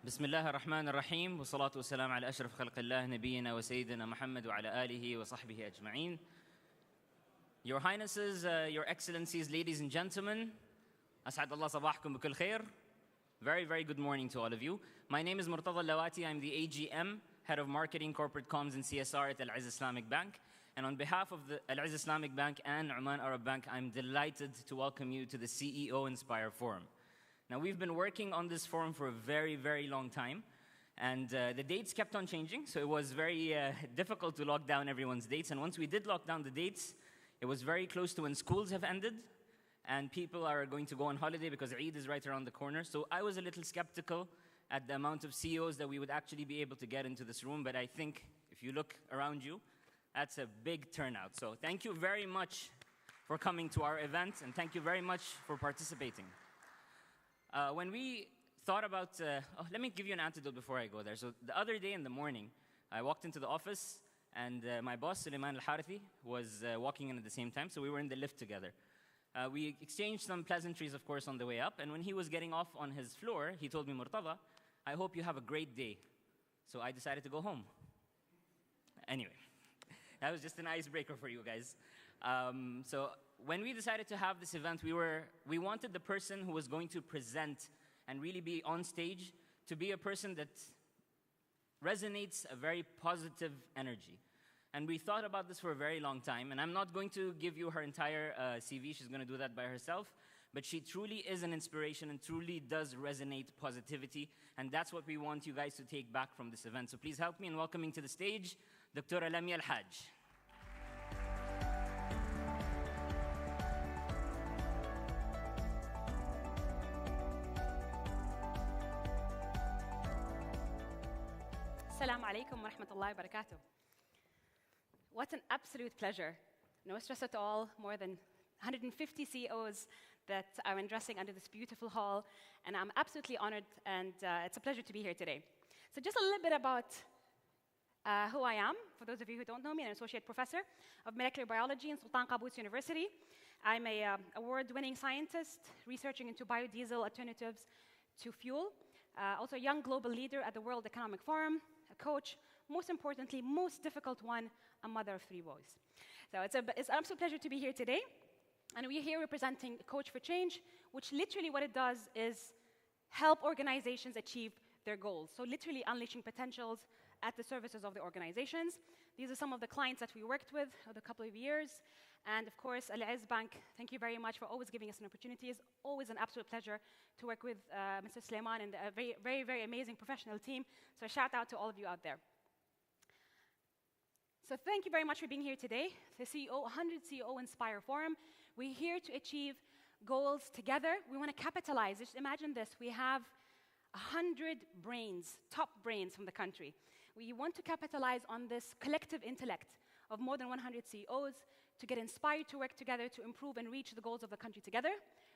بسم الله الرحمن الرحيم والصلاة والسلام على أشرف خلق الله نبينا وسيدنا محمد وعلى آله وصحبه أجمعين. Your Highnesses, Your Excellencies, ladies and gentlemen, أسعد الله صباحكم بكل خير. Very, very good morning to all of you. My name is Murtada Lawati. I'm the AGM, Head of Marketing, Corporate Comms and CSR at Al-Izz Islamic Bank. And on behalf of the Al-Izz Islamic Bank and Oman Arab Bank, I'm delighted to welcome you to the CEO Inspire Forum. Now, we've been working on this forum for a very, very long time, and the dates kept on changing, so it was very difficult to lock down everyone's dates. And once we did lock down the dates, it was very close to when schools have ended, and people are going to go on holiday because Eid is right around the corner. So I was a little skeptical at the amount of CEOs that we would actually be able to get into this room, but I think if you look around you, that's a big turnout. So thank you very much for coming to our event, and thank you very much for participating. When we thought about, let me give you an anecdote before I go there. So the other day in the morning, I walked into the office, and my boss, Suleiman Al-Harathi, was walking in at the same time, so we were in the lift together. We exchanged some pleasantries, of course, on the way up, and when he was getting off on his floor, he told me, Murtada, I hope you have a great day. So I decided to go home. Anyway, that was just an icebreaker for you guys. So when we decided to have this event, we wanted the person who was going to present and really be on stage to be a person that resonates a very positive energy. And we thought about this for a very long time, and I'm not going to give you her entire CV, she's going to do that by herself, but she truly is an inspiration and truly does resonate positivity, and that's what we want you guys to take back from this event. So please help me in welcoming to the stage, Dr. Lamia Al-Hajj. Assalamu alaikum wa rahmatullahi wa barakatuh. What an absolute pleasure. No stress at all, more than 150 CEOs that I'm addressing under this beautiful hall, and I'm absolutely honored, and it's a pleasure to be here today. So just a little bit about who I am. For those of you who don't know me, I'm an associate professor of molecular biology in Sultan Qaboos University. I'm an award-winning scientist researching into biodiesel alternatives to fuel. Also a young global leader at the World Economic Forum, a coach, most importantly, most difficult one, a mother of 3 boys. So it's an absolute pleasure to be here today. And we're here representing Coach for Change, which literally what it does is help organizations achieve their goals. So literally unleashing potentials at the services of the organizations. These are some of the clients that we worked with over a couple of years. And of course, Al-Izz Bank, thank you very much for always giving us an opportunity. It's always an absolute pleasure to work with Mr. Suleiman and a very, very, very amazing professional team. So shout out to all of you out there. So thank you very much for being here today. The 100 CEO Inspire Forum. We're here to achieve goals together. We want to capitalize. Just imagine this. We have 100 brains, top brains from the country. We want to capitalize on this collective intellect of more than 100 CEOs to get inspired to work together to improve and reach the goals of the country together.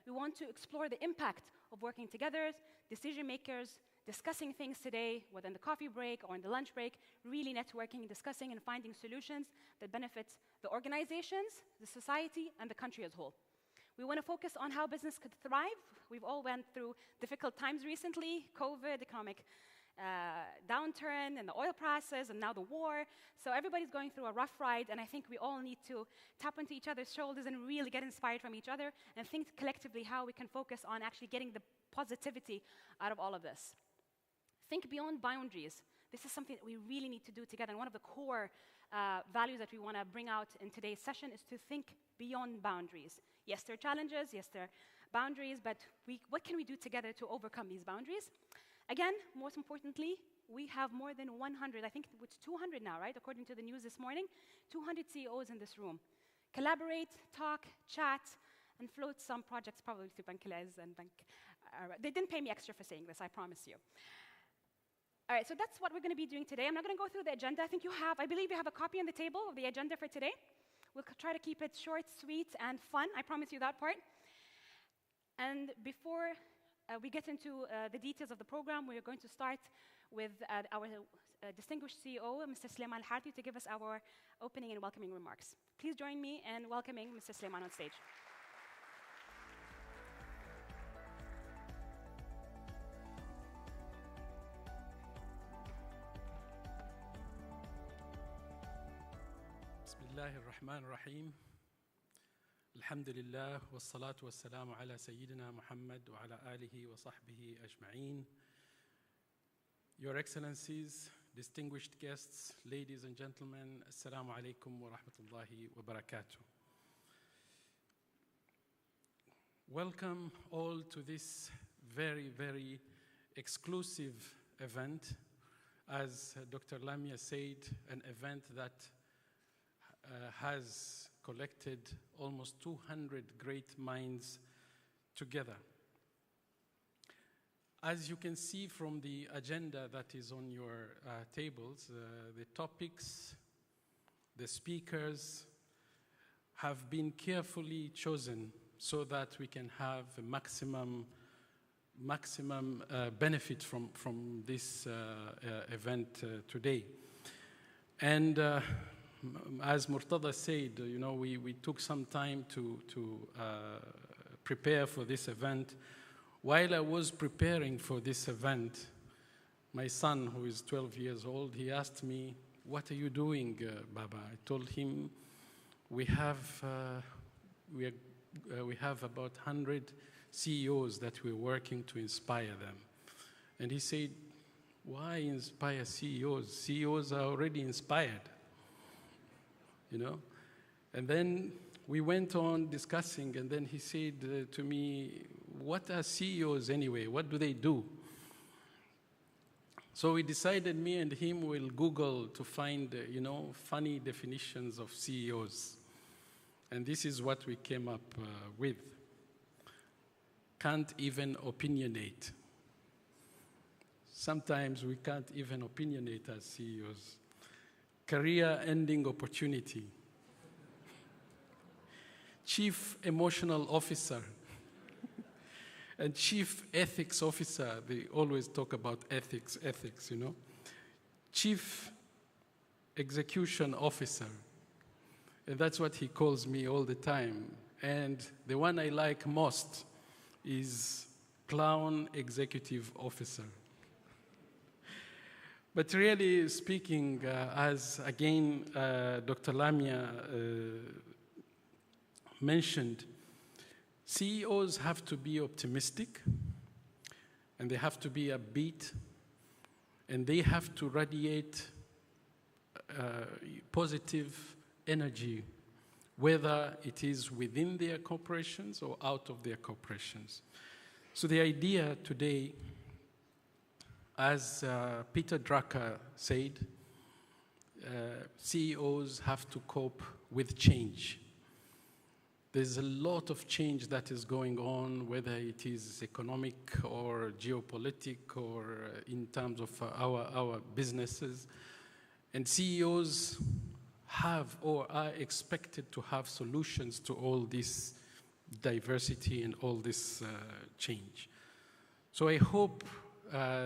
We want to explore the impact of working together, decision makers, discussing things today, whether in the coffee break or in the lunch break, really networking, discussing and finding solutions that benefit the organizations, the society, and the country as a whole. We want to focus on how business could thrive. We've all went through difficult times recently, COVID, economic downturn, and the oil prices, and now the war. So everybody's going through a rough ride, and I think we all need to tap into each other's shoulders and really get inspired from each other and think collectively how we can focus on actually getting the positivity out of all of this. Think beyond boundaries. This is something that we really need to do together. And one of the core values that we want to bring out in today's session is to think beyond boundaries. Yes, there are challenges. Yes, there are boundaries. But what can we do together to overcome these boundaries? Again, most importantly, we have more than 100, I think it's 200 now, right? According to the news this morning, 200 CEOs in this room. Collaborate, talk, chat, and float some projects probably to Bank Al-Izz and Bank. They didn't pay me extra for saying this, I promise you. All right, so that's what we're going to be doing today. I'm not going to go through the agenda. I believe you have a copy on the table of the agenda for today. We'll try to keep it short, sweet, and fun. I promise you that part. And before we get into the details of the program, we're going to start with our distinguished CEO, Mr. Suleiman Al-Harathi, to give us our opening and welcoming remarks. Please join me in welcoming Mr. Suleiman on stage. بسم الله الرحمن الرحيم. الحمد لله والصلاة والسلام على سيدنا محمد وعلى آله وصحبه أجمعين. Your Excellencies, distinguished guests, ladies and gentlemen, Assalamu alaikum wa rahmatullahi wa barakatuh. Welcome all to this very, very exclusive event. As Dr. Lamia said, an event that has collected almost 200 great minds together. As you can see from the agenda that is on your tables, the topics, the speakers have been carefully chosen so that we can have a maximum benefit from this event today. And as Murtada said, you know, we took some time to prepare for this event. While I was preparing for this event, my son, who is 12 years old, he asked me, "What are you doing, Baba?" I told him, we have about 100 CEOs that we're working to inspire them. And he said, "Why inspire CEOs? CEOs are already inspired." You know? And then we went on discussing, and then he said to me, "What are CEOs anyway? What do they do?" So we decided, me and him will Google to find, you know, funny definitions of CEOs. And this is what we came up with. Can't even opinionate. Sometimes we can't even opinionate as CEOs. Career-ending opportunity. Chief Emotional Officer. And Chief Ethics Officer. They always talk about ethics, you know. Chief Execution Officer. And that's what he calls me all the time. And the one I like most is Clown Executive Officer. But really speaking, as again Dr. Lamia mentioned, CEOs have to be optimistic, and they have to be upbeat, and they have to radiate positive energy, whether it is within their corporations or out of their corporations. So the idea today, as Peter Drucker said, CEOs have to cope with change. There's a lot of change that is going on, whether it is economic or geopolitical or in terms of our businesses. And CEOs have or are expected to have solutions to all this diversity and all this change. So I hope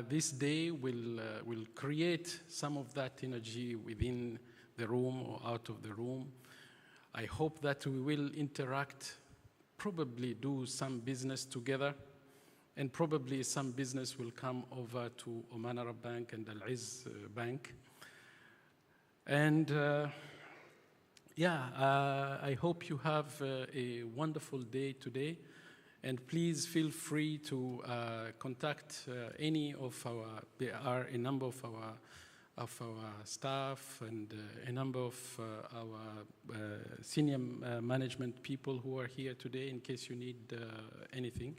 this day will create some of that energy within the room or out of the room. I hope that we will interact, probably do some business together, and probably some business will come over to Oman Arab Bank and Al-Izz Bank. And I hope you have a wonderful day today. And please feel free to contact any of there are a number of our staff and a number of our senior management people who are here today in case you need anything.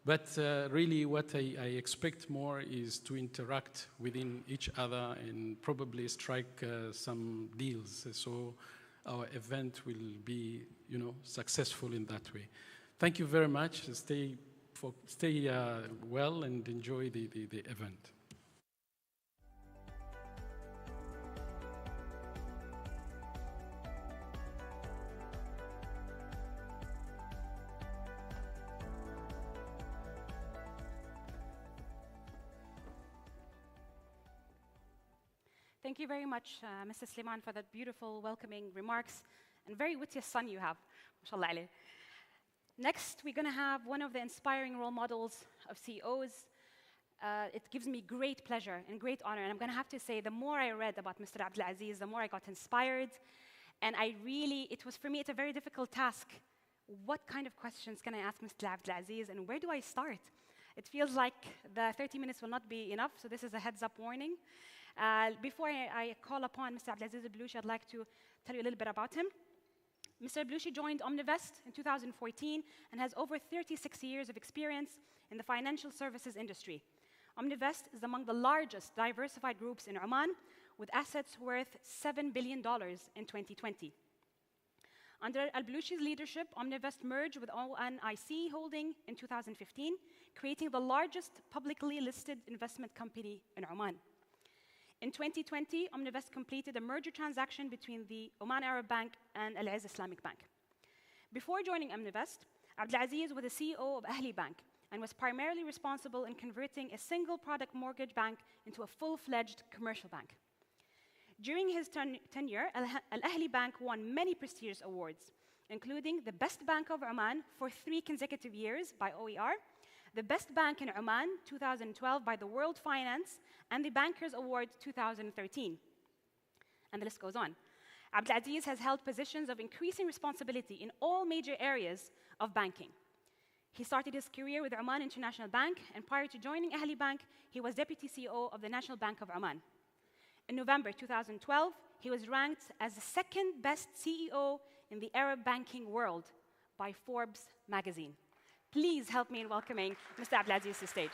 But really what I expect more is to interact within each other and probably strike some deals. So our event will be, you know, successful in that way. Thank you very much. Stay well and enjoy the event. Thank you very much, Mr. Sliman, for that beautiful, welcoming remarks, and very witty son you have, mashallah alayh. Next, we're going to have one of the inspiring role models of CEOs. It gives me great pleasure and great honor, and I'm going to have to say, the more I read about Mr. Abdulaziz, the more I got inspired, And it was for me, it's a very difficult task. What kind of questions can I ask Mr. Abdelaziz, and where do I start? It feels like the 30 minutes will not be enough, so this is a heads-up warning. Before I call upon Mr. Abdelaziz Albalouchi, I'd like to tell you a little bit about him. Mr. Albalouchi joined Omnivest in 2014 and has over 36 years of experience in the financial services industry. Omnivest is among the largest diversified groups in Oman, with assets worth $7 billion in 2020. Under Albalouchi's leadership, Omnivest merged with ONIC Holding in 2015, creating the largest publicly listed investment company in Oman. In 2020, Omnivest completed a merger transaction between the Oman Arab Bank and Al-Izz Islamic Bank. Before joining Omnivest, Abdelaziz was the CEO of Ahli Bank and was primarily responsible in converting a single product mortgage bank into a full-fledged commercial bank. During his tenure, Al-Ahli Bank won many prestigious awards, including the Best Bank of Oman for 3 consecutive years by OER, the Best Bank in Oman 2012 by the World Finance, and the Bankers Award 2013. And the list goes on. Abdelaziz has held positions of increasing responsibility in all major areas of banking. He started his career with Oman International Bank, and prior to joining Ahli Bank, he was Deputy CEO of the National Bank of Oman. In November 2012, he was ranked as the second best CEO in the Arab banking world by Forbes magazine. Please help me in welcoming Mr. Abdelaziz to the stage.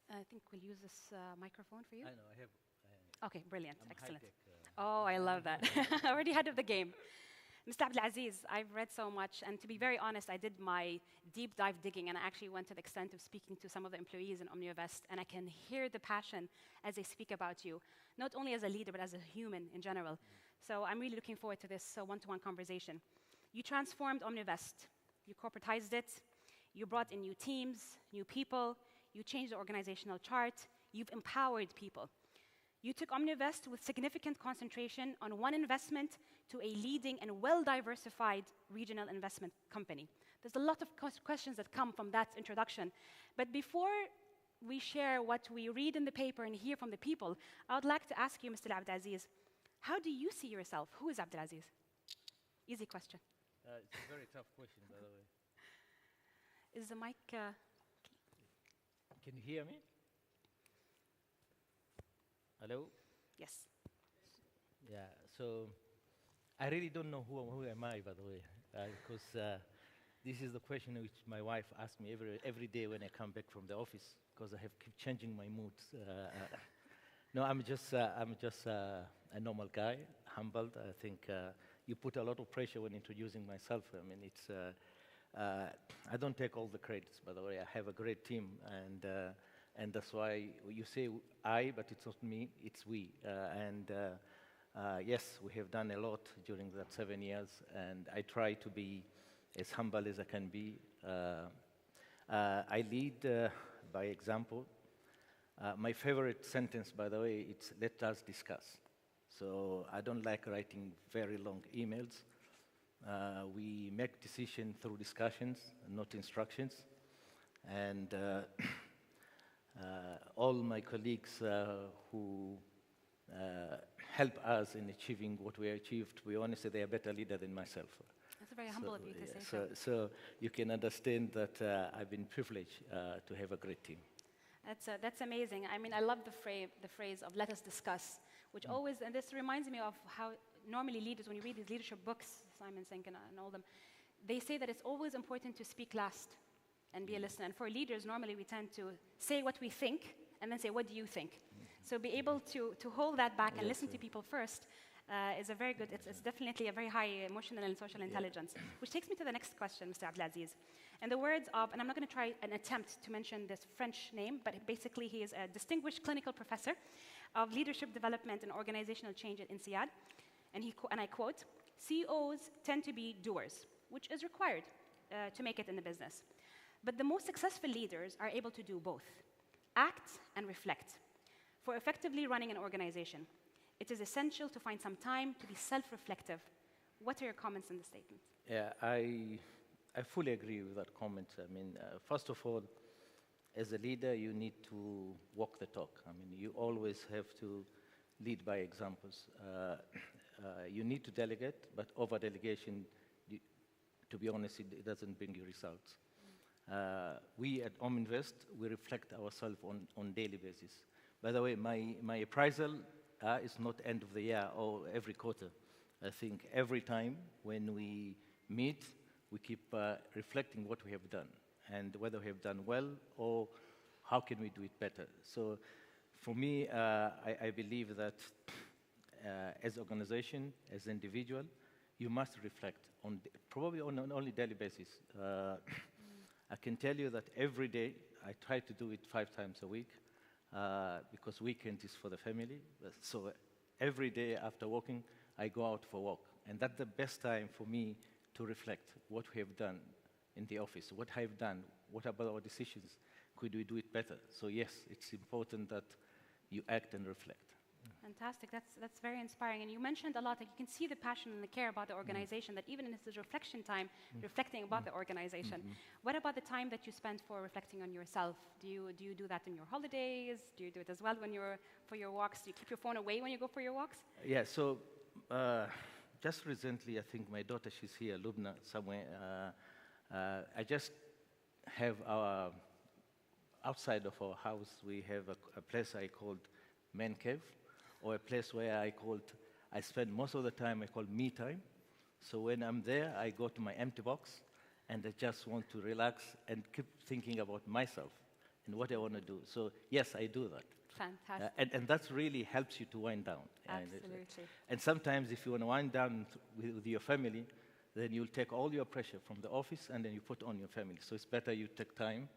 I think we'll use this microphone for you. I know, I have. Okay, brilliant, excellent. High-tech, Oh, I love that. Already ahead of the game. Mr. Abdelaziz, I've read so much, and to be very honest, I did my deep dive digging, and I actually went to the extent of speaking to some of the employees in Omnivest, and I can hear the passion as they speak about you, not only as a leader, but as a human in general. So I'm really looking forward to this one-to-one conversation. You transformed Omnivest. You corporatized it. You brought in new teams, new people. You changed the organizational chart. You've empowered people. You took Omnivest with significant concentration on one investment to a leading and well-diversified regional investment company. There's a lot of questions that come from that introduction. But before we share what we read in the paper and hear from the people, I would like to ask you, Mr. Abdelaziz, how do you see yourself? Who is Abdelaziz? Easy question. It's a very tough question, by the way. Is the mic... Can you hear me? Hello? Yes. Yeah, so I really don't know who am I, by the way, because this is the question which my wife asks me every day when I come back from the office, because I have keep changing my moods. No, I'm just a normal guy, humbled. I think you put a lot of pressure when introducing myself. I mean, it's I don't take all the credits, by the way. I have a great team, and that's why you say I, but it's not me, it's we. Yes, we have done a lot during that 7 years, and I try to be as humble as I can be. I lead by example. My favorite sentence, by the way, it's "let us discuss." So I don't like writing very long emails. We make decisions through discussions, not instructions. And all my colleagues who help us in achieving what we achieved, to be honest, they are better leader than myself. That's very humble of you to say. So you can understand that I've been privileged to have a great team. That's amazing. I mean, I love the phrase of "let us discuss," which always, and this reminds me of how normally leaders, when you read these leadership books, Simon Sinek and all them, they say that it's always important to speak last and be a listener. And for leaders, normally we tend to say what we think and then say, what do you think? So be able to hold that back and listen to people first is a very good, it's definitely a very high emotional and social intelligence. Which takes me to the next question, Mr. Abdelaziz. In the words of, and I'm not going to try an attempt to mention this French name, but basically he is a distinguished clinical professor of leadership development and organizational change at INSEAD. And I quote, "CEOs tend to be doers, which is required to make it in the business. But the most successful leaders are able to do both. act and reflect. For effectively running an organization, it is essential to find some time to be self-reflective. What are your comments on the statement? Yeah, I fully agree with that comment. I mean, first of all, as a leader, you need to walk the talk. I mean, you always have to lead by examples. You need to delegate, but over-delegation, to be honest, it doesn't bring you results. We at Ominvest, we reflect ourselves on daily basis. By the way, my appraisal is not end of the year or every quarter. I think every time when we meet, we keep reflecting what we have done and whether we have done well or how can we do it better. So for me, I believe that as organization, as individual, you must reflect on probably on an only daily basis. I can tell you that every day I try to do it 5 times a week because weekend is for the family. So every day after working, I go out for walk. And that's the best time for me to reflect what we have done in the office, what I've done, what about our decisions, could we do it better? So yes, it's important that you act and reflect. Fantastic. That's very inspiring. And you mentioned a lot, like you can see the passion and the care about the organization, that even in this reflection time, reflecting about the organization. What about the time that you spend for reflecting on yourself? Do you do that in your holidays? Do you do it as well when you're for your walks? Do you keep your phone away when you go for your walks? Yeah, so just recently, I think my daughter, she's here, Lubna, somewhere. I just have outside of our house, we have a place I called Man Cave, or a place where I spend most of the time, I call me time. So when I'm there, I go to my empty box, and I just want to relax and keep thinking about myself and what I want to do. So yes, I do that. Fantastic. And that really helps you to wind down. Absolutely. And sometimes if you want to wind down with your family, then you'll take all your pressure from the office and then you put on your family. So it's better you take time,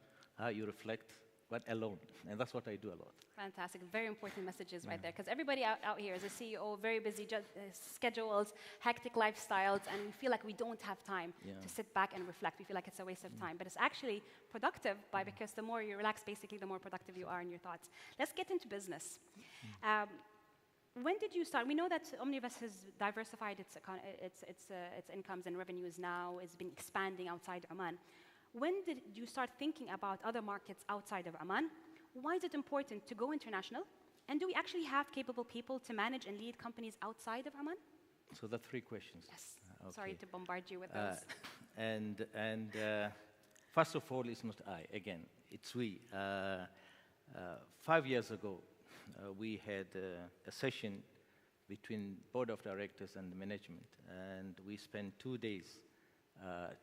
you reflect, but alone. And that's what I do a lot. Fantastic. Very important messages right there. Because everybody out here is a CEO, very busy schedules, hectic lifestyles, and we feel like we don't have time to sit back and reflect. We feel like it's a waste of time. But it's actually productive because the more you relax, basically, the more productive you are in your thoughts. Let's get into business. When did you start? We know that Omnivest has diversified its incomes and revenues now. It's been expanding outside Oman. When did you start thinking about other markets outside of Oman? Why is it important to go international? And do we actually have capable people to manage and lead companies outside of Oman? So the 3 questions. Yes. Okay. Sorry to bombard you with those. First of all, it's not I. Again, it's we. 5 years ago, we had a session between board of directors and management, and we spent 2 days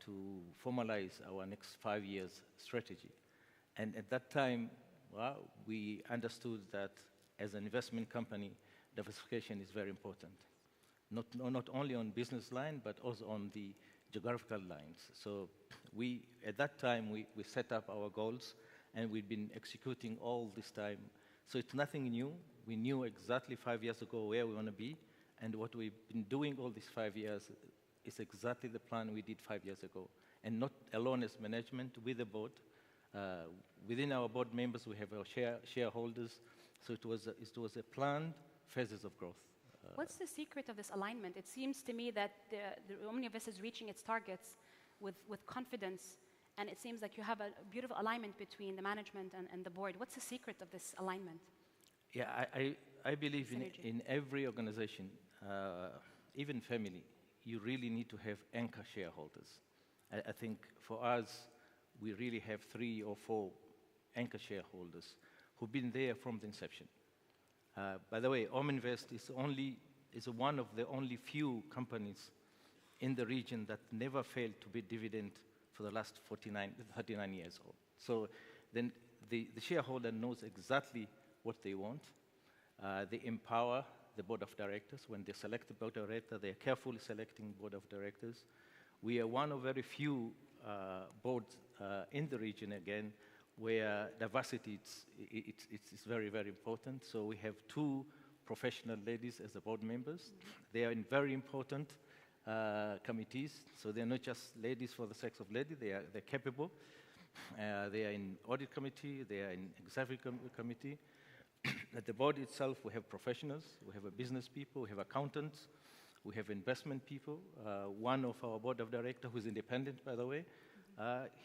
to formalize our next 5 years strategy. And at that time, well, we understood that as an investment company, diversification is very important. Not only on business line, but also on the geographical lines. So at that time, we set up our goals, and we've been executing all this time. So it's nothing new. We knew exactly 5 years ago where we want to be, and what we've been doing all these 5 years is exactly the plan we did 5 years ago. And not alone as management, with the board. Within our board members, we have our shareholders. So it was a planned phases of growth. What's the secret of this alignment? It seems to me that the Omnivest is reaching its targets with confidence, and it seems like you have a beautiful alignment between the management and the board. What's the secret of this alignment? Yeah, I believe in every organization, even family, you really need to have anchor shareholders. I think for us, we really have 3 or 4 anchor shareholders who've been there from the inception. By the way, Ominvest is one of the only few companies in the region that never failed to pay dividend for the last 39 years old. So then the shareholder knows exactly what they want. They empower the board of directors. When they select the board of directors, they are carefully selecting board of directors. We are one of very few boards in the region, again, where diversity is very, very important. So we have 2 professional ladies as the board members. They are in very important committees. So they're not just ladies for the sex of lady. They're capable. They are in audit committee, they are in executive committee. At the board itself, we have professionals, we have business people, we have accountants, we have investment people. One of our board of directors, who is independent, by the way,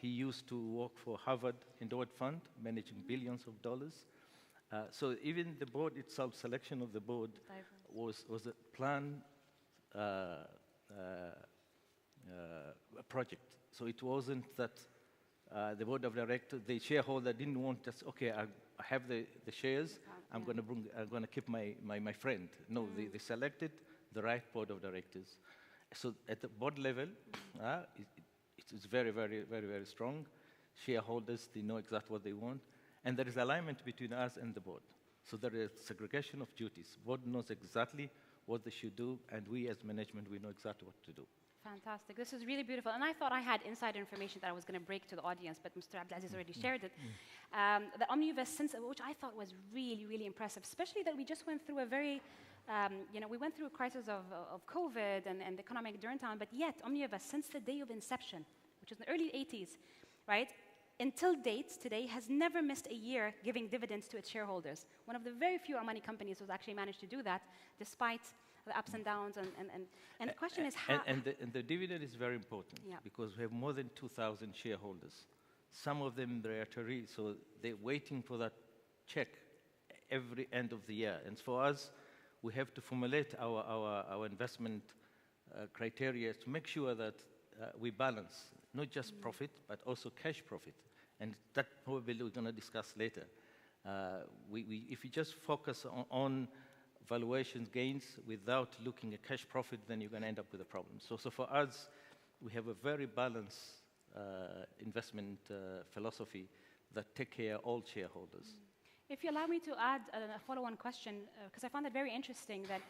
he used to work for Harvard Endowed Fund, managing billions of dollars. So even the board itself, selection of the board was a planned project. So it wasn't that the board of directors, the shareholder didn't want just, okay, I have the shares, I'm going to keep my friend. No, they selected the right board of directors. So at the board level, it's very, very, very, very strong. Shareholders, they know exactly what they want. And there is alignment between us and the board. So there is segregation of duties. Board knows exactly what they should do, and we as management, we know exactly what to do. Fantastic. This is really beautiful. And I thought I had inside information that I was going to break to the audience, but Mr. Abdelaziz already shared it. The Omnivest, which I thought was really, really impressive, especially that we just went through a very, we went through a crisis of COVID and economic downturn, but yet Omnivest, since the day of inception, which was in the early 80s, right, until date today, has never missed a year giving dividends to its shareholders. One of the very few Omani companies who's actually managed to do that, despite the ups and downs. And the question is how... And the dividend is very important, because we have more than 2,000 shareholders. Some of them, they're retirees, so they're waiting for that check every end of the year. And for us, we have to formulate our investment criteria to make sure that we balance not just profit, but also cash profit. And that probably we're going to discuss later. If you just focus on valuation gains without looking at cash profit, then you're going to end up with a problem. So for us, we have a very balanced investment philosophy that take care of all shareholders. If you allow me to add a follow-on question, because I found it very interesting that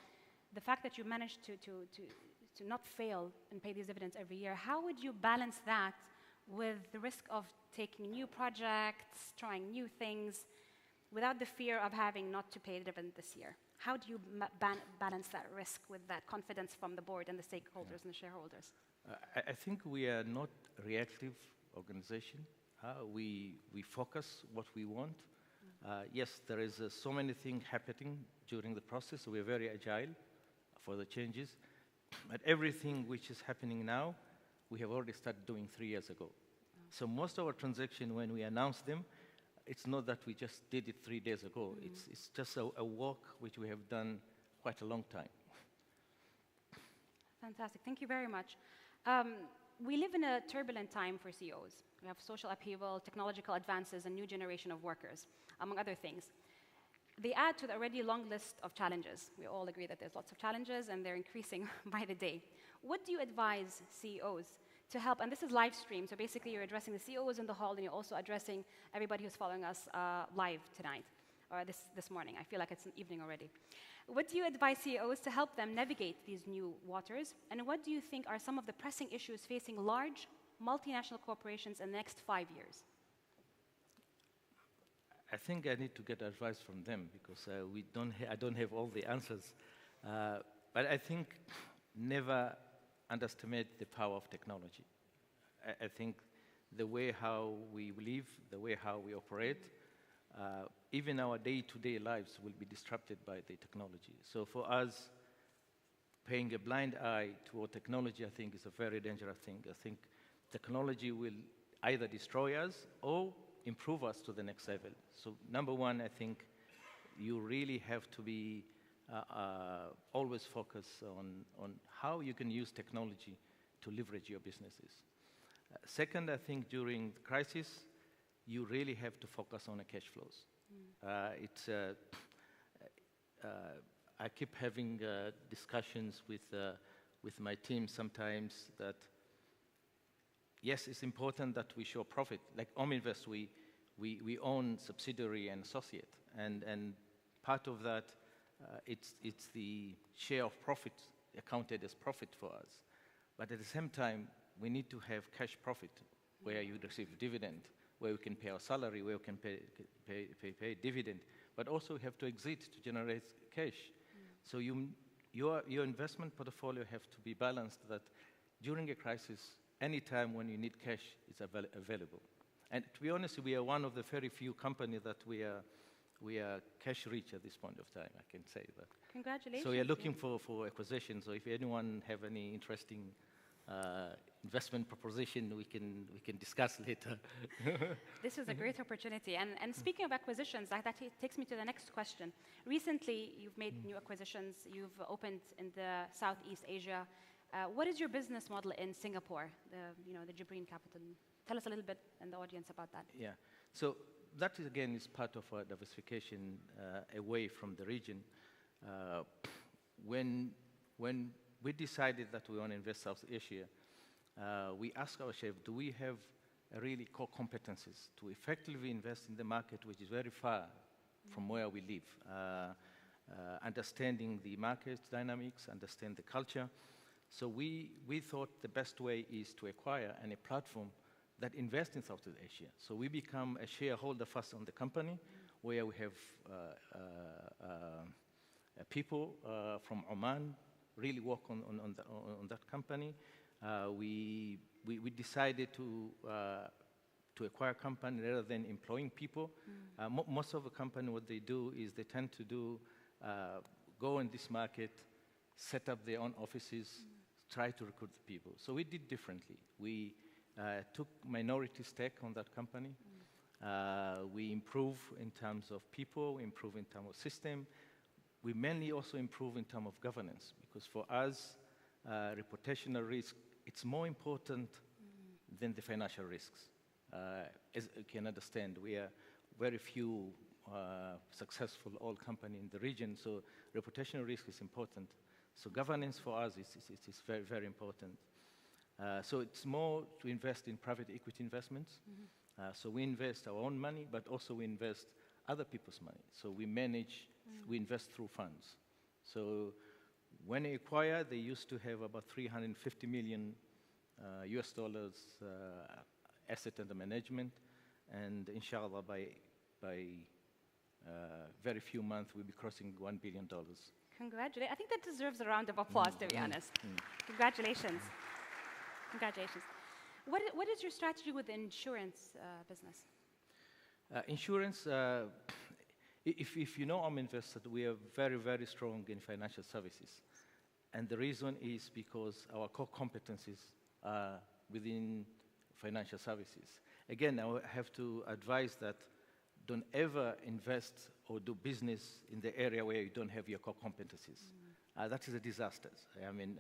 the fact that you managed to not fail and pay these dividends every year, how would you balance that with the risk of taking new projects, trying new things, without the fear of having not to pay the dividend this year? How do you balance that risk with that confidence from the board and the stakeholders and the shareholders? I think we are not a reactive organization. We focus what we want. Yes, there is so many things happening during the process, so we're very agile for the changes. But everything which is happening now, we have already started doing 3 years ago. So most of our transactions, when we announce them, it's not that we just did it 3 days ago. It's just a work which we have done quite a long time. Fantastic. Thank you very much. We live in a turbulent time for CEOs. We have social upheaval, technological advances, and new generation of workers, among other things. They add to the already long list of challenges. We all agree that there's lots of challenges, and they're increasing by the day. What do you advise CEOs to help? And this is live stream, so basically you're addressing the CEOs in the hall, and you're also addressing everybody who's following us live tonight, or this morning. I feel like it's an evening already. What do you advise CEOs to help them navigate these new waters? And what do you think are some of the pressing issues facing large multinational corporations in the next 5 years? I think I need to get advice from them, because I don't have all the answers. But I think never underestimate the power of technology. I think the way how we live, the way how we operate, even our day-to-day lives will be disrupted by the technology. So for us, paying a blind eye toward technology, I think, is a very dangerous thing. I think technology will either destroy us or improve us to the next level. So number one, I think you really have to be always focus on how you can use technology to leverage your businesses. Second, I think during the crisis, you really have to focus on the cash flows. I keep having discussions with my team sometimes that, yes, it's important that we show profit. Like Omnivest, we own subsidiary and associate, and part of that, it's the share of profit accounted as profit for us. But at the same time, we need to have cash profit, where you receive dividend, where we can pay our salary, where we can pay dividend, but also have to exit to generate cash. So your investment portfolio have to be balanced, that during a crisis, any time when you need cash, it's available. And to be honest, we are one of the very few companies that we are cash rich at this point of time, I can say that. Congratulations. So we are looking for acquisitions. So if anyone have any interesting investment proposition, we can discuss later. This is a great opportunity. And speaking of acquisitions, that takes me to the next question. Recently, you've made new acquisitions. You've opened in the Southeast Asia. What is your business model in Singapore, the Jibreen Capital? Tell us a little bit in the audience about that. Yeah. So that, again, is part of our diversification away from the region. When we decided that we want to invest South Asia, we asked our chef, do we have really core competencies to effectively invest in the market, which is very far from where we live, understanding the market dynamics, understand the culture. So we thought the best way is to acquire a platform that invests in Southeast Asia. So we become a shareholder first on the company, where we have people from Oman really work on that company. We decided to acquire a company rather than employing people. Most of the company, what they do is they tend to go in this market, set up their own offices, try to recruit the people. So we did differently. We took minority stake on that company. We improve in terms of people, we improve in terms of system. We mainly also improve in terms of governance, because for us, reputational risk, it's more important than the financial risks. As you can understand, we are very few successful oil company in the region, so reputational risk is important. So governance for us is very, very important. So it's more to invest in private equity investments. So we invest our own money, but also we invest other people's money. So we manage, we invest through funds. So when they acquire, they used to have about $350 million US dollars asset under management, and inshallah by very few months we'll be crossing $1 billion. Congratulations. I think that deserves a round of applause, to be honest. Congratulations. Congratulations. What is your strategy with the insurance business? Insurance, if you know Invested, we are very, very strong in financial services. And the reason is because our core competencies are within financial services. Again, I have to advise that don't ever invest or do business in the area where you don't have your core competencies. That is a disaster. I mean,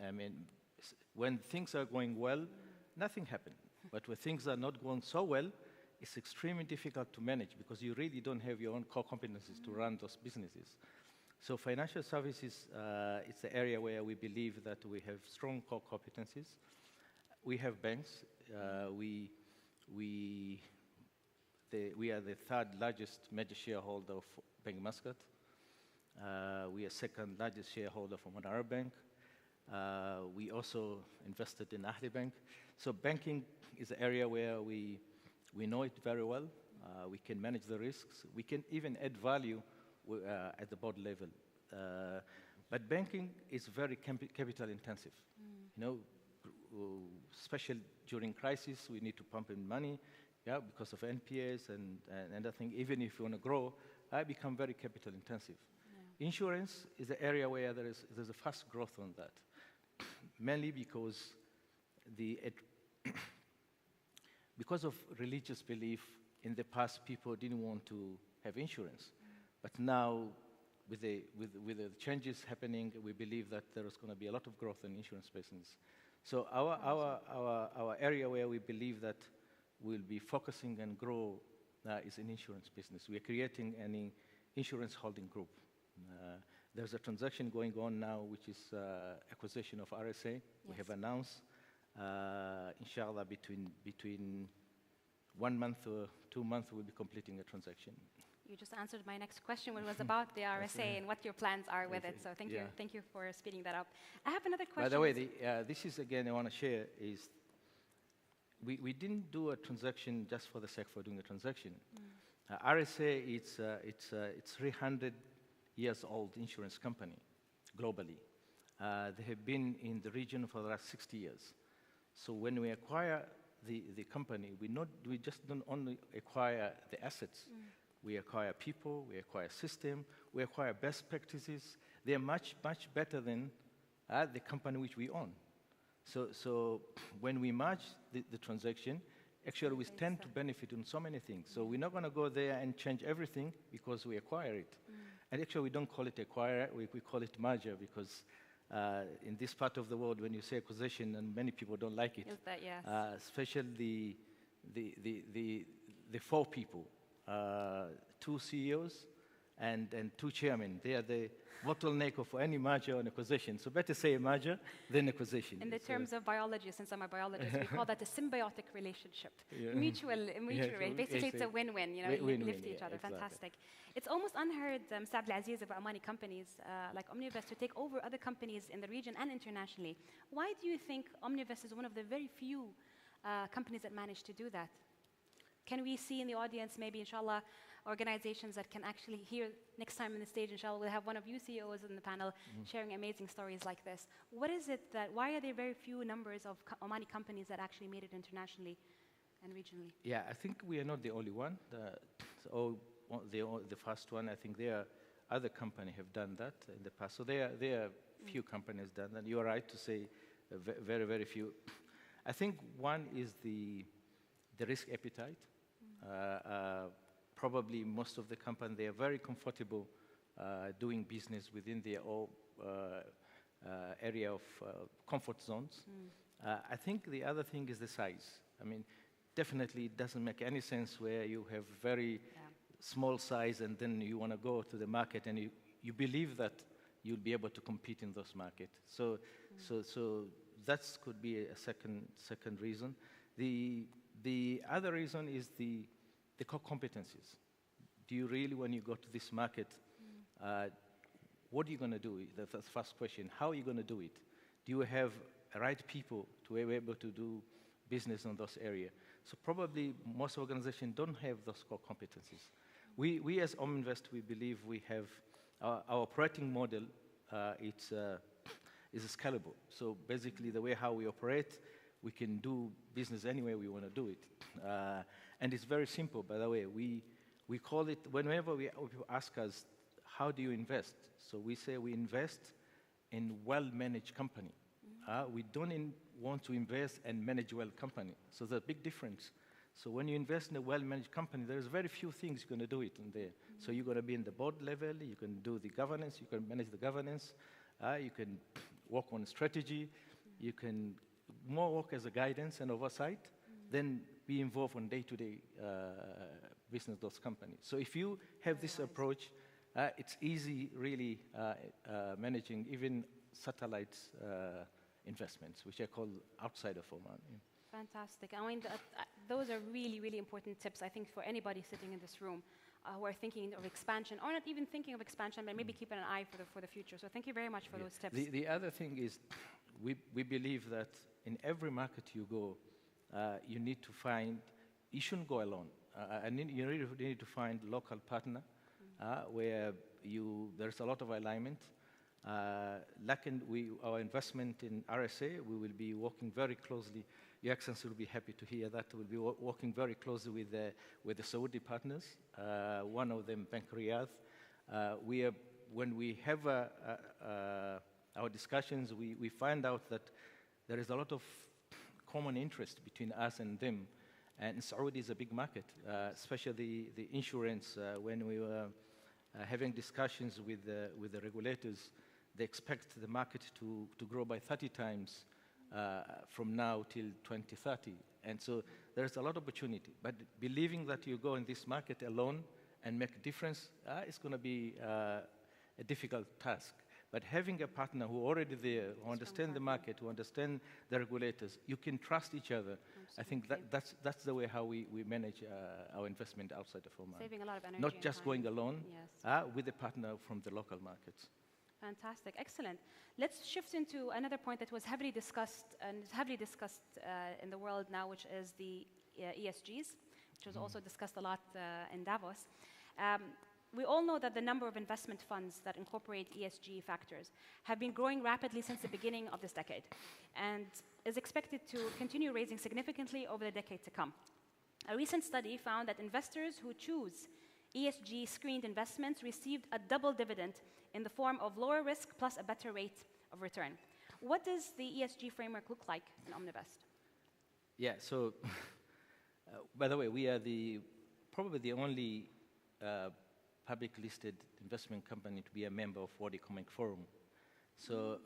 when things are going well, nothing happens. But when things are not going so well, it's extremely difficult to manage because you really don't have your own core competencies to run those businesses. So financial services is the area where we believe that we have strong core competencies. We have banks. We are the third largest major shareholder of Bank Muscat. We are second largest shareholder from Monara Bank. We also invested in Ahli Bank. So banking is an area where we know it very well. We can manage the risks. We can even add value at the board level. But banking is very capital intensive. You know, especially during crisis, we need to pump in money, because of NPAs and I think even if you want to grow, I become very capital intensive. Yeah. Insurance is the area where there's a fast growth on that, mainly because because of religious belief. In the past, people didn't want to have insurance, but now with the changes happening, we believe that there is going to be a lot of growth in insurance business. So our area where we believe that we'll be focusing and grow is in insurance business. We are creating an insurance holding group. There's a transaction going on now, which is acquisition of RSA. Yes. We have announced, inshallah, between 1 month or 2 months, we'll be completing a transaction. You just answered my next question, which was about the RSA and what your plans are with it. So thank you for speeding that up. I have another question. By the way, this is again I want to share is we didn't do a transaction just for the sake of doing a transaction. RSA it's 300 years old insurance company globally. They have been in the region for the last 60 years. So when we acquire the company, we just don't only acquire the assets. We acquire people, we acquire system, we acquire best practices. They are much, much better than the company which we own. So when we merge the transaction, actually we stand to benefit on so many things. So we're not going to go there and change everything because we acquire it. And actually we don't call it acquire, we call it merger, because in this part of the world, when you say acquisition, and many people don't like it, Is that, yes. especially the four people, 2 CEOs and 2 chairmen. They are the bottleneck of any merger or acquisition. So better say a merger than acquisition. In the terms of biology, since I'm a biologist, we call that a symbiotic relationship. Mutual, Yeah, basically it's a win-win, you know, you Win-win, lift each yeah, other, exactly. fantastic. It's almost unheard, Mr. Abdelaziz, of Omani companies like Omnivest to take over other companies in the region and internationally. Why do you think Omnivest is one of the very few companies that manage to do that? Can we see in the audience, maybe, inshallah, organizations that can actually hear next time on the stage, inshallah, we'll have one of you CEOs in the panel sharing amazing stories like this. What is it that, why are there very few numbers of Omani companies that actually made it internationally and regionally? Yeah, I think we are not the only one. The first one, I think there are other companies have done that in the past. So there are few companies done that. You are right to say very, very few. I think one is the risk appetite. Probably most of the companies, they are very comfortable doing business within their own area of comfort zones. I think the other thing is the size. I mean, definitely it doesn't make any sense where you have very small size and then you want to go to the market and you believe that you'll be able to compete in those markets. So that could be a second reason. The other reason is the core competencies. Do you really, when you go to this market, what are you going to do? That's the first question. How are you going to do it? Do you have the right people to be able to do business in those areas? So probably most organizations don't have those core competencies. We as Ominvest, we believe we have our operating model. Is scalable. So basically, the way how we operate, we can do business any way we want to do it. And it's very simple, by the way. We call it, whenever people ask us, how do you invest? So we say we invest in well-managed company. We don't want to invest and manage well company. So there's a big difference. So when you invest in a well-managed company, there's very few things you're going to do it in there. So you're going to be in the board level, you can do the governance, you can manage the governance, you can work on strategy, you can more work as a guidance and oversight, then be involved on day-to-day business of those companies. So if you have this approach, it's easy really managing even satellite investments, which I call outside of Oman. Fantastic. I mean, those are really, really important tips, I think, for anybody sitting in this room who are thinking of expansion, or not even thinking of expansion, but maybe keeping an eye for the future. So thank you very much for those tips. The other thing is, we believe that in every market you go, you need to find, you shouldn't go alone. You really need to find local partner where there's a lot of alignment. Like our investment in RSA, we will be working very closely. Your Excellency will be happy to hear that. We'll be working very closely with the Saudi partners, one of them, Bank Riyadh. When we have our discussions, we find out that there is a lot of common interest between us and them. And Saudi is a big market, especially the insurance. When we were having discussions with the regulators, they expect the market to grow by 30 times from now till 2030. And so there's a lot of opportunity. But believing that you go in this market alone and make a difference, it's going to be a difficult task. But having a partner who already there, who understand the market, who understand the regulators, you can trust each other. Absolutely. I think that's the way how we manage our investment outside of Oman. Saving a lot of energy. Not just going alone, yes. With a partner from the local markets. Fantastic, excellent. Let's shift into another point that was heavily discussed in the world now, which is the ESGs, which was also discussed a lot in Davos. we all know that the number of investment funds that incorporate ESG factors have been growing rapidly since the beginning of this decade and is expected to continue raising significantly over the decade to come. A recent study found that investors who choose ESG screened investments received a double dividend in the form of lower risk plus a better rate of return. What does the ESG framework look like in Omnivest? Yeah, so, by the way, we are probably the only public listed investment company to be a member of World Economic Forum. So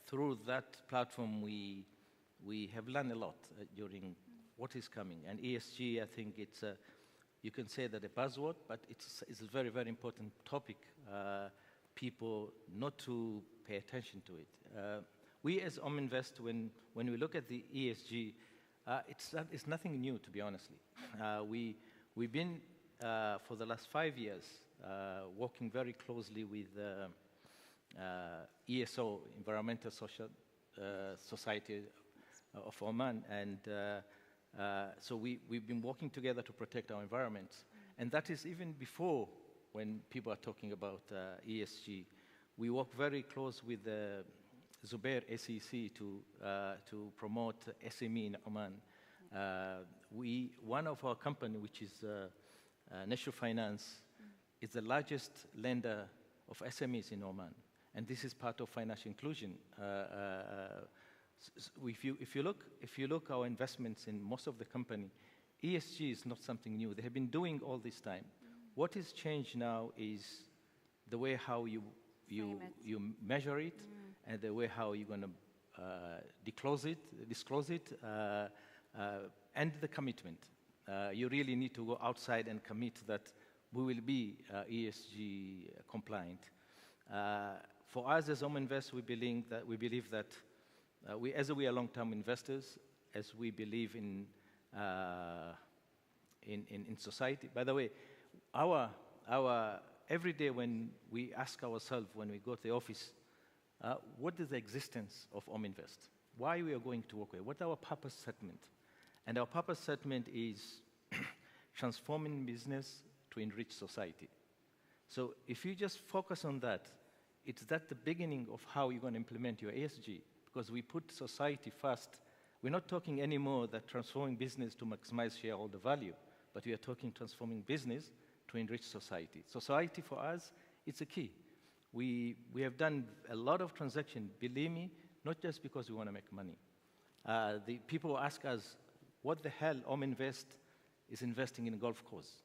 through that platform, we have learned a lot during what is coming. And ESG, I think it's you can say that a buzzword, but it's a very, very important topic. People not to pay attention to it. We as Ominvest, when we look at the ESG, it's nothing new, to be honestly. We've been, for the last 5 years, working very closely with ESO, Environmental Social Society of Oman, and so we've been working together to protect our environments. And that is even before when people are talking about ESG. We work very close with Zubair SEC to promote SME in Oman. One of our company, which is National Finance, is the largest lender of SMEs in Oman. And this is part of financial inclusion. If you look our investments in most of the company, ESG is not something new. They have been doing all this time. What is changed now is the way how you measure it, and the way how you're going to disclose it, and the commitment. You really need to go outside and commit that we will be ESG compliant. For us as Ominvest, we believe that as we are long-term investors, as we believe in society. By the way, our every day when we ask ourselves when we go to the office, what is the existence of Ominvest? Why we are going to work here? What our purpose statement? And our purpose statement is transforming business to enrich society. So if you just focus on that, it's that the beginning of how you're going to implement your ESG, because we put society first. We're not talking anymore that transforming business to maximize shareholder value, but we are talking transforming business to enrich society. Society for us, it's a key. We have done a lot of transactions, believe me, not just because we want to make money. The people ask us, what the hell Ominvest is investing in a golf course?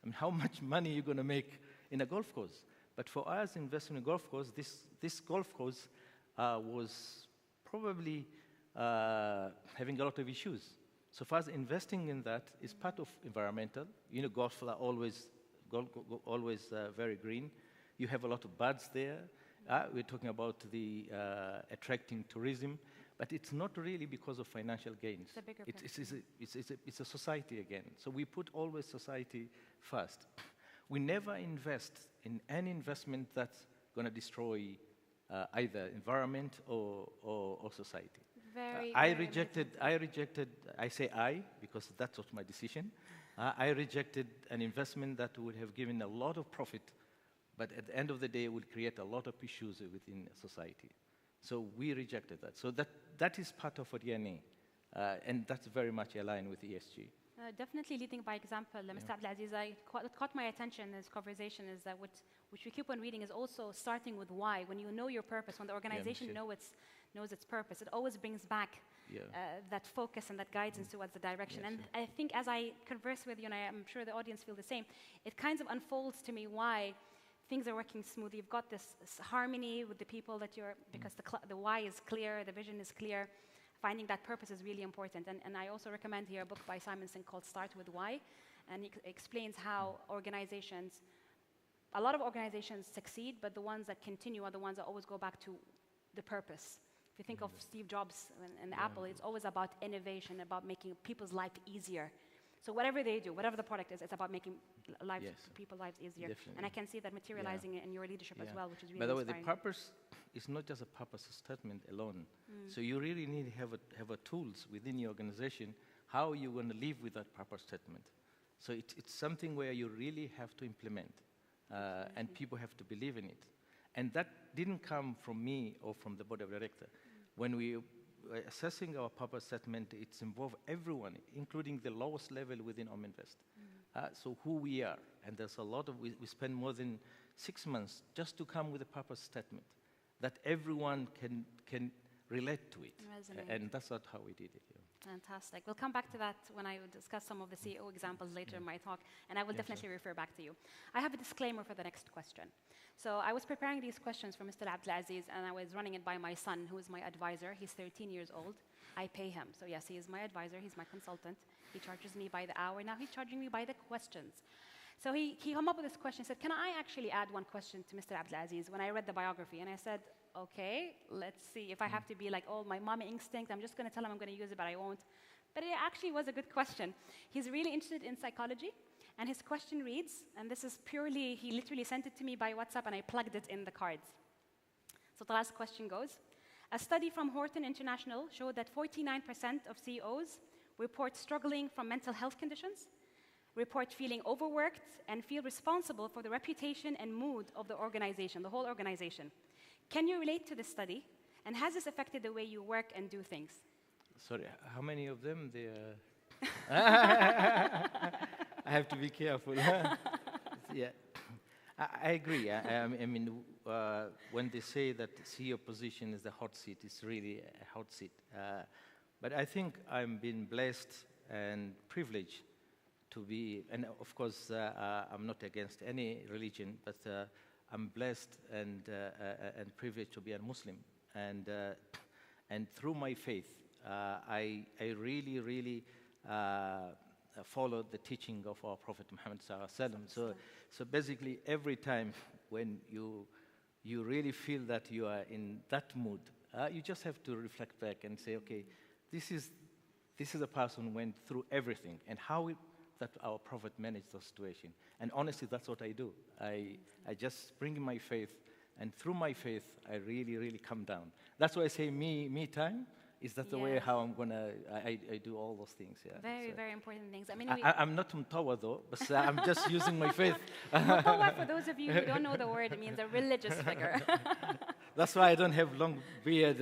I mean, how much money are you going to make in a golf course? But for us, investing in a golf course, this golf course was probably having a lot of issues. So for us, investing in that is part of environmental. You know, golf are always very green. You have a lot of birds there. We're talking about the attracting tourism, but it's not really because of financial gains. It's a bigger picture. It's a society again. So we put always society first. We never invest in any investment that's going to destroy either environment or society. I say I, because that was my decision. I rejected an investment that would have given a lot of profit, but at the end of the day would create a lot of issues within society. So we rejected that. So that is part of our DNA, and that's very much aligned with ESG. Definitely leading by example. Mr. Abdelaziz, what caught my attention in this conversation is that which we keep on reading is also starting with why. When you know your purpose, when the organization knows its purpose, it always brings back that focus and that guidance towards the direction. And I think as I converse with you, and I'm sure the audience feel the same, it kind of unfolds to me why things are working smoothly. You've got this harmony with the people that you're, because the why is clear, the vision is clear. Finding that purpose is really important. And I also recommend here a book by Simon Singh called Start With Why. And he explains how a lot of organizations succeed, but the ones that continue are the ones that always go back to the purpose. If you think of Steve Jobs and Apple, it's always about innovation, about making people's life easier. So whatever they do, whatever the product is, it's about making people's lives easier. Definitely. And I can see that materializing in your leadership as well, which is really By the way, inspiring. the purpose is not just a purpose statement alone. So you really need to have a tools within your organization how you're going to live with that purpose statement. So it's something where you really have to implement. and people have to believe in it. And that didn't come from me or from the board of directors. When we were assessing our purpose statement, it's involved everyone, including the lowest level within Ominvest. So who we are, and there's a lot of, we spend more than 6 months just to come with a purpose statement that everyone can relate to it. Resonate. And that's not how we did it. Fantastic. We'll come back to that when I will discuss some of the CEO examples later in my talk, and I will definitely refer back to you. I have a disclaimer for the next question. So I was preparing these questions for Mr. Abdulaziz, and I was running it by my son, who is my advisor. He's 13 years old. I pay him. So yes, he is my advisor. He's my consultant. He charges me by the hour. Now he's charging me by the questions. So he came up with this question. He said, can I actually add one question to Mr. Abdulaziz when I read the biography? And I said, okay, let's see. If I have to be like, oh, my mommy instinct, I'm just going to tell him I'm going to use it, but I won't. But it actually was a good question. He's really interested in psychology. And his question reads, and this is purely, he literally sent it to me by WhatsApp, and I plugged it in the cards. So the last question goes, a study from Horton International showed that 49% of CEOs report struggling from mental health conditions, report feeling overworked, and feel responsible for the reputation and mood of the organization, the whole organization. Can you relate to this study? And has this affected the way you work and do things? Sorry, how many of them? I have to be careful. Yeah, I agree. I mean, when they say that CEO position is the hot seat, it's really a hot seat. But I think I'm being blessed and privileged to be, and of course, I'm not against any religion, but I'm blessed and privileged to be a Muslim. And through my faith, I really followed the teaching of our Prophet Muhammad sallallahu alaihi wasallam. So basically, every time when you really feel that you are in that mood, you just have to reflect back and say, okay, this is a person who went through everything, and how that our Prophet managed the situation. And honestly, that's what I do. I just bring in my faith, and through my faith, I really come down. That's why I say me time. Is that the way how I'm gonna, I do all those things, yeah. Very important things. I mean, I'm not Mutawa though, but I'm just using my faith. Mutawa, for those of you who don't know the word, it means a religious figure. That's why I don't have long beard,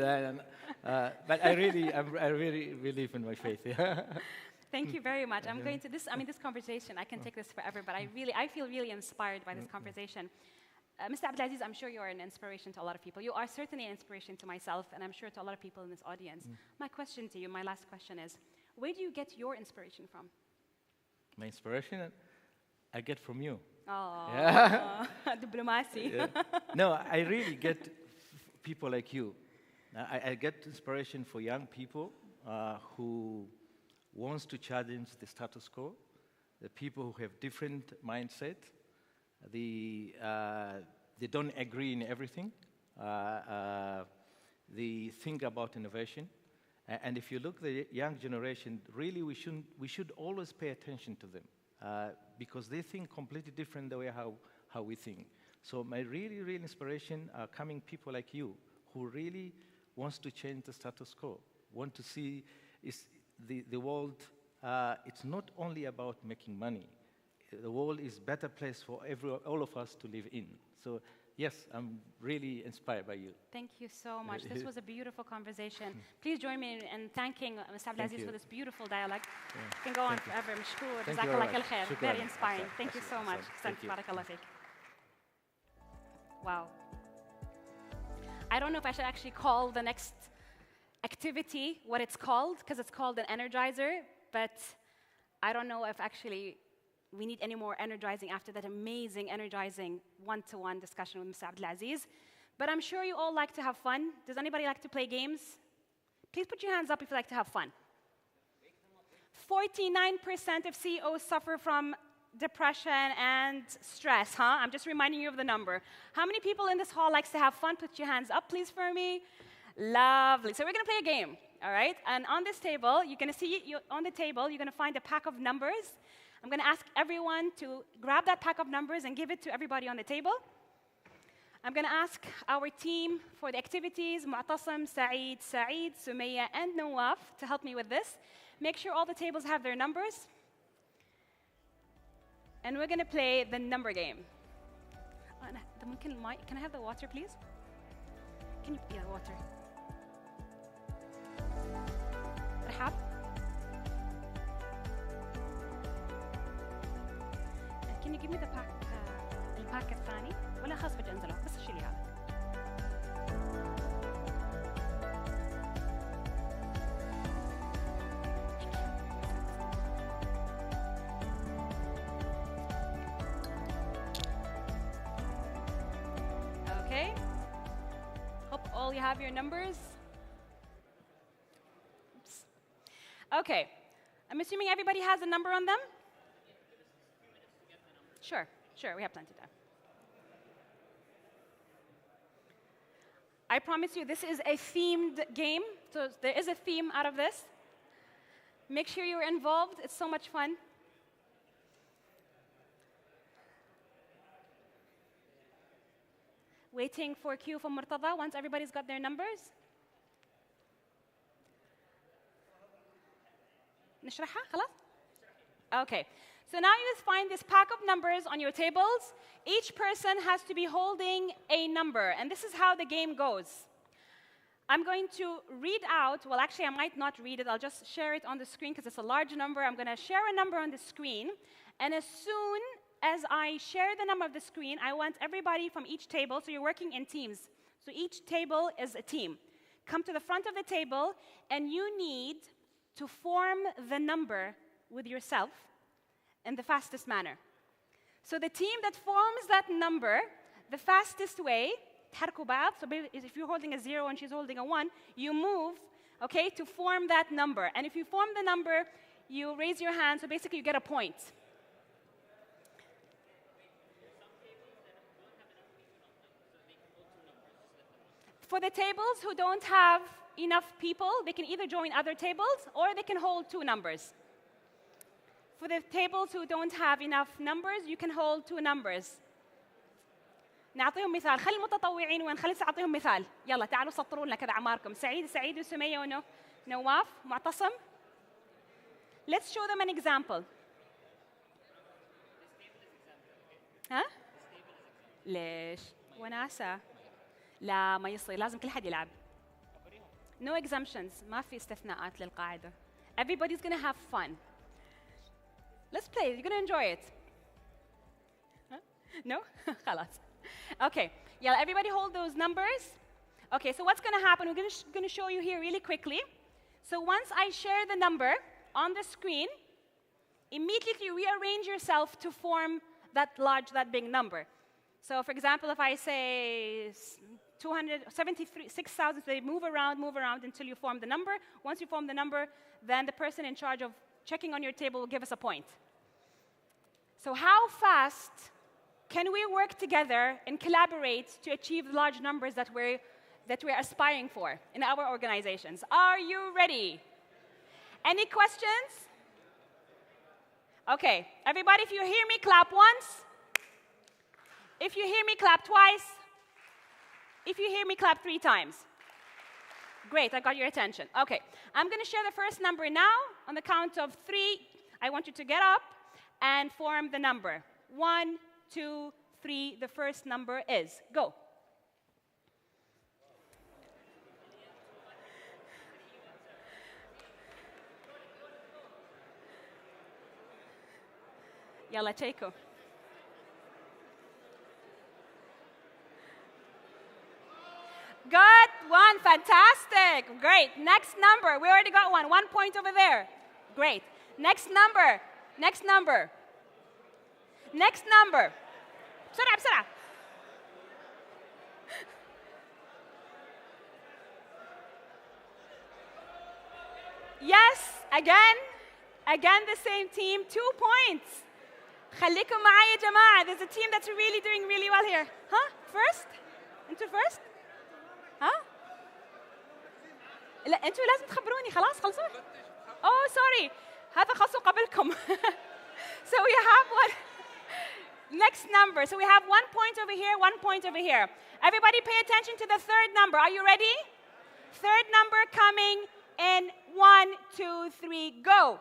but I really believe in my faith, yeah. Thank you very much. I'm going to this conversation, I can take this forever, but I feel really inspired by this conversation. Mr. Abdulaziz, I'm sure you're an inspiration to a lot of people. You are certainly an inspiration to myself, and I'm sure to a lot of people in this audience. My question to you, my last question is, where do you get your inspiration from? My inspiration? I get from you. Oh, yeah. Diplomacy. Yeah. No, I really get people like you. I get inspiration for young people who wants to challenge the status quo, the people who have different mindset. They don't agree in everything. They think about innovation. And if you look at the young generation, really we should always pay attention to them because they think completely different the way how we think. So my really inspiration are coming people like you who really wants to change the status quo, want to see the world. It's not only about making money. The world is a better place for all of us to live in. So, yes, I'm really inspired by you. Thank you so much. This was a beautiful conversation. Please join me in thanking Mr. Abdulaziz for this beautiful dialogue. You can go on forever. Mashkoor. Jazakallah khair. Very inspiring. Thank you so much. Barakallah fik. Wow. I don't know if I should actually call the next activity what it's called, because it's called an energizer, but I don't know if actually we need any more energizing after that amazing, energizing one-to-one discussion with Mr. Abdulaziz. But I'm sure you all like to have fun. Does anybody like to play games? Please put your hands up if you like to have fun. 49% of CEOs suffer from depression and stress, huh? I'm just reminding you of the number. How many people in this hall likes to have fun? Put your hands up, please, for me. Lovely. So we're going to play a game, all right? And on this table, you're going to see, on the table, you're going to find a pack of numbers. I'm going to ask everyone to grab that pack of numbers and give it to everybody on the table. I'm going to ask our team for the activities, Mu'tasim, Saeed, Sumaya, and Nawaf, to help me with this. Make sure all the tables have their numbers. And we're going to play the number game. ممكن الماء. Can I have the water please? Can you yeah water. رحاب. Can you give me the pack الباك الثاني؟ ولا خلاص بجي انزله بس شيلي هذا. Okay. Hope all you have your numbers. Oops. Okay. I'm assuming everybody has a number on them? Sure, we have plenty of time. I promise you this is a themed game, so there is a theme out of this. Make sure you're involved, it's so much fun. Waiting for cue from Murtada once everybody's got their numbers. نشرحها خلاص? Okay. So now you just find this pack of numbers on your tables. Each person has to be holding a number, and this is how the game goes. I'm going to read out, well, actually, I might not read it. I'll just share it on the screen because it's a large number. I'm going to share a number on the screen, and as soon as I share the number of the screen, I want everybody from each table, so you're working in teams. So each table is a team. Come to the front of the table, and you need to form the number with yourself in the fastest manner. So the team that forms that number the fastest way, تحركوا بعض, so if you're holding a 0 and she's holding a 1, you move, okay, to form that number. And if you form the number, you raise your hand, so basically you get a point. For the tables who don't have enough people, they can either join other tables or they can hold 2 numbers. For the tables who don't have enough numbers, you can hold 2 numbers. نعطيهم مثال. خلي المتطوعين وين؟ خلي أعطيهم مثال. يلا تعالوا سطروا لنا كذا أعماركم. سعيد وسمية ونواف معتصم. Let's show them an example. ها؟ ليش؟ وناسة. لا ما يصير، لازم كل حد يلعب. No exemptions. ما في استثناءات للقاعدة. Everybody's gonna have fun. Let's play. You're gonna enjoy it. Huh? No? خلاص. Okay. Yeah, everybody hold those numbers. Okay, so what's gonna happen? We're gonna show you here really quickly. So once I share the number on the screen, immediately rearrange yourself to form that big number. So for example, if I say 276,000, so they move around until you form the number. Once you form the number, then the person in charge of checking on your table will give us a point. So how fast can we work together and collaborate to achieve large numbers that we're aspiring for in our organizations? Are you ready? Any questions? Okay, everybody, if you hear me, clap once. If you hear me, clap twice. If you hear me, clap 3 times. Great, I got your attention. Okay, I'm going to share the first number now. On the count of 3, I want you to get up and form the number. 1, 2, 3. The first number is. Go. Yalla, Cheiko. Good one, fantastic. Great. Next number. We already got one. 1 point over there. Great. Next number. Next number. Next number. بسرعة بسرعة. Yes, again the same team. 2 points. خليكم معي يا جماعة. There's a team that's really doing really well here. Huh? First? أنتوا first? ها؟ لا أنتوا لازم تخبروني خلاص خلصوا؟ Oh sorry. هذا خلصوا قبلكم. So we have one. Next number. So we have 1 point over here, 1 point over here. Everybody pay attention to the third number. Are you ready? Third number coming in 1, 2, 3, go.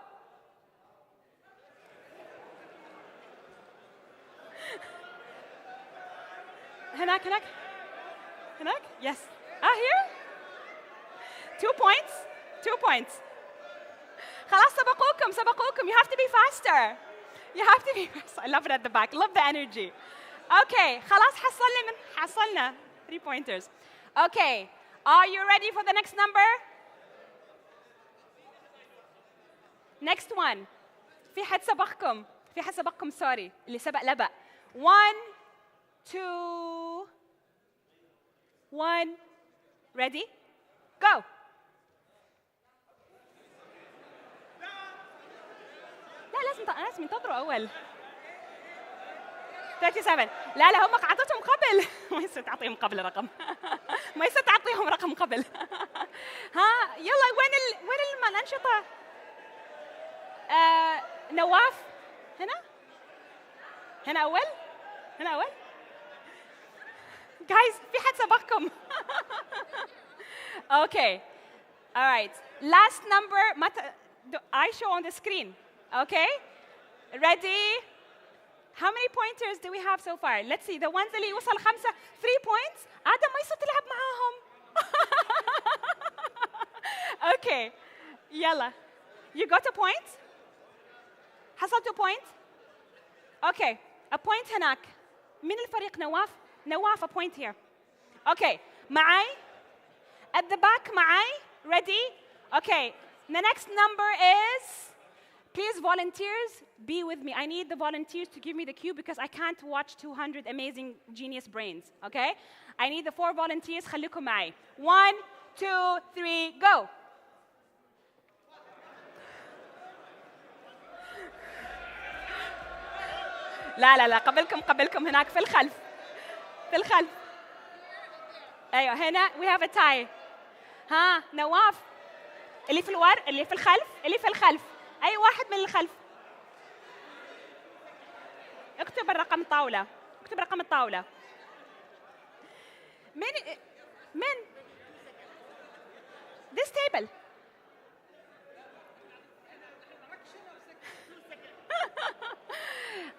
هناك هناك هناك. Yes. Here. 2 points. 2 points. خلاص سبقوكم. You have to be faster. You have to be faster. I love it at the back. Love the energy. Okay. خلاص حصلنا 3 pointers. Okay. Are you ready for the next number? Next one. في حد سبقكم sorry. اللي سبق لبق. 1 2 1 Ready? Go. لازم ينتظروا أول. 37. لا هم أعطيتهم قبل. ما يصير تعطيهم قبل رقم. ما يصير تعطيهم رقم قبل. ها يلا وين الأنشطة؟ نواف هنا أول. Guys, في حد سبقكم. Okay. All right. Last number. I show on the screen. Okay. Ready? How many pointers do we have so far? Let's see. The ones اللي يوصل 5 3 points. آدم ما يصير تلعب معاهم. Okay. يلا. You got a point? حصلتوا point? Okay. A point هناك. من الفريق نواف؟ نواف, a point here. Okay. معي? At the back, معي? Ready? Okay. The next number is, please volunteers, be with me. I need the volunteers to give me the cue because I can't watch 200 amazing genius brains. Okay? I need the 4 volunteers. خليكم معي. 1, 2, 3, go. لا قبلكم هناك في الخلف. ايوه هنا we have a tie. ها نواف اللي في الخلف اي واحد من الخلف. اكتب رقم الطاولة. من this table.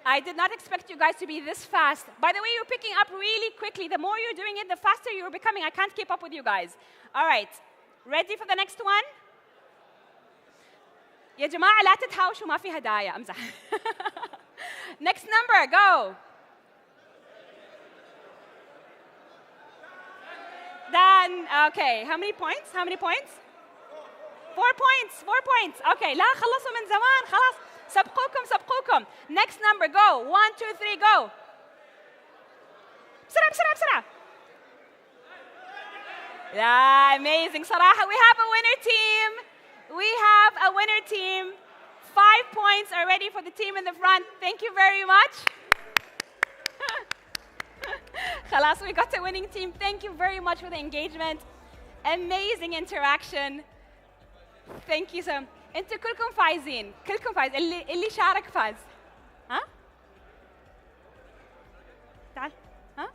I did not expect you guys to be this fast. By the way, you're picking up really quickly. The more you're doing it, the faster you're becoming. I can't keep up with you guys. All right. Ready for the next one? يا جماعة لا تتهاوشوا ما في هدايا. أمزح. Next number, go. Done. Okay. How many points? 4 points. Okay. لا خلصوا من زمان. خلاص. سبقوكم. Next number, go. 1, 2, 3, go. بسرعة. Yeah, amazing. صراحة, we have a winner team. 5 points already for the team in the front. Thank you very much. خلاص, we got a winning team. Thank you very much for the engagement. Amazing interaction. Thank you so much. انتوا كلكم فايزين. اللي شارك فاز. ها؟ تعال. ها؟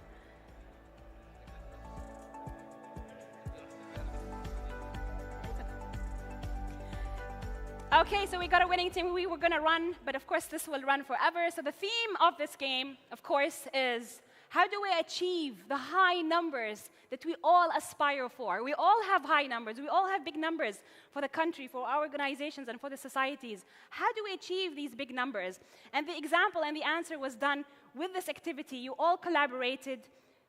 Okay, so we got a winning team. We were going to run, but of course this will run forever. So the theme of this game, of course, is how do we achieve the high numbers that we all aspire for? We all have high numbers. We all have big numbers for the country, for our organizations, and for the societies. How do we achieve these big numbers? And the example and the answer was done with this activity. You all collaborated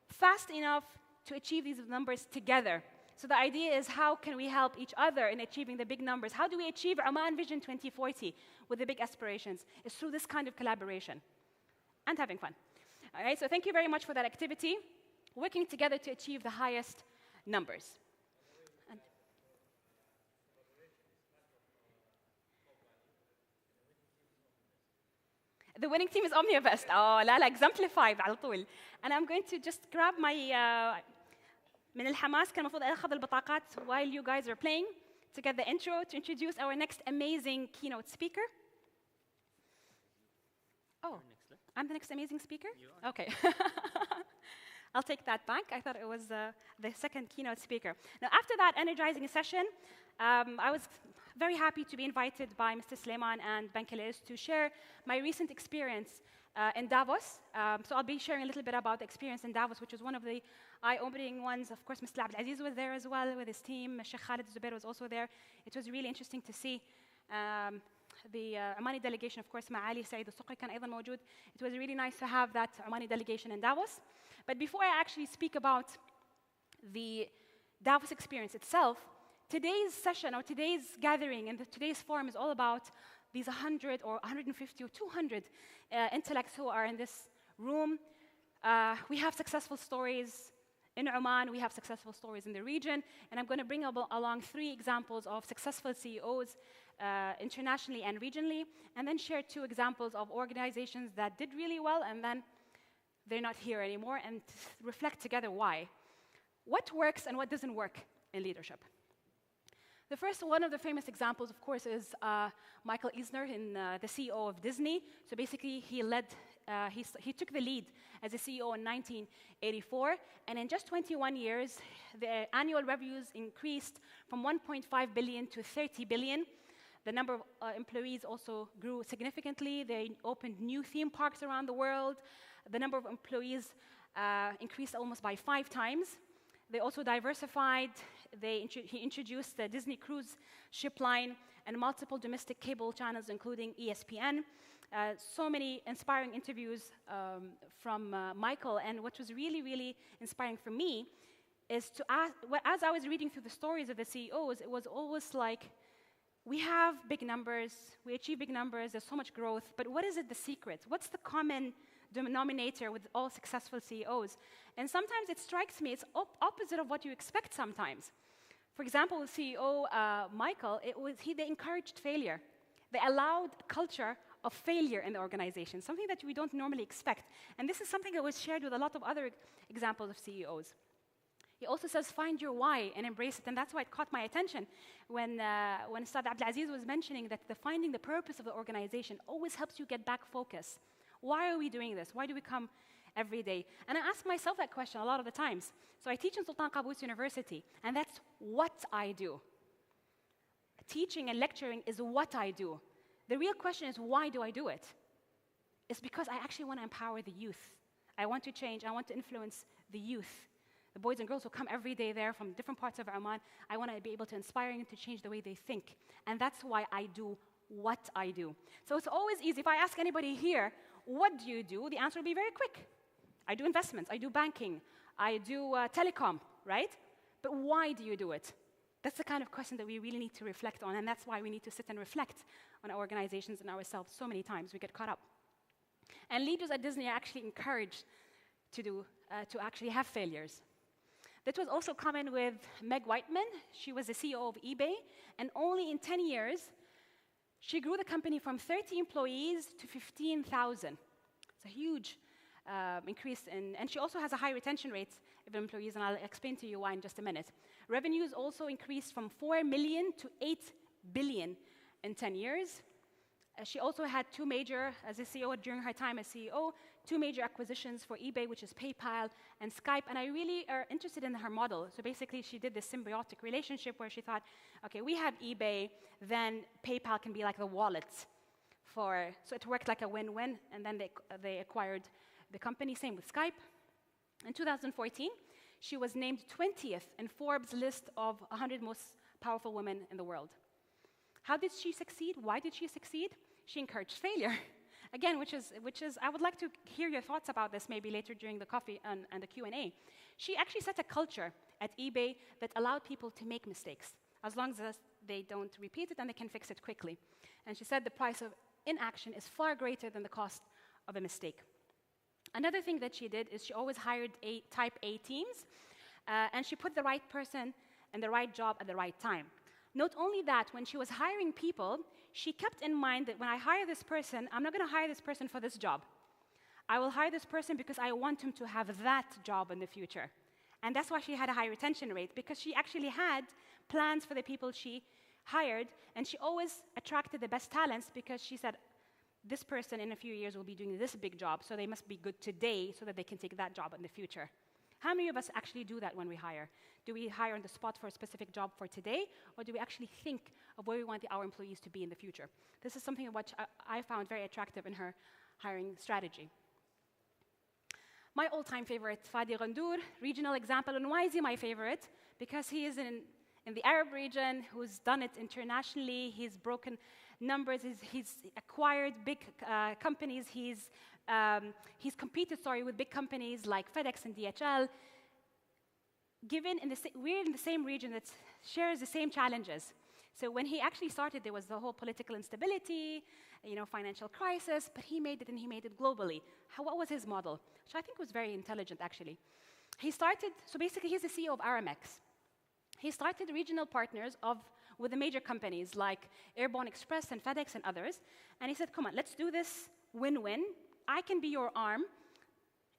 fast enough to achieve these numbers together. So the idea is, how can we help each other in achieving the big numbers? How do we achieve Oman Vision 2040 with the big aspirations? It's through this kind of collaboration and having fun. All right, so thank you very much for that activity. Working together to achieve the highest numbers. And the winning team is Omnivest. Oh, لا exemplified على طول. And I'm going to just grab my من الحماس كان المفروض أخذ البطاقات while you guys are playing to get the intro to introduce our next amazing keynote speaker. Oh, I'm the next amazing speaker? You are. Okay. I'll take that back. I thought it was the second keynote speaker. Now, after that energizing session, I was very happy to be invited by Mr. Suleiman and Bankeles to share my recent experience in Davos. So I'll be sharing a little bit about the experience in Davos, which was one of the eye-opening ones. Of course, Mr. Abdelaziz was there as well with his team. Sheikh Khalid Zubair was also there. It was really interesting to see the Omani delegation, of course, Maali Saeed al-Suqri كان أيضا موجود. It was really nice to have that Omani delegation in Davos. But before I actually speak about the Davos experience itself, today's session or today's gathering and today's forum is all about these 100 or 150 or 200 intellects who are in this room. We have successful stories in Oman, we have successful stories in the region, and I'm going to bring along 3 examples of successful CEOs internationally and regionally, and then share 2 examples of organizations that did really well and then they're not here anymore, and reflect together why. What works and what doesn't work in leadership? The first, one of the famous examples, of course, is Michael Eisner, the CEO of Disney. So basically, he took the lead as a CEO in 1984, and in just 21 years, the annual revenues increased from 1.5 billion to 30 billion. The number of employees also grew significantly. They opened new theme parks around the world. The number of employees increased almost by 5 times. They also diversified. He introduced the Disney cruise ship line and multiple domestic cable channels, including ESPN. So many inspiring interviews from Michael. And what was really, really inspiring for me is to ask, as I was reading through the stories of the CEOs, it was always like, we have big numbers, we achieve big numbers, there's so much growth, but what is it, the secret? What's the common denominator with all successful CEOs? And sometimes it strikes me, it's opposite of what you expect sometimes. For example, with CEO Michael, they encouraged failure. They allowed a culture of failure in the organization, something that we don't normally expect. And this is something that was shared with a lot of other examples of CEOs. He also says, find your why and embrace it. And that's why it caught my attention when Ustad Abdelaziz was mentioning that finding the purpose of the organization always helps you get back focus. Why are we doing this? Why do we come every day? And I ask myself that question a lot of the times. So I teach in Sultan Qaboos University, and that's what I do. Teaching and lecturing is what I do. The real question is, why do I do it? It's because I actually want to empower the youth. I want to change, I want to influence the youth. The boys and girls who come every day there from different parts of Oman, I want to be able to inspire them to change the way they think. And that's why I do what I do. So it's always easy. If I ask anybody here, what do you do? The answer will be very quick. I do investments, I do banking, I do telecom, right? But why do you do it? That's the kind of question that we really need to reflect on, and that's why we need to sit and reflect on our organizations and ourselves. So many times we get caught up. And leaders at Disney are actually encouraged to actually have failures. That was also common with Meg Whitman. She was the CEO of eBay, and only in 10 years, she grew the company from 30 employees to 15,000. It's a huge increase, and she also has a high retention rate of employees, and I'll explain to you why in just a minute. Revenues also increased from 4 million to 8 billion in 10 years. She also had 2 major, as a CEO during her time as CEO, 2 major acquisitions for eBay, which is PayPal and Skype, and I really are interested in her model. So basically, she did this symbiotic relationship where she thought, okay, we have eBay, then PayPal can be like the wallet so it worked like a win-win, and then they acquired the company, same with Skype. In 2014, she was named 20th in Forbes' list of 100 most powerful women in the world. How did she succeed? Why did she succeed? She encouraged failure. Again, which is, I would like to hear your thoughts about this maybe later during the coffee and the Q&A. She actually set a culture at eBay that allowed people to make mistakes, as long as they don't repeat it and they can fix it quickly. And she said the price of inaction is far greater than the cost of a mistake. Another thing that she did is she always hired type A teams, and she put the right person in the right job at the right time. Not only that, when she was hiring people, she kept in mind that when I hire this person, I'm not going to hire this person for this job. I will hire this person because I want him to have that job in the future. And that's why she had a high retention rate, because she actually had plans for the people she hired, and she always attracted the best talents because she said, this person in a few years will be doing this big job, so they must be good today so that they can take that job in the future. How many of us actually do that when we hire? Do we hire on the spot for a specific job for today, or do we actually think of where we want our employees to be in the future? This is something which I found very attractive in her hiring strategy. My all-time favorite, Fadi Ghandour, regional example. And why is he my favorite? Because he is in the Arab region, who's done it internationally. He's broken numbers. He's acquired big companies. He's competed, with big companies like FedEx and DHL. We're in the same region that shares the same challenges. So when he actually started, there was the whole political instability, financial crisis, but he made it, and he made it globally. What was his model? Which I think was very intelligent, actually. So basically, he's the CEO of Aramex. He started regional partners with the major companies like Airborne Express and FedEx and others. And he said, come on, let's do this win-win. I can be your arm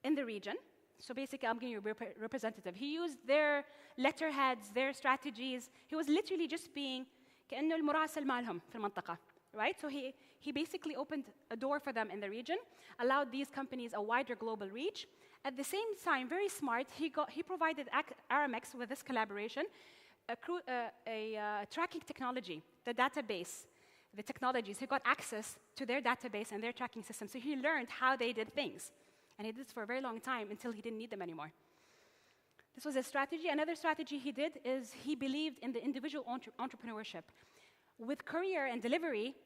in the region. So basically, I'm giving you a representative. He used their letterheads, their strategies. He was literally just being كأنه المراسل مالهم في المنطقة, right? So he basically opened a door for them in the region, allowed these companies a wider global reach. At the same time, very smart, he provided Aramex with this collaboration, a tracking technology, the database, the technologies. He got access to their database and their tracking system. So he learned how they did things. And he did this for a very long time until he didn't need them anymore. This was a strategy. Another strategy he did is he believed in the individual entrepreneurship. With courier and delivery,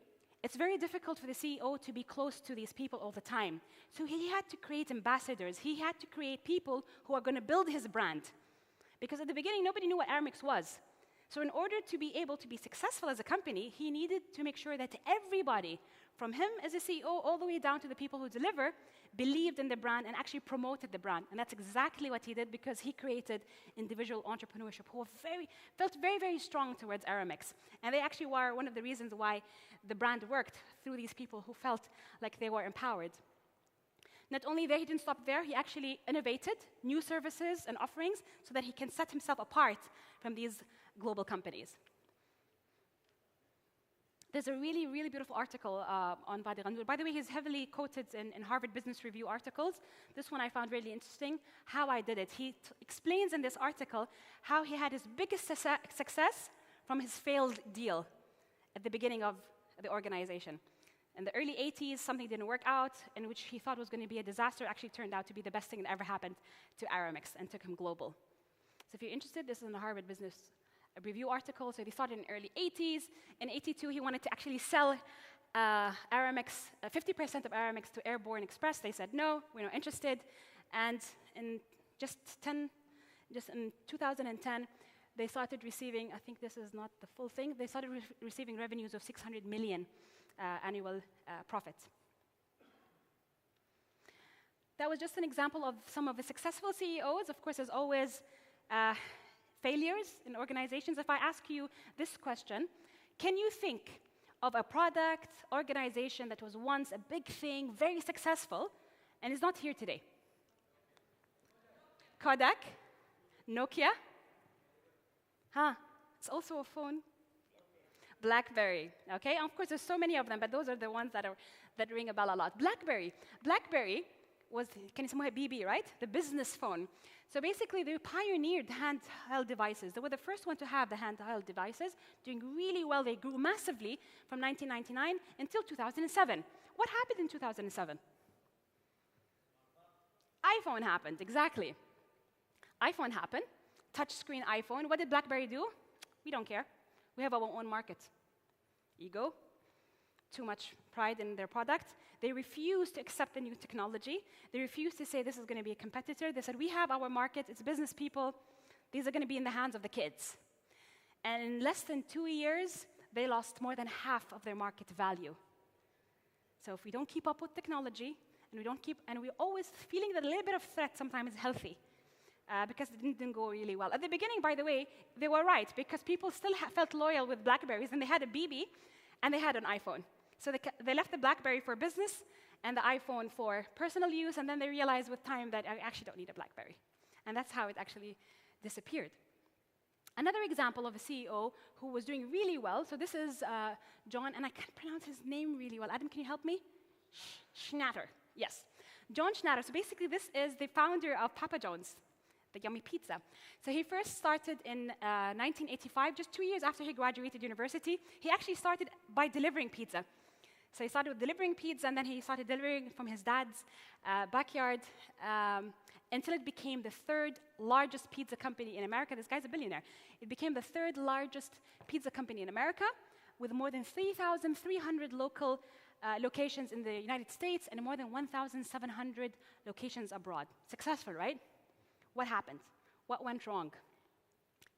it's very difficult for the CEO to be close to these people all the time. So he had to create ambassadors. He had to create people who are going to build his brand. Because at the beginning, nobody knew what Aramex was. So in order to be able to be successful as a company, he needed to make sure that everybody, from him as a CEO all the way down to the people who deliver, believed in the brand and actually promoted the brand. And that's exactly what he did, because he created individual entrepreneurship who felt very, very strong towards Aramex. And they actually were one of the reasons why the brand worked, through these people who felt like they were empowered. Not only that, he didn't stop there. He actually innovated new services and offerings so that he can set himself apart from these global companies. There's a really, really beautiful article on Fadi Ghandour. By the way, he's heavily quoted in Harvard Business Review articles. This one I found really interesting, how I did it. He explains in this article how he had his biggest success from his failed deal at the beginning of the organization. In the early 80s, something didn't work out, in which he thought was going to be a disaster, actually turned out to be the best thing that ever happened to Aramex and took him global. So if you're interested, this is in the Harvard Business Review article. So they started in the early 80s. In 82, he wanted to actually sell Aramex, 50% of Aramex to Airborne Express. They said, no, we're not interested. And in in 2010, they started receiving, I think this is not the full thing, they started receiving revenues of 600 million annual profit. That was just an example of some of the successful CEOs. Of course, there's always failures in organizations. If I ask you this question, can you think of a product, organization that was once a big thing, very successful, and is not here today? Kodak? Nokia? It's also a phone. BlackBerry, okay? And of course, there's so many of them, but those are the ones that ring a bell a lot. BlackBerry was, can you say BB, right? The business phone. So basically, they pioneered handheld devices. They were the first one to have the handheld devices, doing really well. They grew massively from 1999 until 2007. What happened in 2007? iPhone happened, exactly. iPhone happened, touchscreen iPhone. What did BlackBerry do? We don't care. We have our own market. Ego, too much pride in their product. They refused to accept the new technology. They refused to say this is going to be a competitor. They said, we have our market, it's business people. These are going to be in the hands of the kids. And in less than 2 years, they lost more than half of their market value. So if we don't keep up with technology, and we're always feeling that a little bit of threat sometimes is healthy. Because it didn't go really well. At the beginning, by the way, they were right, because people still felt loyal with BlackBerries, and they had a BB, and they had an iPhone. So they left the BlackBerry for business, and the iPhone for personal use, and then they realized with time that I actually don't need a BlackBerry. And that's how it actually disappeared. Another example of a CEO who was doing really well, so this is John, and I can't pronounce his name really well. Adam, can you help me? Schnatter, yes. John Schnatter. So basically, this is the founder of Papa John's, the yummy pizza. So he first started in 1985, just 2 years after he graduated university. He actually started by delivering pizza. So he started with delivering pizza, and then he started delivering from his dad's backyard until it became the third largest pizza company in America. This guy's a billionaire. It became the third largest pizza company in America, with more than 3,300 local locations in the United States and more than 1,700 locations abroad. Successful, right? What happened? What went wrong?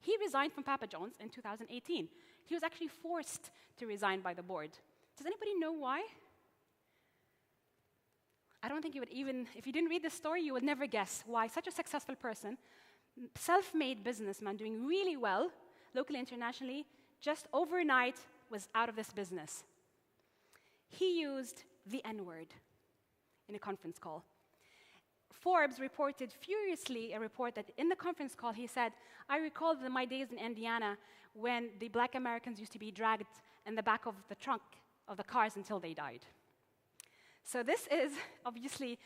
He resigned from Papa John's in 2018. He was actually forced to resign by the board. Does anybody know why? I don't think you would even, if you didn't read this story, you would never guess why such a successful person, self-made businessman doing really well, locally, internationally, just overnight was out of this business. He used the N-word in a conference call. Forbes reported furiously a report that in the conference call he said, I recall my days in Indiana when the black Americans used to be dragged in the back of the trunk of the cars until they died. So this is obviously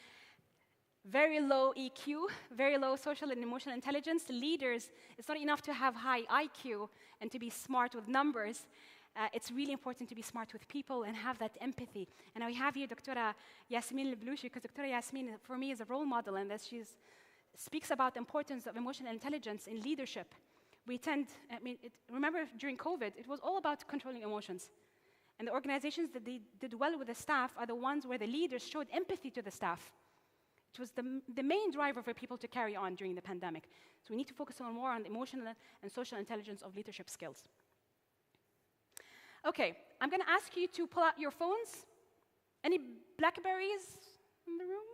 very low EQ, very low social and emotional intelligence. Leaders, it's not enough to have high IQ and to be smart with numbers. It's really important to be smart with people and have that empathy. And we have here Dr. Yasmin Al-Baluchi, because Dr. Yasmin, for me, is a role model in this. She speaks about the importance of emotional intelligence in leadership. Remember during COVID, it was all about controlling emotions. And the organizations that they did well with the staff are the ones where the leaders showed empathy to the staff. It was the main driver for people to carry on during the pandemic. So we need to focus more on the emotional and social intelligence of leadership skills. Okay, I'm going to ask you to pull out your phones. Any Blackberries in the room?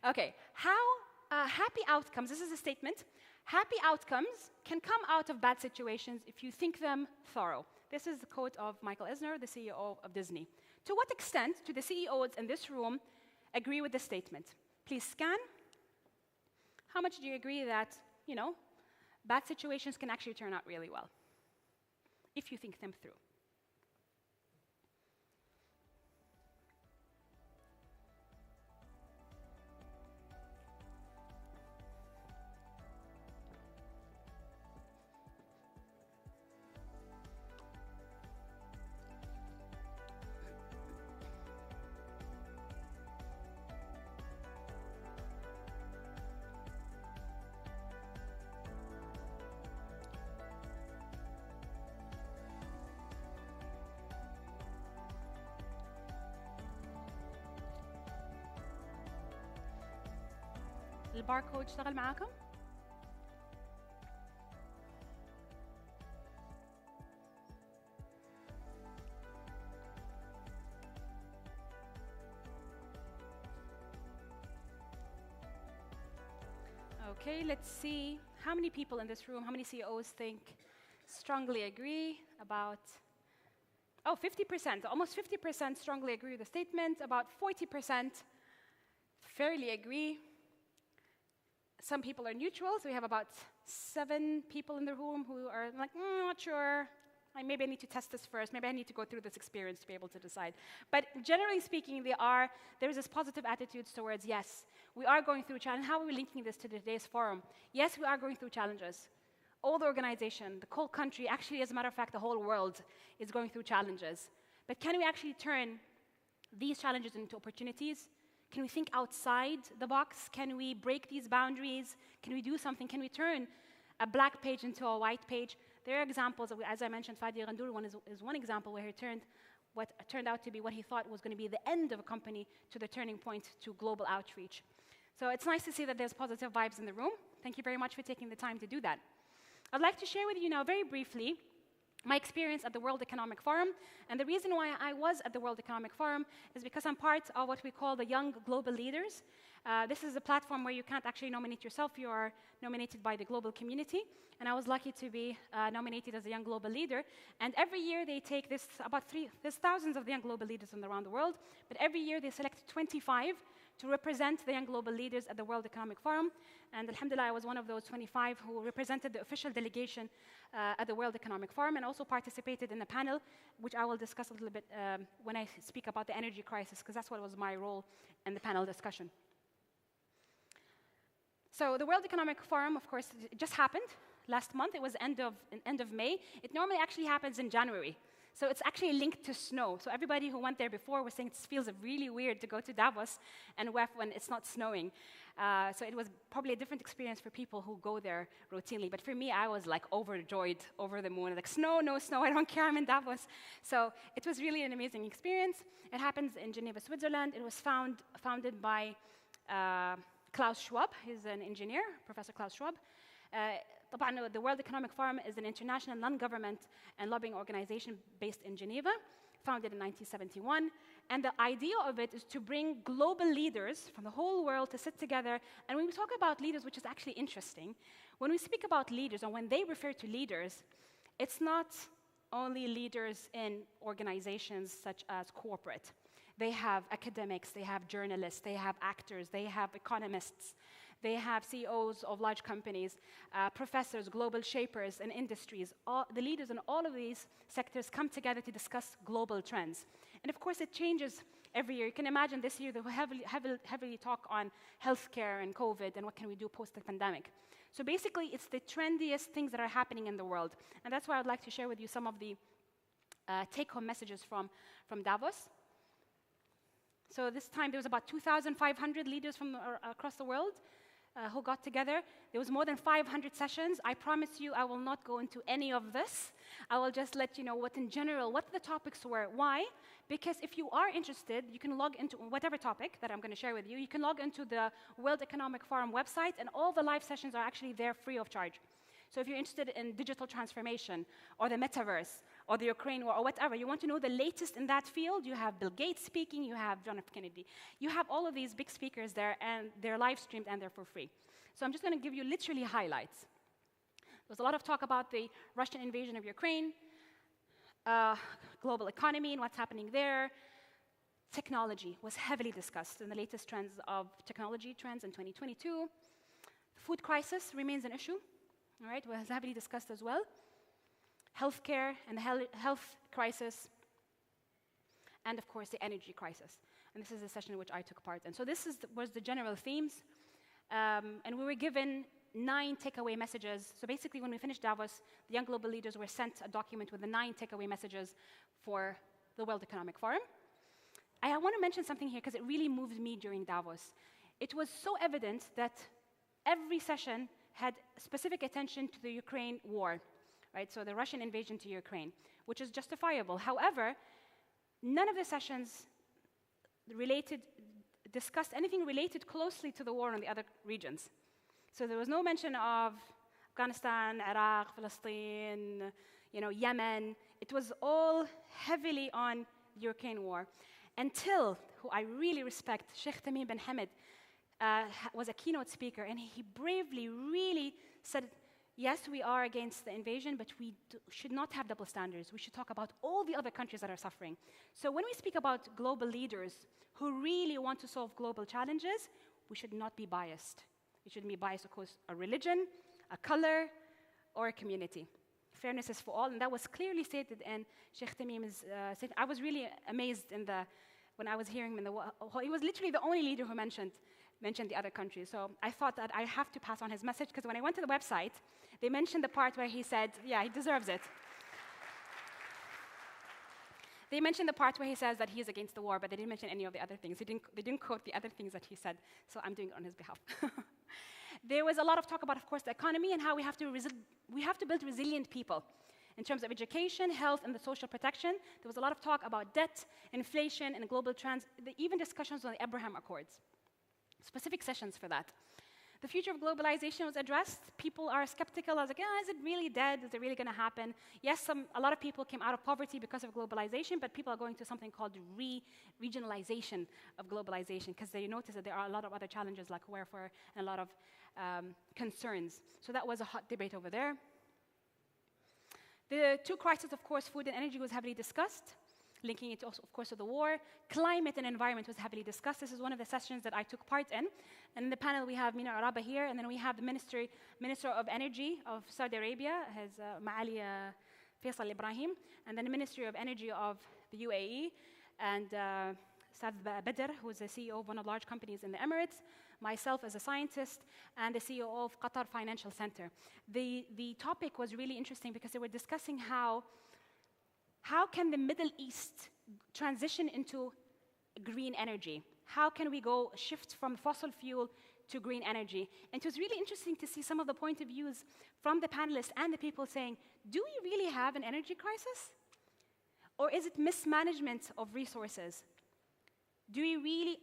Okay, happy outcomes, this is a statement. Happy outcomes can come out of bad situations if you think them thorough. This is the quote of Michael Eisner, the CEO of Disney. To what extent do the CEOs in this room agree with this statement? Please scan. How much do you agree that, bad situations can actually turn out really well if you think them through? الباركود اشتغل معاكم؟ Okay, let's see how many people in this room, how many CEOs strongly agree about, 50%, almost 50% strongly agree with the statement, about 40% fairly agree. Some people are neutral, so we have about 7 people in the room who are like, not sure. Maybe I need to test this first. Maybe I need to go through this experience to be able to decide. But generally speaking, there is this positive attitude towards, yes, we are going through challenges. How are we linking this to today's forum? Yes, we are going through challenges. All the organization, the whole country, actually, as a matter of fact, the whole world is going through challenges. But can we actually turn these challenges into opportunities? Can we think outside the box? Can we break these boundaries? Can we do something? Can we turn a black page into a white page? There are examples, as I mentioned, Fadi Ghandour is one example where he turned what turned out to be what he thought was going to be the end of a company to the turning point to global outreach. So it's nice to see that there's positive vibes in the room. Thank you very much for taking the time to do that. I'd like to share with you now very briefly my experience at the World Economic Forum. And the reason why I was at the World Economic Forum is because I'm part of what we call the Young Global Leaders. This is a platform where you can't actually nominate yourself. You are nominated by the global community. And I was lucky to be nominated as a Young Global Leader. And every year they take there's thousands of the Young Global Leaders around the world, but every year they select 25 to represent the Young Global Leaders at the World Economic Forum. And alhamdulillah, I was one of those 25 who represented the official delegation at the World Economic Forum and also participated in the panel, which I will discuss a little bit when I speak about the energy crisis, because that's what was my role in the panel discussion. So the World Economic Forum, of course, it just happened last month. It was end of May. It normally actually happens in January. So it's actually linked to snow. So everybody who went there before was saying it feels really weird to go to Davos and WEF when it's not snowing. So it was probably a different experience for people who go there routinely. But for me, I was like overjoyed, over the moon. Like, snow, no snow, I don't care, I'm in Davos. So it was really an amazing experience. It happens in Geneva, Switzerland. It was founded by Klaus Schwab. He's an engineer, Professor Klaus Schwab. طبعاً, the World Economic Forum is an international non-government and lobbying organization based in Geneva, founded in 1971. And the idea of it is to bring global leaders from the whole world to sit together. And when we talk about leaders, which is actually interesting, when we speak about leaders and when they refer to leaders, it's not only leaders in organizations such as corporate. They have academics, they have journalists, they have actors, they have economists, they have CEOs of large companies, professors, global shapers in industries. The leaders in all of these sectors come together to discuss global trends. And of course, it changes every year. You can imagine this year they will heavily talk on healthcare and COVID and what can we do post the pandemic. So basically, it's the trendiest things that are happening in the world. And that's why I'd like to share with you some of the take-home messages from Davos. So this time, there was about 2,500 leaders from across the world who got together. There was more than 500 sessions. I promise you I will not go into any of this. I will just let you know what the topics were. Why? Because if you are interested, you can log into whatever topic that I'm going to share with you. You can log into the World Economic Forum website, and all the live sessions are actually there free of charge. So if you're interested in digital transformation or the metaverse or the Ukraine war or whatever, you want to know the latest in that field, you have Bill Gates speaking, you have John F. Kennedy. You have all of these big speakers there, and they're live streamed and they're for free. So I'm just going to give you literally highlights. There was a lot of talk about the Russian invasion of Ukraine, global economy and what's happening there. Technology was heavily discussed in the latest trends of technology trends in 2022. The food crisis remains an issue. All right, was heavily discussed as well. Healthcare and the health crisis, and of course the energy crisis. And this is a session in which I took part in. So this was the general themes, and we were given 9 takeaway messages. So basically, when we finished Davos, the young global leaders were sent a document with the 9 takeaway messages for the World Economic Forum. I want to mention something here because it really moved me during Davos. It was so evident that every session had specific attention to the Ukraine war, right? So the Russian invasion to Ukraine, which is justifiable. However, none of the sessions discussed anything related closely to the war in the other regions. So there was no mention of Afghanistan, Iraq, Palestine, Yemen. It was all heavily on the Ukraine war, until, who I really respect, Sheikh Tamim bin Hamad, was a keynote speaker, and he bravely really said, yes, we are against the invasion, but we should not have double standards. We should talk about all the other countries that are suffering. So when we speak about global leaders who really want to solve global challenges, we should not be biased. We shouldn't be biased, of course, a religion, a color, or a community. Fairness is for all, and that was clearly stated in Sheikh Tamim's statement. I was really amazed when I was hearing him. He was literally the only leader who mentioned the other countries. So I thought that I have to pass on his message, because when I went to the website, they mentioned the part where he said, yeah, he deserves it. They mentioned the part where he says that he is against the war, but they didn't mention any of the other things. They didn't quote the other things that he said, so I'm doing it on his behalf. There was a lot of talk about, of course, the economy and how we have to build resilient people in terms of education, health, and the social protection. There was a lot of talk about debt, inflation, and global trends, even discussions on the Abraham Accords. Specific sessions for that. The future of globalization was addressed. People are skeptical. I was like, is it really dead? Is it really going to happen? Yes, a lot of people came out of poverty because of globalization, but people are going to something called regionalization of globalization, because they notice that there are a lot of other challenges like warfare and a lot of concerns. So that was a hot debate over there. The 2 crises, of course, food and energy was heavily discussed, linking it also, of course, to the war. Climate and environment was heavily discussed. This is one of the sessions that I took part in. And in the panel, we have Mina Araba here, and then we have the Minister of Energy of Saudi Arabia, Maali Faisal Ibrahim, and then the Ministry of Energy of the UAE, and Saad Badr, who is the CEO of one of the large companies in the Emirates, myself as a scientist, and the CEO of Qatar Financial Center. The topic was really interesting because they were discussing how how can the Middle East transition into green energy? How can we shift from fossil fuel to green energy? And it was really interesting to see some of the point of views from the panelists and the people saying, do we really have an energy crisis? Or is it mismanagement of resources?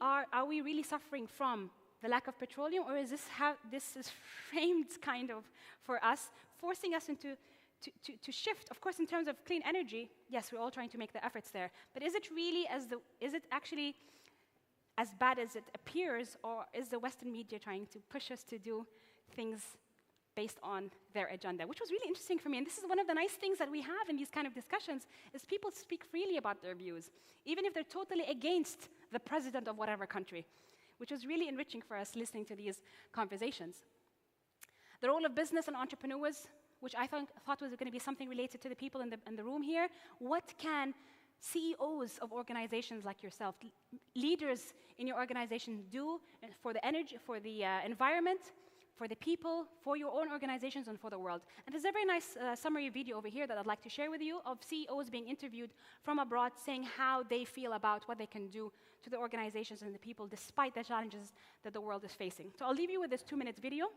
Are we really suffering from the lack of petroleum, or is this how this is framed kind of for us, forcing us to shift? Of course, in terms of clean energy, yes, we're all trying to make the efforts there, but is it actually as bad as it appears, or is the Western media trying to push us to do things based on their agenda? Which was really interesting for me, and this is one of the nice things that we have in these kind of discussions, is people speak freely about their views, even if they're totally against the president of whatever country, which was really enriching for us listening to these conversations. The role of business and entrepreneurs, which I thought was going to be something related to the people in the room here. What can CEOs of organizations like yourself, leaders in your organization, do for the energy, for the environment, for the people, for your own organizations, and for the world? And there's a very nice summary video over here that I'd like to share with you of CEOs being interviewed from abroad, saying how they feel about what they can do to the organizations and the people despite the challenges that the world is facing. So I'll leave you with this 2-minute video.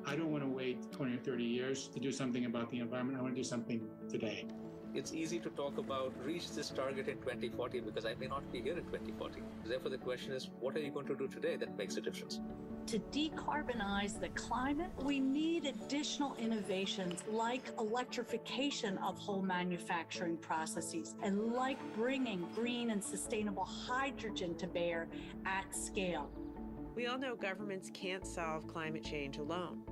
I don't want to wait 20 or 30 years to do something about the environment. I want to do something today. It's easy to talk about reach this target in 2040 because I may not be here in 2040. Therefore, the question is, what are you going to do today that makes a difference? To decarbonize the climate, we need additional innovations like electrification of whole manufacturing processes and like bringing green and sustainable hydrogen to bear at scale. We all know governments can't solve climate change alone.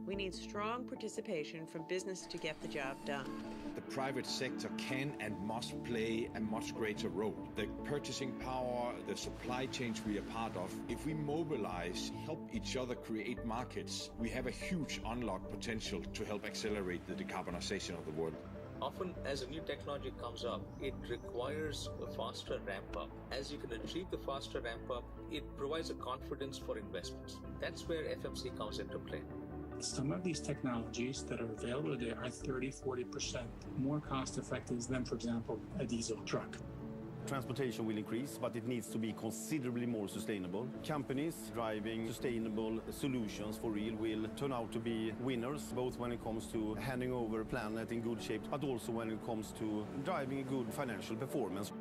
We need strong participation from business to get the job done. The private sector can and must play a much greater role. The purchasing power, the supply chains we are part of, if we mobilize, help each other create markets, we have a huge unlocked potential to help accelerate the decarbonization of the world. Often, as a new technology comes up, it requires a faster ramp up. As you can achieve the faster ramp up, it provides a confidence for investments. That's where FMC comes into play. Some of these technologies that are available today are 30-40% more cost effective than, for example, a diesel truck. Transportation will increase, but it needs to be considerably more sustainable. Companies driving sustainable solutions for real will turn out to be winners, both when it comes to handing over a planet in good shape, but also when it comes to driving a good financial performance.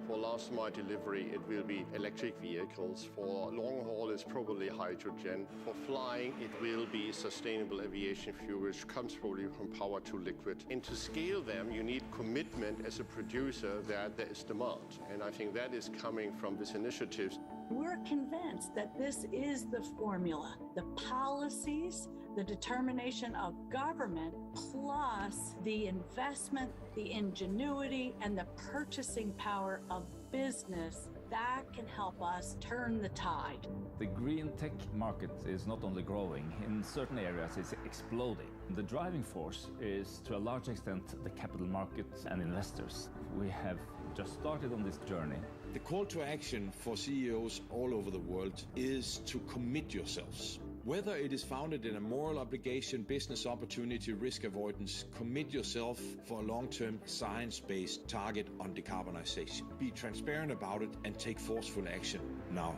For last mile delivery, it will be electric vehicles. For long haul, it's probably hydrogen. For flying, it will be sustainable aviation fuel, which comes probably from power to liquid. And to scale them, you need commitment as a producer that there is demand. And I think that is coming from these initiatives. We're convinced that this is the formula. The policies, the determination of government, plus the investment, the ingenuity, and the purchasing power of business, that can help us turn the tide. The green tech market is not only growing, in certain areas it's exploding. The driving force is, to a large extent, the capital markets and investors. We have just started on this journey. The call to action for CEOs all over the world is to commit yourselves. Whether it is founded in a moral obligation, business opportunity, risk avoidance, commit yourself for a long-term science-based target on decarbonization. Be transparent about it and take forceful action now.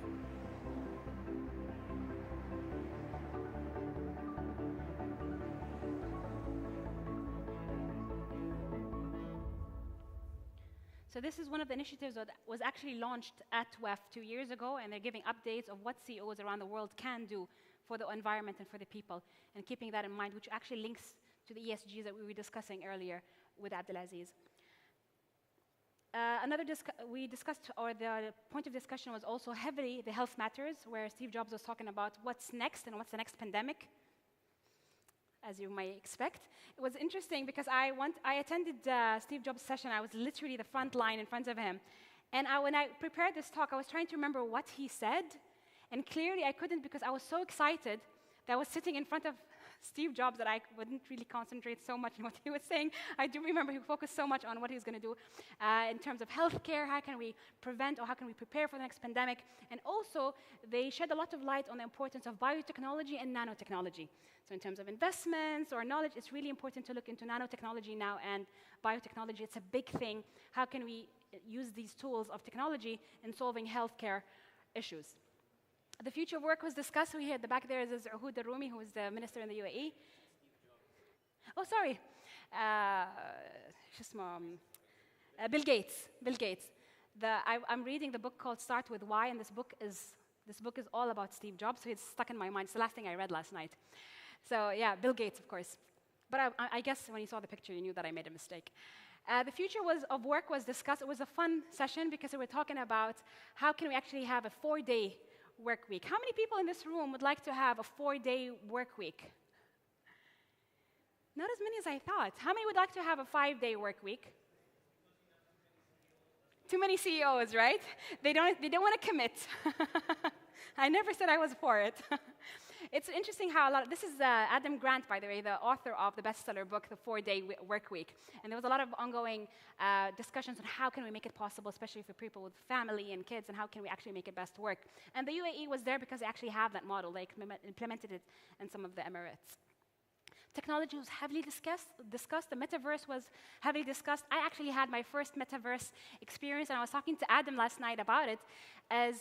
So this is one of the initiatives that was actually launched at WEF 2 years ago, and they're giving updates of what CEOs around the world can do for the environment and for the people, and keeping that in mind, which actually links to the ESGs that we were discussing earlier with Abdulaziz. The point of discussion was also heavily the health matters, where Steve Jobs was talking about what's next and what's the next pandemic, as you might expect. It was interesting because I attended Steve Jobs' session. I was literally the front line in front of him. And when I prepared this talk, I was trying to remember what he said. And clearly I couldn't, because I was so excited that I was sitting in front of Steve Jobs that I wouldn't really concentrate so much on what he was saying. I do remember he focused so much on what he was going to do in terms of healthcare, how can we prevent or how can we prepare for the next pandemic. And also, they shed a lot of light on the importance of biotechnology and nanotechnology. So in terms of investments or knowledge, it's really important to look into nanotechnology now and biotechnology. It's a big thing. How can we use these tools of technology in solving healthcare issues? The future of work was discussed. We had the back there is Uhud Al-Rumi, who is the minister in the UAE. Oh, sorry. Bill Gates. Bill Gates. I'm reading the book called Start With Why, and this book is all about Steve Jobs, so it's stuck in my mind. It's the last thing I read last night. So yeah, Bill Gates, of course. But I guess when you saw the picture, you knew that I made a mistake. The future of work was discussed. It was a fun session because we were talking about how can we actually have a 4-day work week. How many people in this room would like to have a 4-day work week? Not as many as I thought. How many would like to have a 5-day work week? Too many CEOs, right? They don't want to commit. I never said I was for it. It's interesting how this is Adam Grant, by the way, the author of the bestseller book, The 4-Day Work Week. And there was a lot of ongoing discussions on how can we make it possible, especially for people with family and kids, and how can we actually make it best work. And the UAE was there because they actually have that model. They implemented it in some of the Emirates. Technology was heavily discussed. The metaverse was heavily discussed. I actually had my first metaverse experience, and I was talking to Adam last night about it, as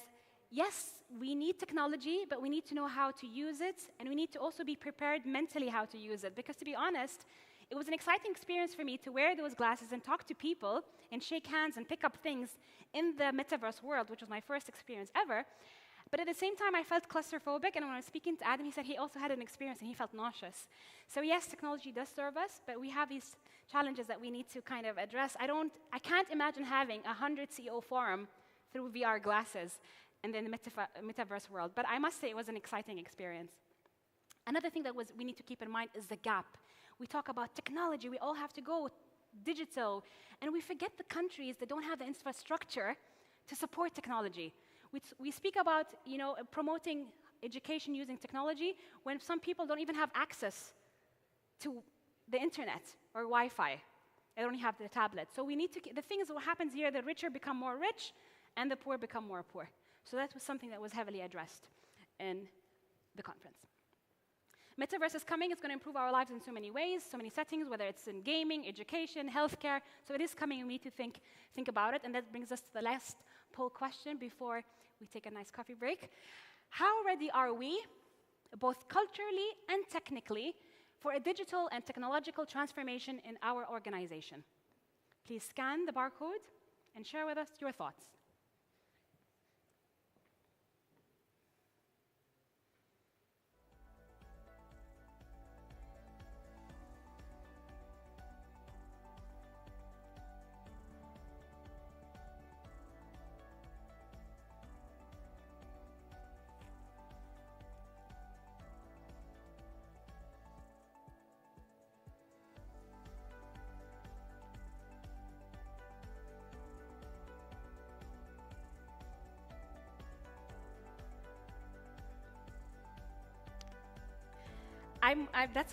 yes, we need technology, but we need to know how to use it, and we need to also be prepared mentally how to use it. Because to be honest, it was an exciting experience for me to wear those glasses and talk to people and shake hands and pick up things in the metaverse world, which was my first experience ever. But at the same time, I felt claustrophobic, and when I was speaking to Adam, he said he also had an experience and he felt nauseous. So yes, technology does serve us, but we have these challenges that we need to kind of address. I can't imagine having a 100 CEO forum through VR glasses and then the metaverse world. But I must say it was an exciting experience. Another thing that we need to keep in mind is the gap. We talk about technology, we all have to go digital, and we forget the countries that don't have the infrastructure to support technology. We speak about promoting education using technology when some people don't even have access to the internet or Wi-Fi. They don't have the tablet. So we need to, the thing is what happens here, the richer become more rich and the poor become more poor. So that was something that was heavily addressed in the conference. Metaverse is coming. It's going to improve our lives in so many ways, so many settings, whether it's in gaming, education, healthcare. So it is coming, and we need to think about it. And that brings us to the last poll question before we take a nice coffee break. How ready are we, both culturally and technically, for a digital and technological transformation in our organization? Please scan the barcode and share with us your thoughts.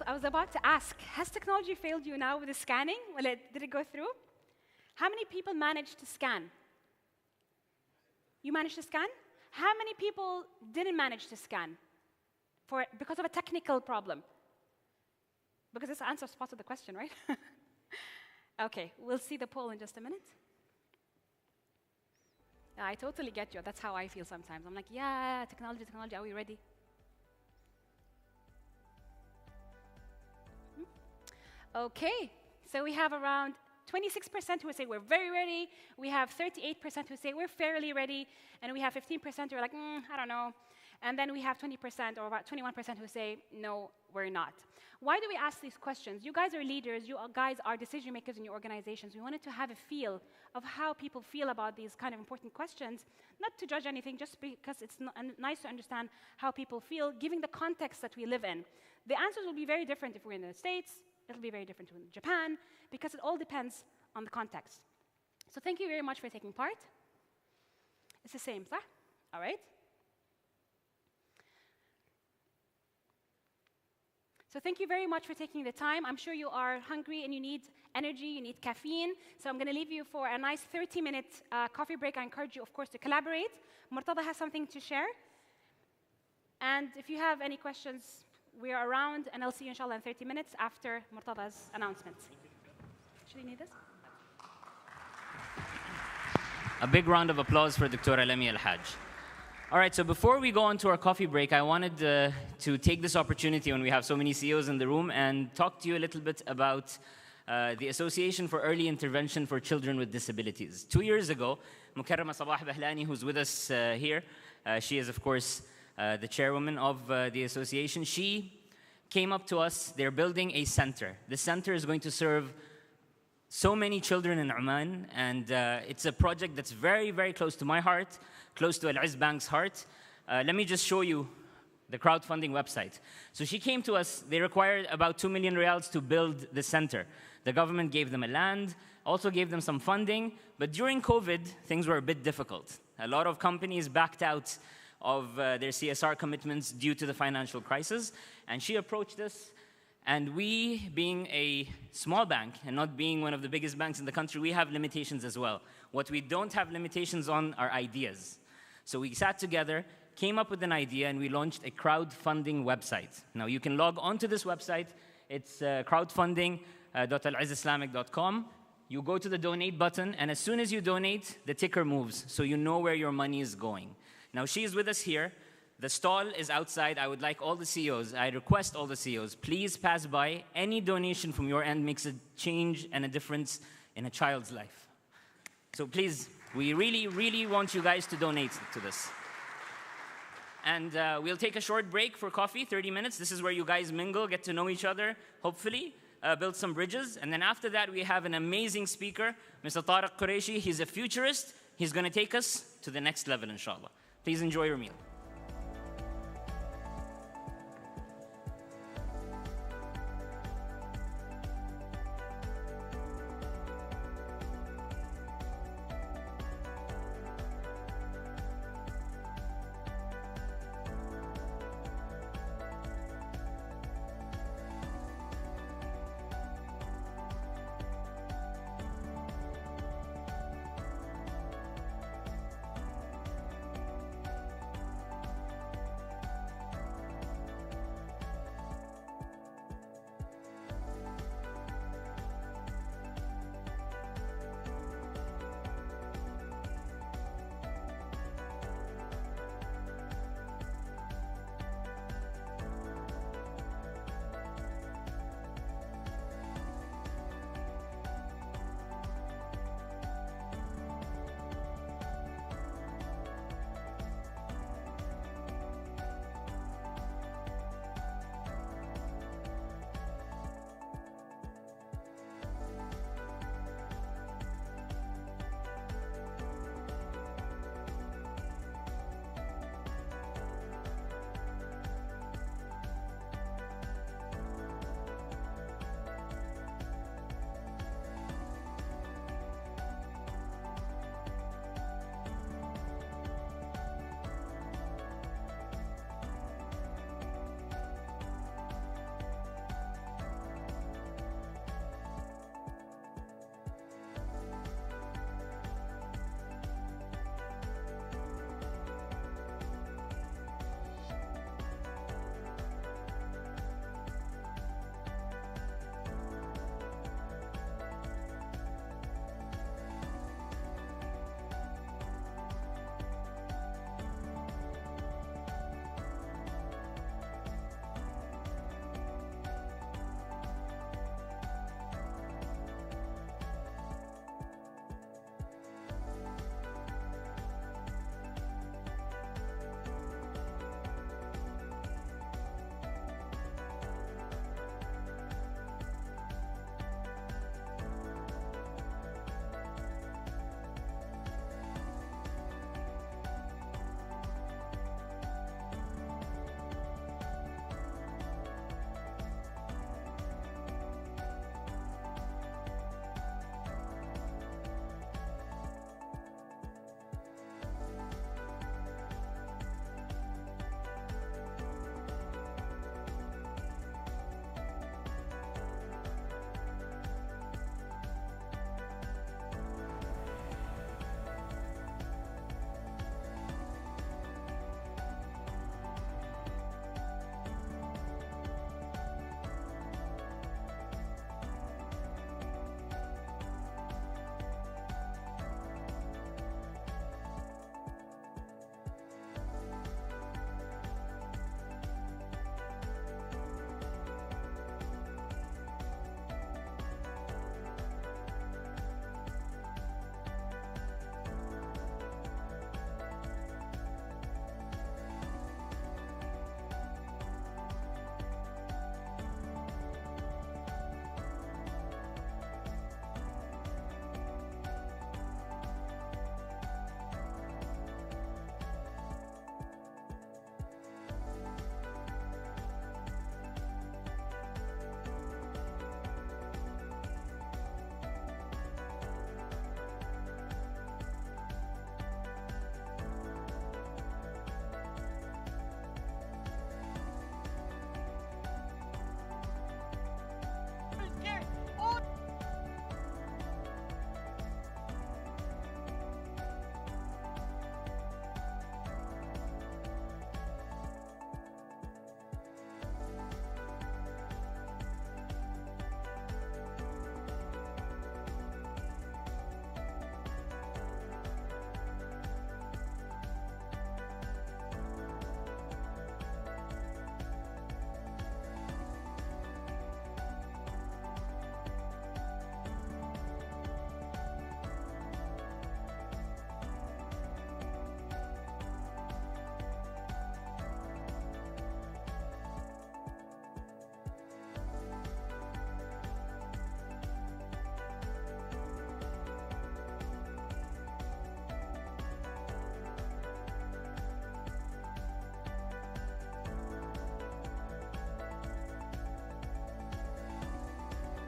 I was about to ask, has technology failed you now with the scanning? Did it go through? How many people managed to scan? You managed to scan? How many people didn't manage to scan because of a technical problem? Because this answers part of the question, right? Okay, we'll see the poll in just a minute. I totally get you. That's how I feel sometimes. I'm like, yeah, technology, are we ready? Okay, so we have around 26% who say we're very ready. We have 38% who say we're fairly ready. And we have 15% who are like, I don't know. And then we have 20% or about 21% who say, no, we're not. Why do we ask these questions? You guys are leaders. You guys are decision makers in your organizations. We wanted to have a feel of how people feel about these kind of important questions, not to judge anything, just because it's nice to understand how people feel, given the context that we live in. The answers will be very different if we're in the States. It'll be very different in Japan, because it all depends on the context. So thank you very much for taking part. It's the same, sir? All right. So thank you very much for taking the time. I'm sure you are hungry and you need energy, you need caffeine. So I'm going to leave you for a nice 30-minute coffee break. I encourage you, of course, to collaborate. Murtada has something to share. And if you have any questions, we are around, and I'll see you, inshallah, in 30 minutes after Murtada's announcement. Should we need this? A big round of applause for Dr. Alami Al-Haj. All right, so before we go on to our coffee break, I wanted to take this opportunity when we have so many CEOs in the room and talk to you a little bit about the Association for Early Intervention for Children with Disabilities. 2 years ago, Mukarrama Sabah Bahlani, who's with us here, she is, of course, the chairwoman of the association. She came up to us. They're building a center. The center is going to serve so many children in Oman, and it's a project that's very, very close to my heart, close to Al-Izz Bank's heart. Let me just show you the crowdfunding website. So she came to us. They required about 2 million riyals to build the center. The government gave them a land, also gave them some funding, but during COVID, things were a bit difficult. A lot of companies backed out of their CSR commitments due to the financial crisis, and she approached us. And we, being a small bank and not being one of the biggest banks in the country, we have limitations as well. What we don't have limitations on are ideas. So we sat together, came up with an idea, and we launched a crowdfunding website. Now you can log onto this website. It's crowdfunding.alizislamic.com. You go to the donate button, and as soon as you donate, the ticker moves, so you know where your money is going. Now she is with us here. The stall is outside. I would like all the CEOs, I request all the CEOs, please pass by. Any donation from your end makes a change and a difference in a child's life. So please, we really, really want you guys to donate to this. And we'll take a short break for coffee, 30 minutes. This is where you guys mingle, get to know each other, hopefully, build some bridges. And then after that, we have an amazing speaker, Mr. Tariq Qureshi. He's a futurist. He's going to take us to the next level, inshallah. Please enjoy your meal.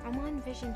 Oman Vision.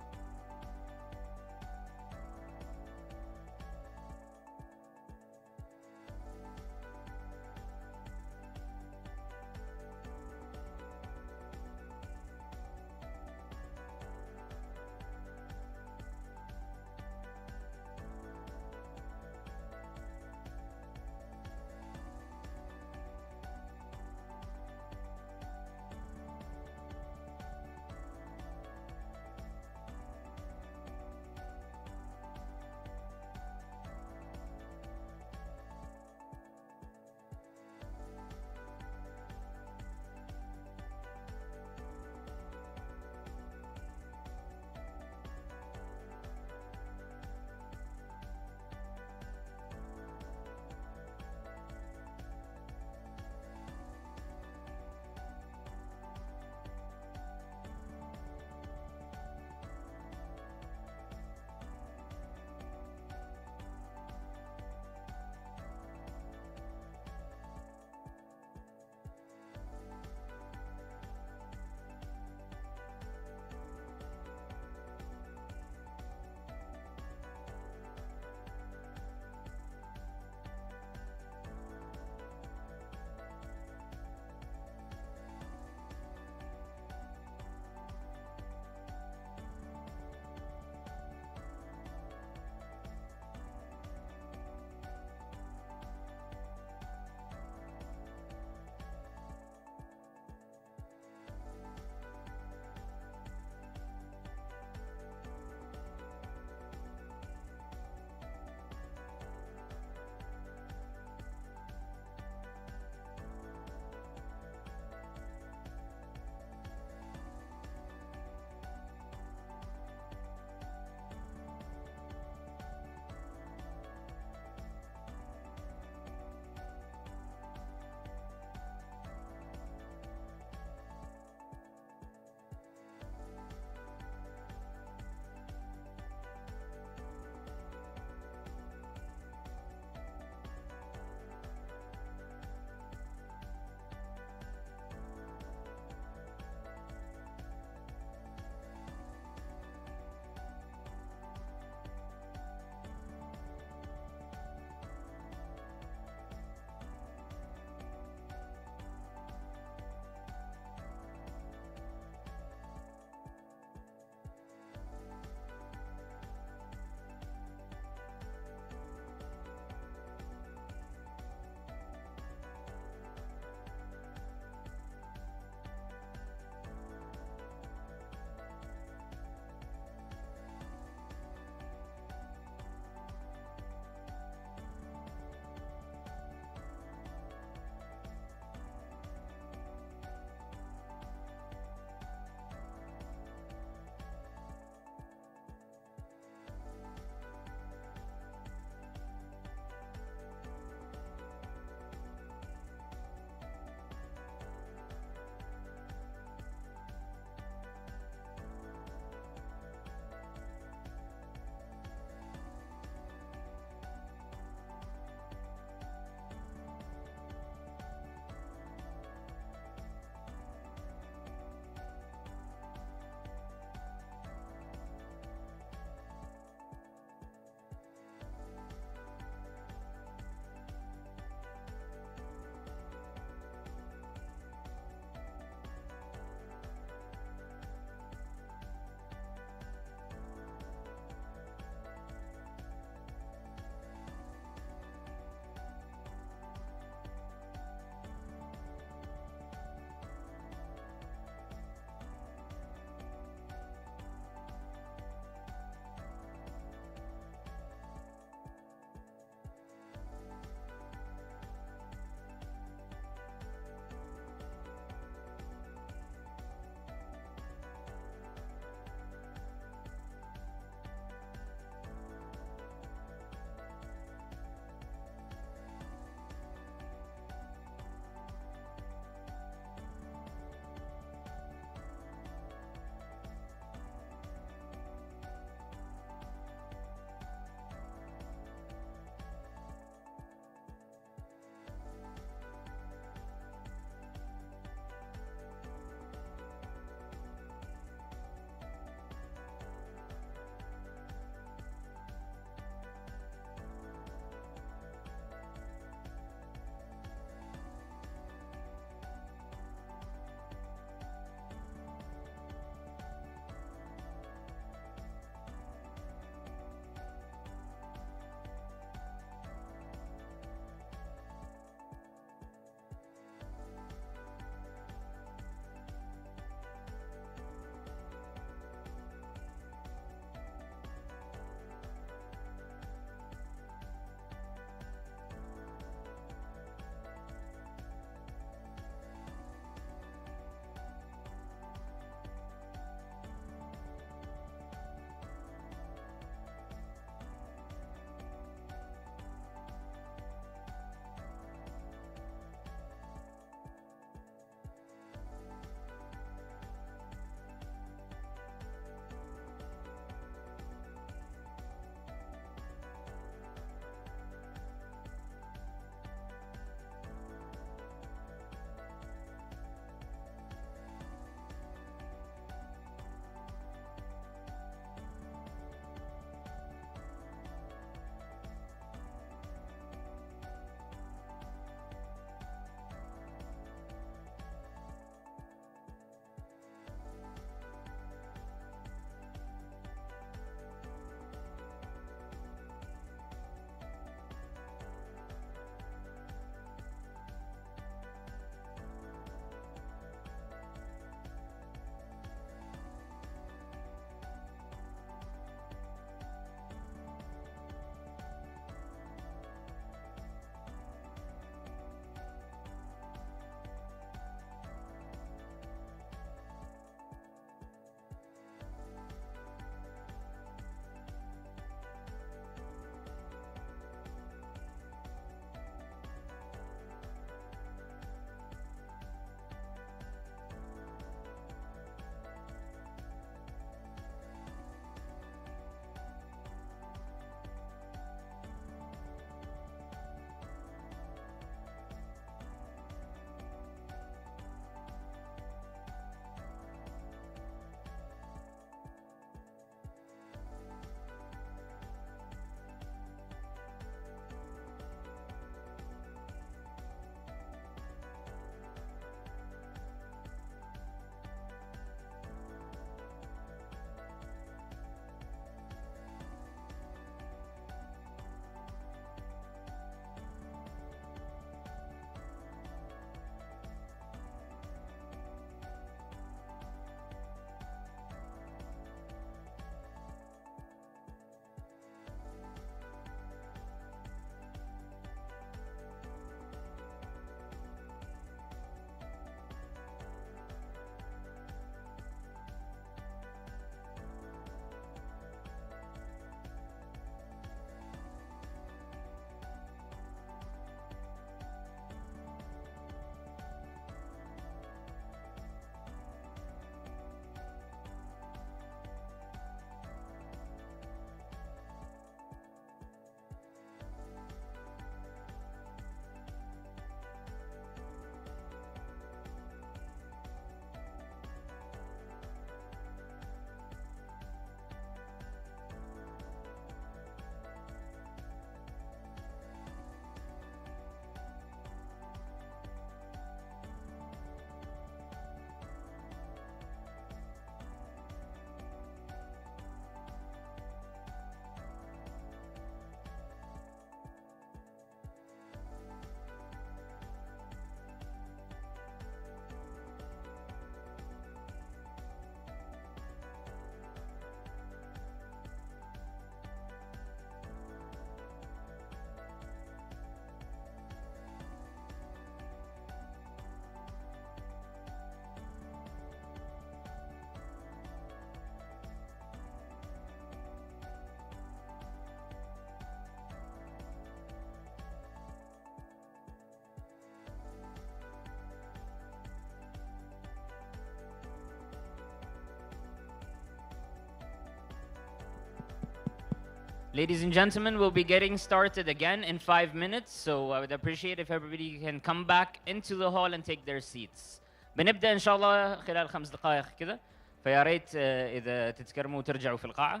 Ladies and gentlemen, we'll be getting started again in 5 minutes, so I would appreciate if everybody can come back into the hall and take their seats. بنبدأ إن شاء الله خلال 5 دقائق كده، فيا ريت إذا تتكرموا وترجعوا في القاعة.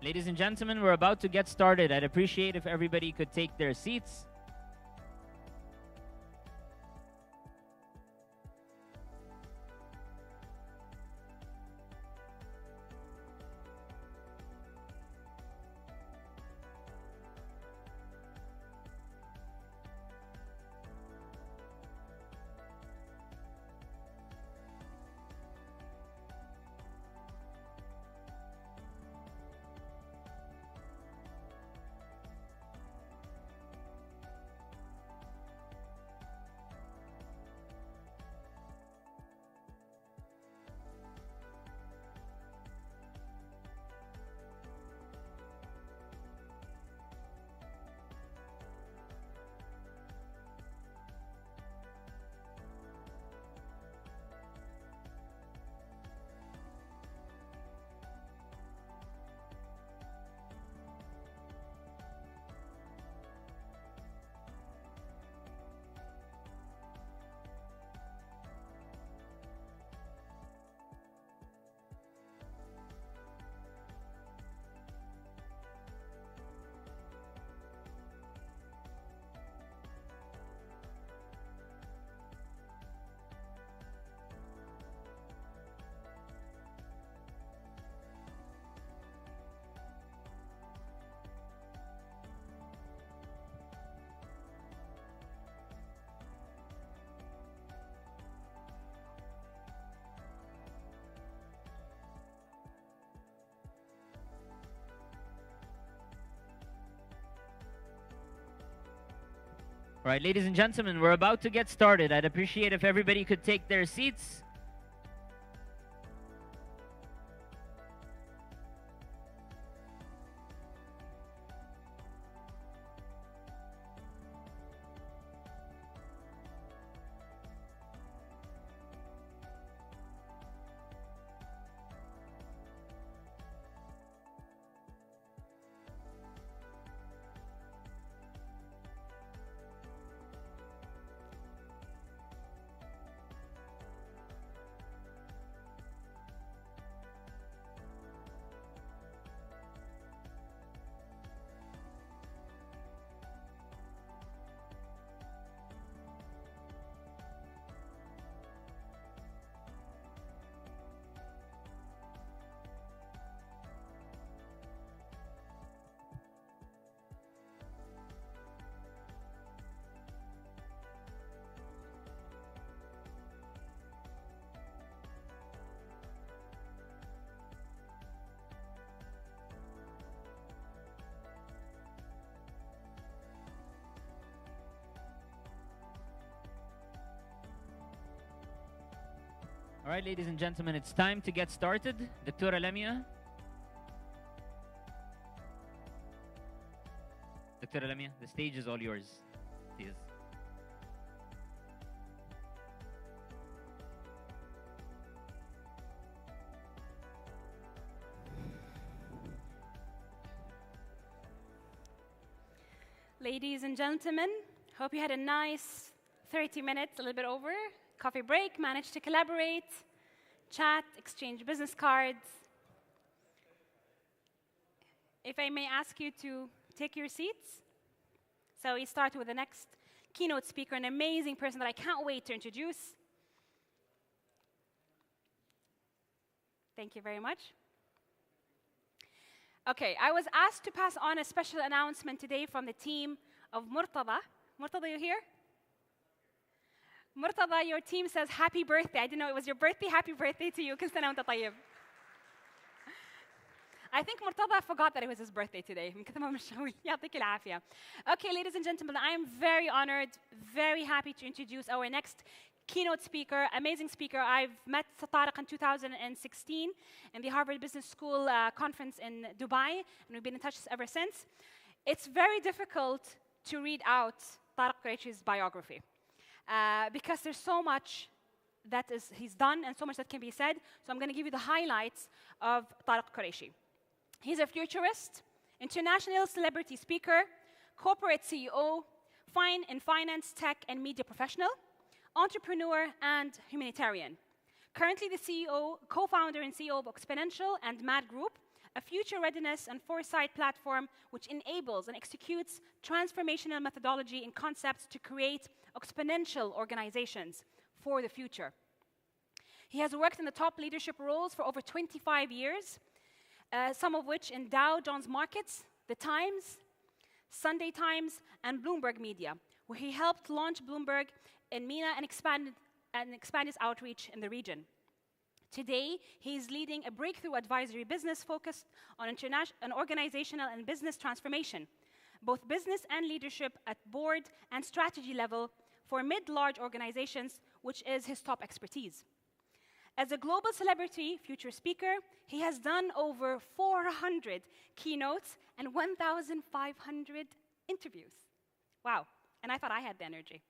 Ladies and gentlemen, we're about to get started. I'd appreciate if everybody could take their seats. All right, ladies and gentlemen, we're about to get started. I'd appreciate if everybody could take their seats. All right, ladies and gentlemen, it's time to get started. Dr. Lamia. Dr. Lamia, the stage is all yours. Please. Ladies and gentlemen, hope you had a nice 30 minutes, a little bit over. Coffee break, managed to collaborate, chat, exchange business cards. If I may ask you to take your seats. So we start with the next keynote speaker, an amazing person that I can't wait to introduce. Thank you very much. Okay, I was asked to pass on a special announcement today from the team of Murtada. Murtada, you here? Murtada, your team says happy birthday. I didn't know it was your birthday. Happy birthday to you. كل سنة وأنت طيب. I think Murtada forgot that it was his birthday today. يعطيك العافية. Okay, ladies and gentlemen, I am very honored, very happy to introduce our next keynote speaker, amazing speaker. I've met Tariq in 2016 in the Harvard Business School conference in Dubai, and we've been in touch ever since. It's very difficult to read out Tariq Qureishi's biography. Because there's so much that he's done and so much that can be said. So I'm going to give you the highlights of Tariq Qureishi. He's a futurist, international celebrity speaker, corporate CEO, finance, tech, and media professional, entrepreneur, and humanitarian. Currently the CEO, co-founder and CEO of Exponential and MAD Group, a future readiness and foresight platform which enables and executes transformational methodology and concepts to create exponential organizations for the future. He has worked in the top leadership roles for over 25 years, some of which in Dow Jones Markets, The Times, Sunday Times, and Bloomberg Media, where he helped launch Bloomberg in MENA and expand his outreach in the region. Today, he is leading a breakthrough advisory business focused on organizational and business transformation, both business and leadership at board and strategy level for mid-large organizations, which is his top expertise. As a global celebrity future speaker, he has done over 400 keynotes and 1,500 interviews. Wow, and I thought I had the energy.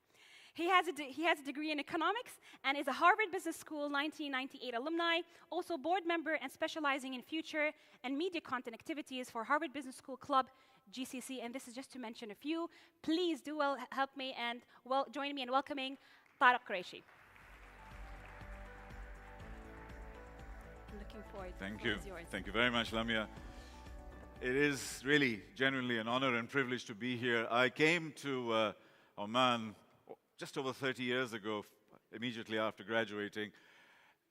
He has a degree in economics and is a Harvard Business School 1998 alumni, also board member and specializing in future and media content activities for Harvard Business School Club, GCC, and this is just to mention a few. Please do help me and join me in welcoming Tariq Qureishi. I'm looking forward. Thank you. Thank you very much, Lamia. It is really genuinely an honor and privilege to be here. I came to Oman just over 30 years ago, immediately after graduating,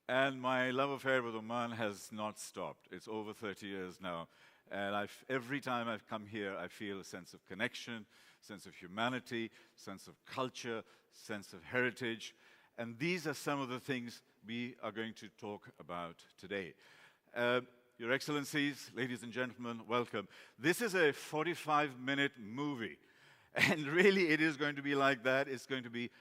and my love affair with Oman has not stopped. It's over 30 years now. And every time I've come here, I feel a sense of connection, sense of humanity, sense of culture, sense of heritage. And these are some of the things we are going to talk about today. Your Excellencies, ladies and gentlemen, welcome. This is a 45-minute movie. And really, it is going to be like that. It's going to be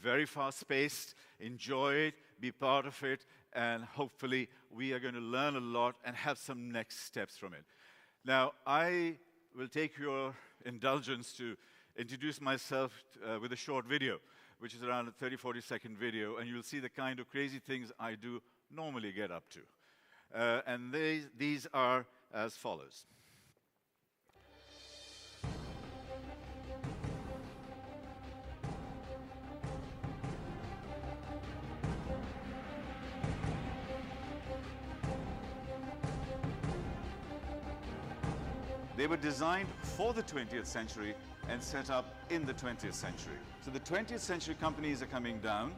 very fast-paced. Enjoy it, be part of it, and hopefully we are going to learn a lot and have some next steps from it. Now, I will take your indulgence to introduce myself with a short video, which is around a 30, 40-second video, and you'll see the kind of crazy things I do normally get up to. And these are as follows. They were designed for the 20th century and set up in the 20th century. So the 20th century companies are coming down,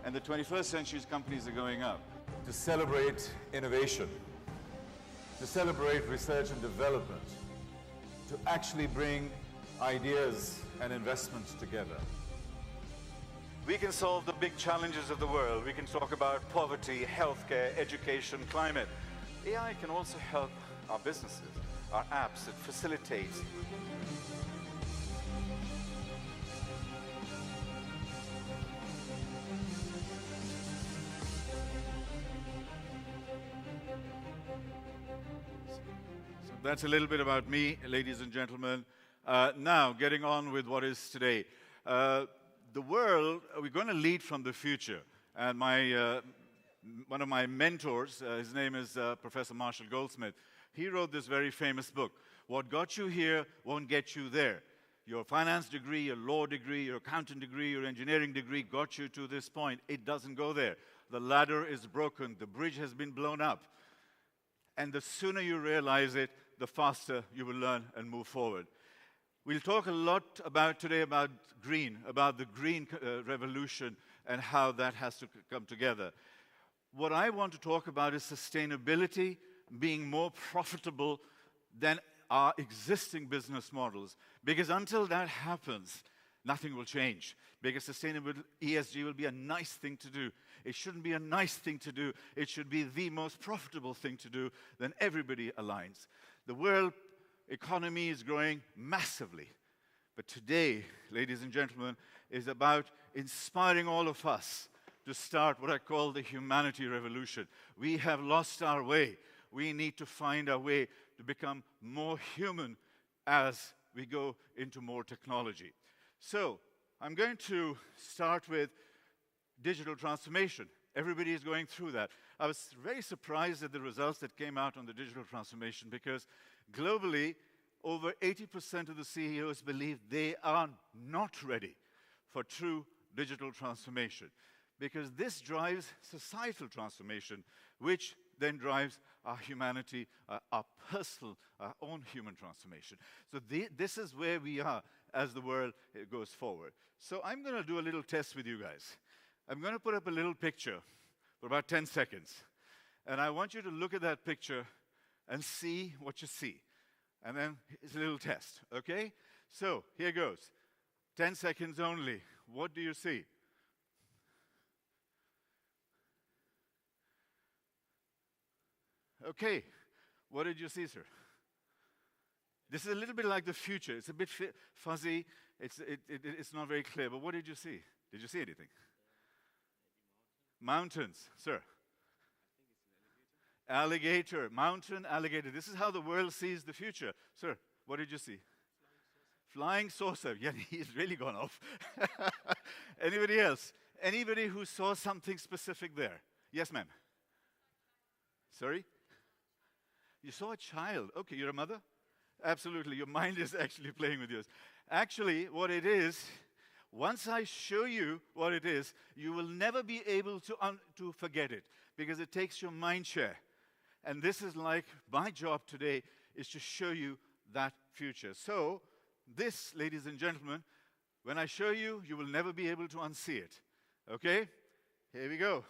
and the 21st century's companies are going up. To celebrate innovation, to celebrate research and development, to actually bring ideas and investments together. We can solve the big challenges of the world. We can talk about poverty, healthcare, education, climate. AI can also help our businesses, our apps. It facilitates. So that's a little bit about me, ladies and gentlemen. Now, getting on with what is today. The world, we're going to lead from the future. And one of my mentors, his name is Professor Marshall Goldsmith, he wrote this very famous book, What Got You Here Won't Get You There. Your finance degree, your law degree, your accounting degree, your engineering degree got you to this point. It doesn't go there. The ladder is broken. The bridge has been blown up. And the sooner you realize it, the faster you will learn and move forward. We'll talk a lot today about green, about the green revolution and how that has to come together. What I want to talk about is sustainability being more profitable than our existing business models. Because until that happens, nothing will change. Because sustainable ESG will be a nice thing to do. It shouldn't be a nice thing to do. It should be the most profitable thing to do. Then everybody aligns. The world economy is growing massively. But today, ladies and gentlemen, is about inspiring all of us to start what I call the humanity revolution. We have lost our way. We need to find our way to become more human as we go into more technology. So, I'm going to start with digital transformation. Everybody is going through that. I was very surprised at the results that came out on the digital transformation because globally, over 80% of the CEOs believe they are not ready for true digital transformation because this drives societal transformation, which then drives our humanity, our personal, our own human transformation. So this is where we are as the world goes forward. So I'm going to do a little test with you guys. I'm going to put up a little picture for about 10 seconds. And I want you to look at that picture and see what you see. And then it's a little test, okay? So here goes. 10 seconds only. What do you see? Okay, what did you see, sir? This is a little bit like the future. It's a bit fuzzy. It's not very clear. But what did you see? Did you see anything? Mountains, sir. Alligator, mountain, alligator. This is how the world sees the future. Sir, what did you see? Flying saucer. Yeah, he's really gone off. Anybody else? Anybody who saw something specific there? Yes, ma'am. Sorry? You saw a child. Okay, you're a mother? Absolutely. Your mind is actually playing with yours. Actually, what it is, once I show you what it is, you will never be able to forget it because it takes your mind share. And this is like my job today is to show you that future. So this, ladies and gentlemen, when I show you, you will never be able to unsee it. Okay? Here we go.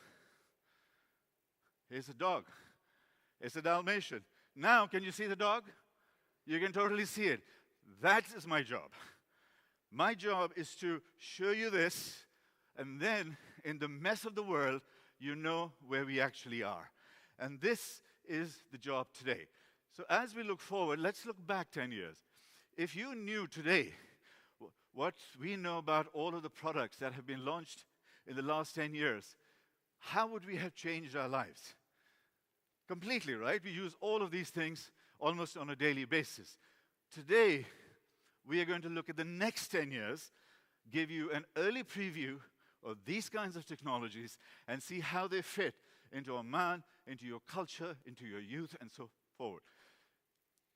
Here's a dog. It's a Dalmatian. Now, can you see the dog? You can totally see it. That is my job. My job is to show you this, and then in the mess of the world, you know where we actually are. And this is the job today. So as we look forward, let's look back 10 years. If you knew today what we know about all of the products that have been launched in the last 10 years, how would we have changed our lives? Completely, right? We use all of these things almost on a daily basis. Today, we are going to look at the next 10 years, give you an early preview of these kinds of technologies, and see how they fit into Oman, into your culture, into your youth, and so forward.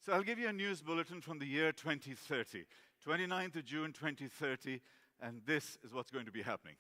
So I'll give you a news bulletin from the year 2030, 29th of June 2030, and this is what's going to be happening.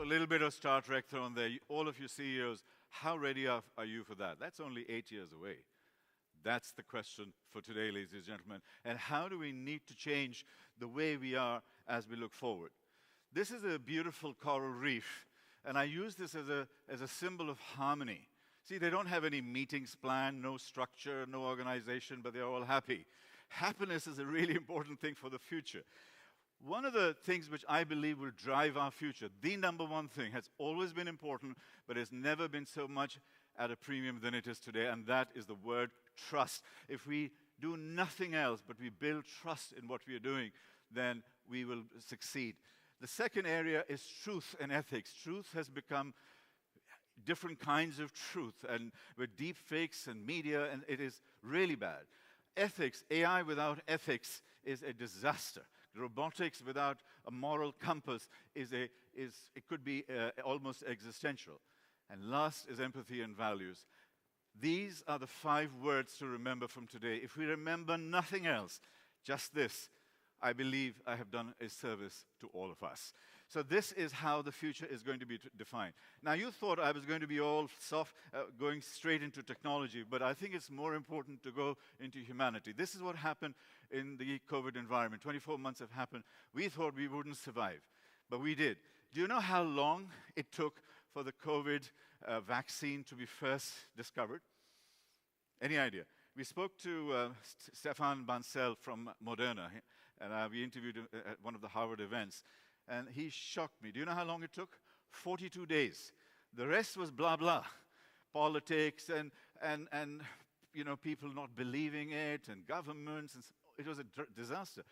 A little bit of Star Trek thrown there. All of you CEOs, how ready are you for that? That's only 8 years away. That's the question for today, ladies and gentlemen. And how do we need to change the way we are as we look forward? This is a beautiful coral reef, and I use this as a symbol of harmony. See, they don't have any meetings planned, no structure, no organization, but they're all happy. Happiness is a really important thing for the future. One of the things which I believe will drive our future, the number one thing, has always been important, but has never been so much at a premium than it is today, and that is the word trust. If we do nothing else but we build trust in what we are doing, then we will succeed. The second area is truth and ethics. Truth has become different kinds of truth, and with deep fakes and media, and it is really bad. Ethics, AI without ethics is a disaster. Robotics without a moral compass it could be almost existential. And last is empathy and values. These are the 5 words to remember from today. If we remember nothing else, just this, I believe I have done a service to all of us. So this is how the future is going to be defined. Now, you thought I was going to be all soft, going straight into technology, but I think it's more important to go into humanity. This is what happened in the COVID environment. 24 months have happened. We thought we wouldn't survive, but we did. Do you know how long it took for the COVID vaccine to be first discovered? Any idea? We spoke to Stefan Bancel from Moderna, and we interviewed him at one of the Harvard events. And he shocked me. Do you know how long it took? 42 days. The rest was blah, blah. Politics and you know, people not believing it, and governments. And it was a disaster.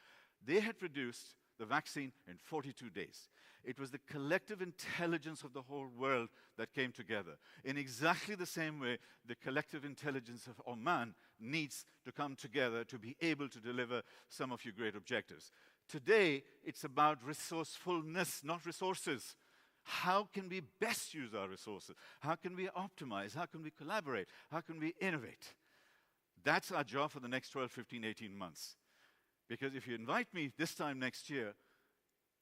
They had produced the vaccine in 42 days. It was the collective intelligence of the whole world that came together. In exactly the same way, the collective intelligence of Oman needs to come together to be able to deliver some of your great objectives. Today, it's about resourcefulness, not resources. How can we best use our resources? How can we optimize? How can we collaborate? How can we innovate? That's our job for the next 12, 15, 18 months. Because if you invite me this time next year,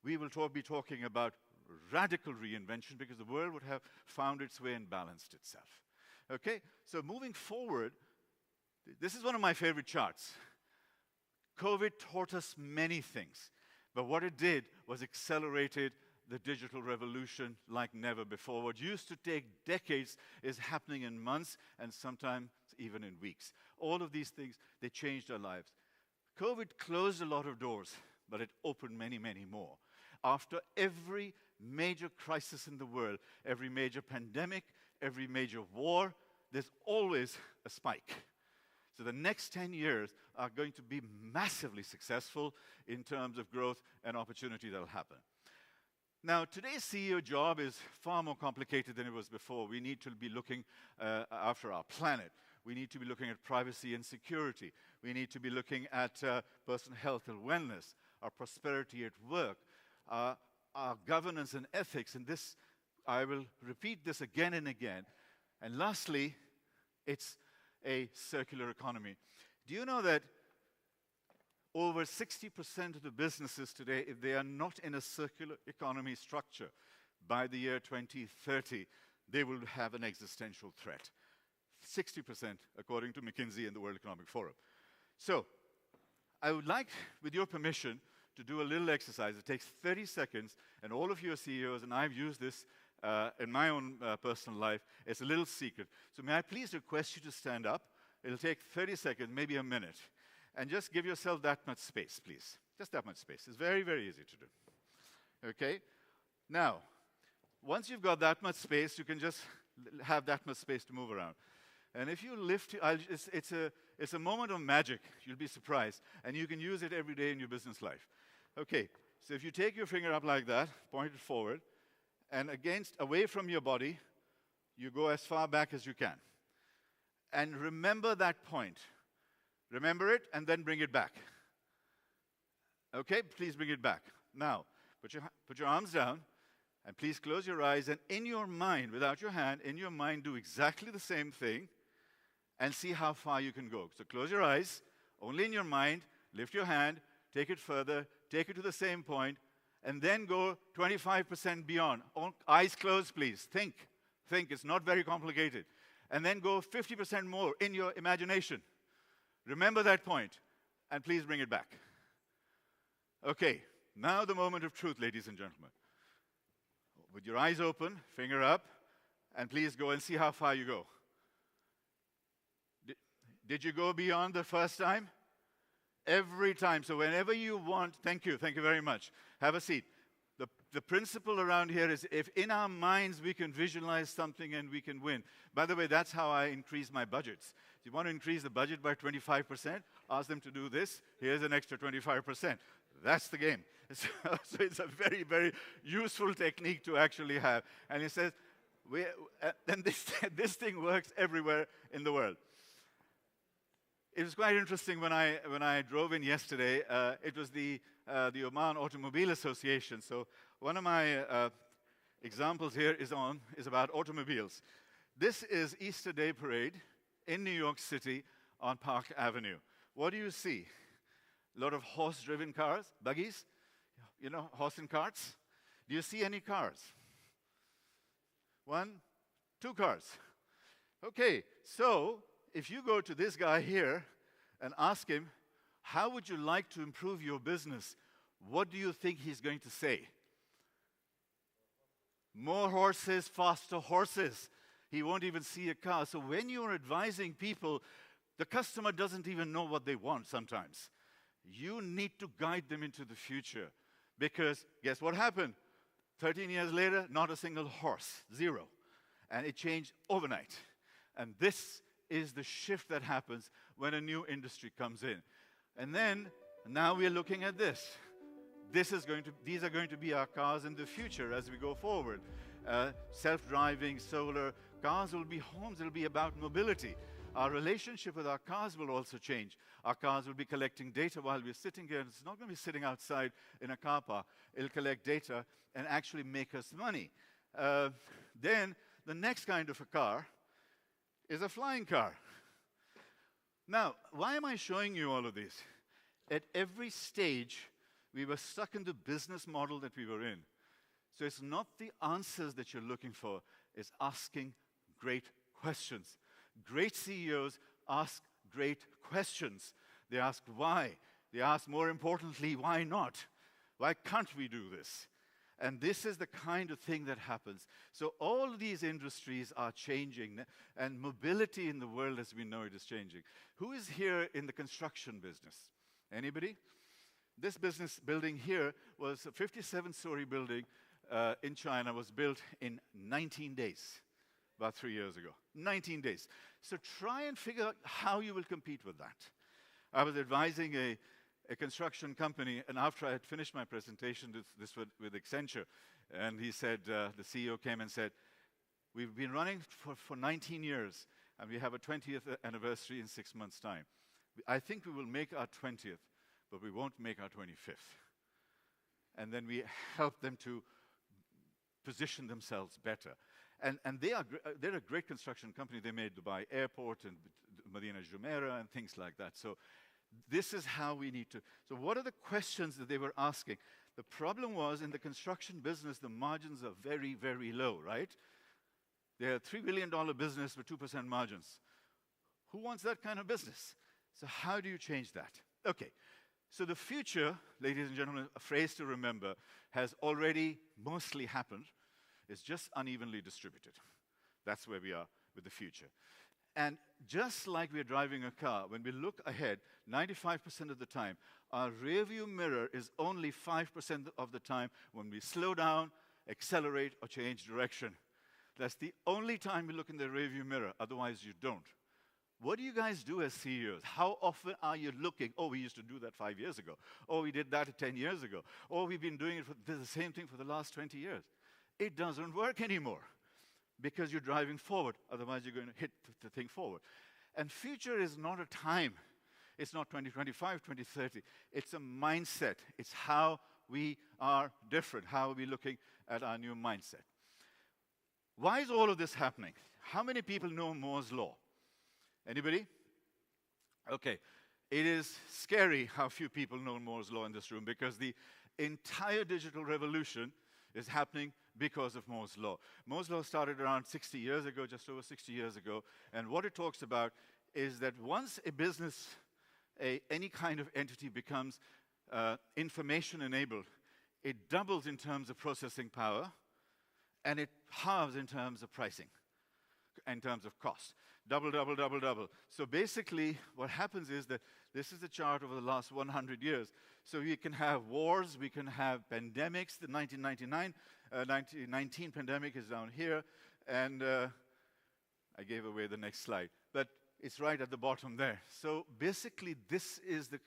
we will be talking about radical reinvention, because the world would have found its way and balanced itself. Okay? So moving forward, this is one of my favorite charts. COVID taught us many things, but what it did was accelerated the digital revolution like never before. What used to take decades is happening in months and sometimes even in weeks. All of these things, they changed our lives. COVID closed a lot of doors, but it opened many, many more. After every major crisis in the world, every major pandemic, every major war, there's always a spike. So the next 10 years are going to be massively successful in terms of growth and opportunity that will happen. Now, today's CEO job is far more complicated than it was before. We need to be looking after our planet. We need to be looking at privacy and security. We need to be looking at personal health and wellness, our prosperity at work, our governance and ethics. And this, I will repeat this again and again. And lastly, it's a circular economy. Do you know that over 60% of the businesses today, if they are not in a circular economy structure, by the year 2030, they will have an existential threat? 60%, according to McKinsey and the World Economic Forum. So, I would like, with your permission, to do a little exercise. It takes 30 seconds, and all of you are CEOs, and I've used this in my own personal life. It's a little secret. So may I please request you to stand up? It'll take 30 seconds, maybe a minute. And just give yourself that much space, please. Just that much space. It's very, very easy to do. Okay? Now, once you've got that much space, you can just have that much space to move around. And if you lift, it's a moment of magic. You'll be surprised. And you can use it every day in your business life. Okay, so if you take your finger up like that, point it forward, and away from your body, you go as far back as you can. And remember that point. Remember it, and then bring it back. Okay, please bring it back. Now, put your arms down, and please close your eyes, and in your mind, without your hand, in your mind, do exactly the same thing, and see how far you can go. So close your eyes, only in your mind, lift your hand, take it further, take it to the same point, and then go 25% beyond. Eyes closed, please. Think. It's not very complicated. And then go 50% more in your imagination. Remember that point, and please bring it back. Okay, now the moment of truth, ladies and gentlemen. With your eyes open, finger up, and please go and see how far you go. Did you go beyond the first time? Every time. So whenever you want, thank you very much. Have a seat. The principle around here is if in our minds we can visualize something and we can win. By the way, that's how I increase my budgets. If you want to increase the budget by 25%, ask them to do this. Here's an extra 25%. That's the game. So it's a very, very useful technique to actually have. And he says, and this thing works everywhere in the world. It was quite interesting when I drove in yesterday. It was the Oman Automobile Association. So one of my examples here is about automobiles. This is Easter Day Parade in New York City on Park Avenue. What do you see? A lot of horse-driven cars, buggies, you know, horse and carts. Do you see any cars? 1, 2 cars. Okay, so if you go to this guy here and ask him, how would you like to improve your business? What do you think he's going to say? More horses, faster horses. He won't even see a car. So when you're advising people, the customer doesn't even know what they want sometimes. You need to guide them into the future. Because guess what happened? 13 years later, not a single horse, 0. And it changed overnight. And this is the shift that happens when a new industry comes in. And then, now we're looking at this. These are going to be our cars in the future as we go forward. Self-driving, solar, cars will be homes, it'll be about mobility. Our relationship with our cars will also change. Our cars will be collecting data while we're sitting here. It's not going to be sitting outside in a car park. It'll collect data and actually make us money. Then, the next kind of a car is a flying car. Now, why am I showing you all of this? At every stage, we were stuck in the business model that we were in. So it's not the answers that you're looking for, it's asking great questions. Great CEOs ask great questions. They ask why. They ask, more importantly, why not? Why can't we do this? And this is the kind of thing that happens. So all these industries are changing, and mobility in the world as we know it is changing. Who is here in the construction business? Anybody? This business building here was a 57-story building in China, was built in 19 days, about 3 years ago. 19 days. So try and figure out how you will compete with that. I was advising a construction company, and after I had finished my presentation with Accenture, And he said, the CEO came and said, we've been running for 19 years, and we have a 20th anniversary in 6 months' time. I think we will make our 20th, but we won't make our 25th. And then we help them to position themselves better. And they're a great construction company. They made Dubai Airport and Medina Jumeirah and things like that. So this is how we need to. So what are the questions that they were asking? The problem was in the construction business, the margins are very, very low, right? They're a $3 billion business with 2% margins. Who wants that kind of business? So how do you change that? Okay. So the future, ladies and gentlemen, a phrase to remember, has already mostly happened. It's just unevenly distributed. That's where we are with the future. And just like we're driving a car, when we look ahead, 95% of the time, our rearview mirror is only 5% of the time when we slow down, accelerate, or change direction. That's the only time you look in the rearview mirror. Otherwise, you don't. What do you guys do as CEOs? How often are you looking? Oh, we used to do that 5 years ago. Oh, we did that 10 years ago. Oh, we've been doing it the same thing for the last 20 years. It doesn't work anymore because you're driving forward. Otherwise, you're going to hit the thing forward. And future is not a time. It's not 2025, 2030. It's a mindset. It's how we are different, how are we looking at our new mindset. Why is all of this happening? How many people know Moore's Law? Anybody? Okay. It is scary how few people know Moore's Law in this room because the entire digital revolution is happening because of Moore's Law. Moore's Law started around 60 years ago, just over 60 years ago, and what it talks about is that once a business, any kind of entity becomes information-enabled, it doubles in terms of processing power, and it halves in terms of pricing, in terms of cost. Double, double, double, double. So basically, what happens is that this is a chart over the last 100 years. So we can have wars, we can have pandemics. The 1919 pandemic is down here, and I gave away the next slide. But it's right at the bottom there. So basically, this is the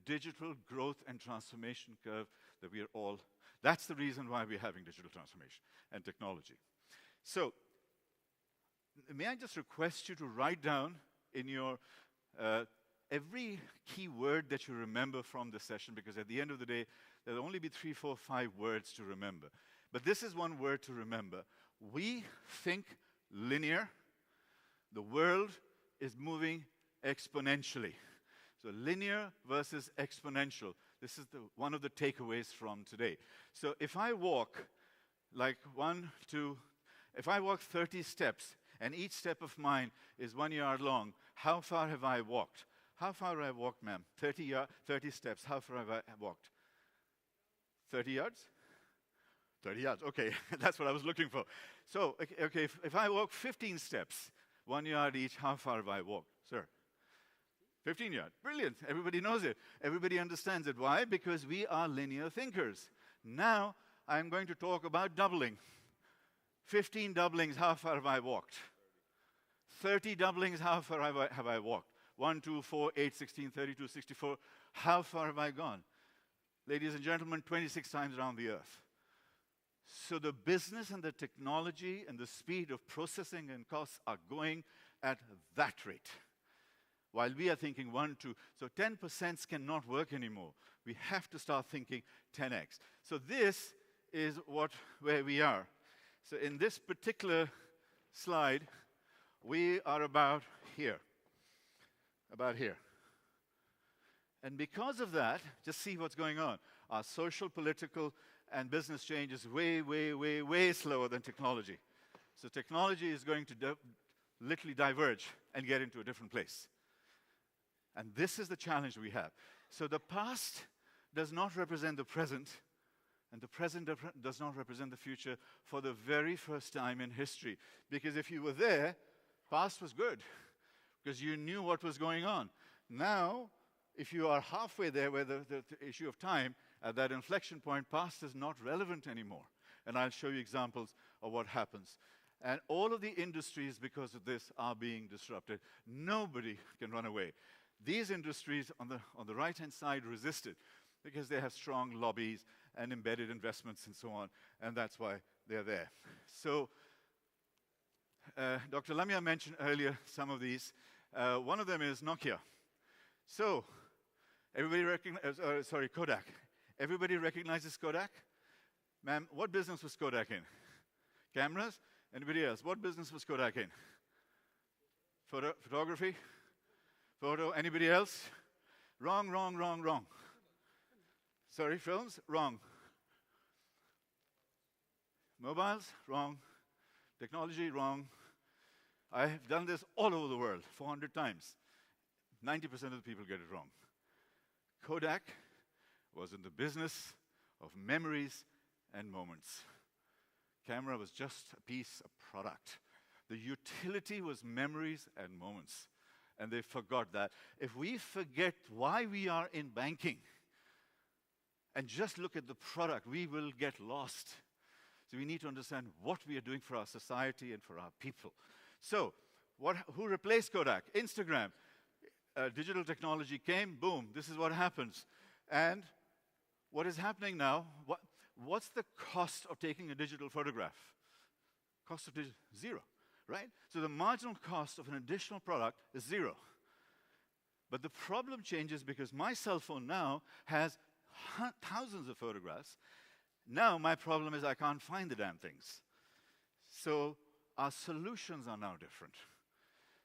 digital growth and transformation curve that we are all. That's the reason why we're having digital transformation and technology. So may I just request you to write down in your every key word that you remember from the session, because at the end of the day, there'll only be 3, 4, 5 words to remember. But this is one word to remember. We think linear. The world is moving exponentially. So linear versus exponential. This is one of the takeaways from today. So if I walk like if I walk 30 steps, and each step of mine is 1 yard long, how far have I walked? How far have I walked, ma'am? 30 steps. How far have I walked? 30 yards? 30 yards. Okay, that's what I was looking for. So, okay, if I walk 15 steps, 1 yard each, how far have I walked, sir? 15 yards. Brilliant. Everybody knows it. Everybody understands it. Why? Because we are linear thinkers. Now, I'm going to talk about doubling. 15 doublings, how far have I walked? 30 doublings, how far have I walked? 1, 2, 4, 8, 16, 32, 64. How far have I gone? Ladies and gentlemen, 26 times around the earth. So the business and the technology and the speed of processing and costs are going at that rate. While we are thinking 1, 2. So 10% cannot work anymore. We have to start thinking 10x. So this is where we are. So in this particular slide, we are about here. About here. And because of that, just see what's going on. Our social, political, and business change is way, way, way, way slower than technology. So technology is going to literally diverge and get into a different place. And this is the challenge we have. So the past does not represent the present, and the present does not represent the future for the very first time in history. Because if you were there, past was good, because you knew what was going on. Now, if you are halfway there where the issue of time, at that inflection point, past is not relevant anymore. And I'll show you examples of what happens. And all of the industries, because of this, are being disrupted. Nobody can run away. These industries on the right-hand side resisted because they have strong lobbies and embedded investments and so on, and that's why they're there. So Dr. Lamia mentioned earlier some of these. One of them is Nokia. So everybody Kodak. Everybody recognizes Kodak? Ma'am, what business was Kodak in? Cameras? Anybody else? What business was Kodak in? Photography? Photo? Anybody else? Wrong, wrong, wrong, wrong. Sorry, films? Wrong. Mobiles? Wrong. Technology? Wrong. I have done this all over the world, 400 times. 90% of the people get it wrong. Kodak was in the business of memories and moments. Camera was just a piece of product. The utility was memories and moments. And they forgot that. If we forget why we are in banking and just look at the product, we will get lost. So we need to understand what we are doing for our society and for our people. So, who replaced Kodak? Instagram. Digital technology came, boom, this is what happens. And what is happening now? What's the cost of taking a digital photograph? Cost of zero, right? So the marginal cost of an additional product is zero. But the problem changes because my cell phone now has thousands of photographs. Now my problem is I can't find the damn things. So our solutions are now different.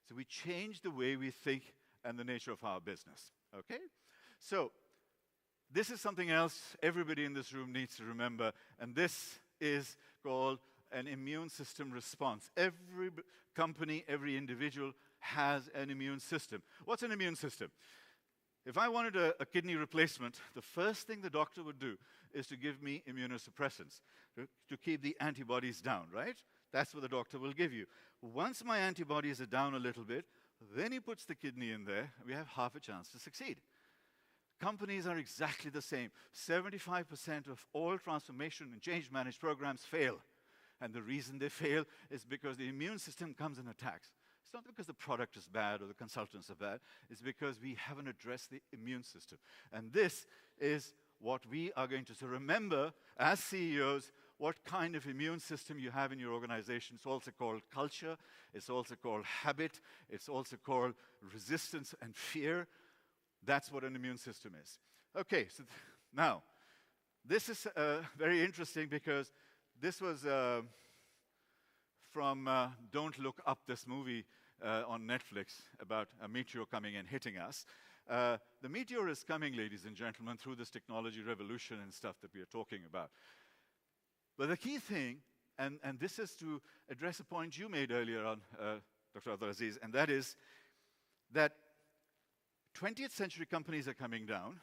So we change the way we think and the nature of our business, okay? So this is something else everybody in this room needs to remember, and this is called an immune system response. Every company, every individual has an immune system. What's an immune system? If I wanted a kidney replacement, the first thing the doctor would do is to give me immunosuppressants to keep the antibodies down, right? That's what the doctor will give you. Once my antibodies are down a little bit, then he puts the kidney in there, we have half a chance to succeed. Companies are exactly the same. 75% of all transformation and change managed programs fail. And the reason they fail is because the immune system comes and attacks. It's not because the product is bad or the consultants are bad. It's because we haven't addressed the immune system. And this is what we are going to remember as CEOs, what kind of immune system you have in your organization. It's also called culture. It's also called habit. It's also called resistance and fear. That's what an immune system is. Okay, so now, this is very interesting because this was from Don't Look Up, this movie on Netflix about a meteor coming and hitting us. The meteor is coming, ladies and gentlemen, through this technology revolution and stuff that we are talking about. But the key thing, and this is to address a point you made earlier on, Dr. Abdulaziz, and that is that 20th century companies are coming down,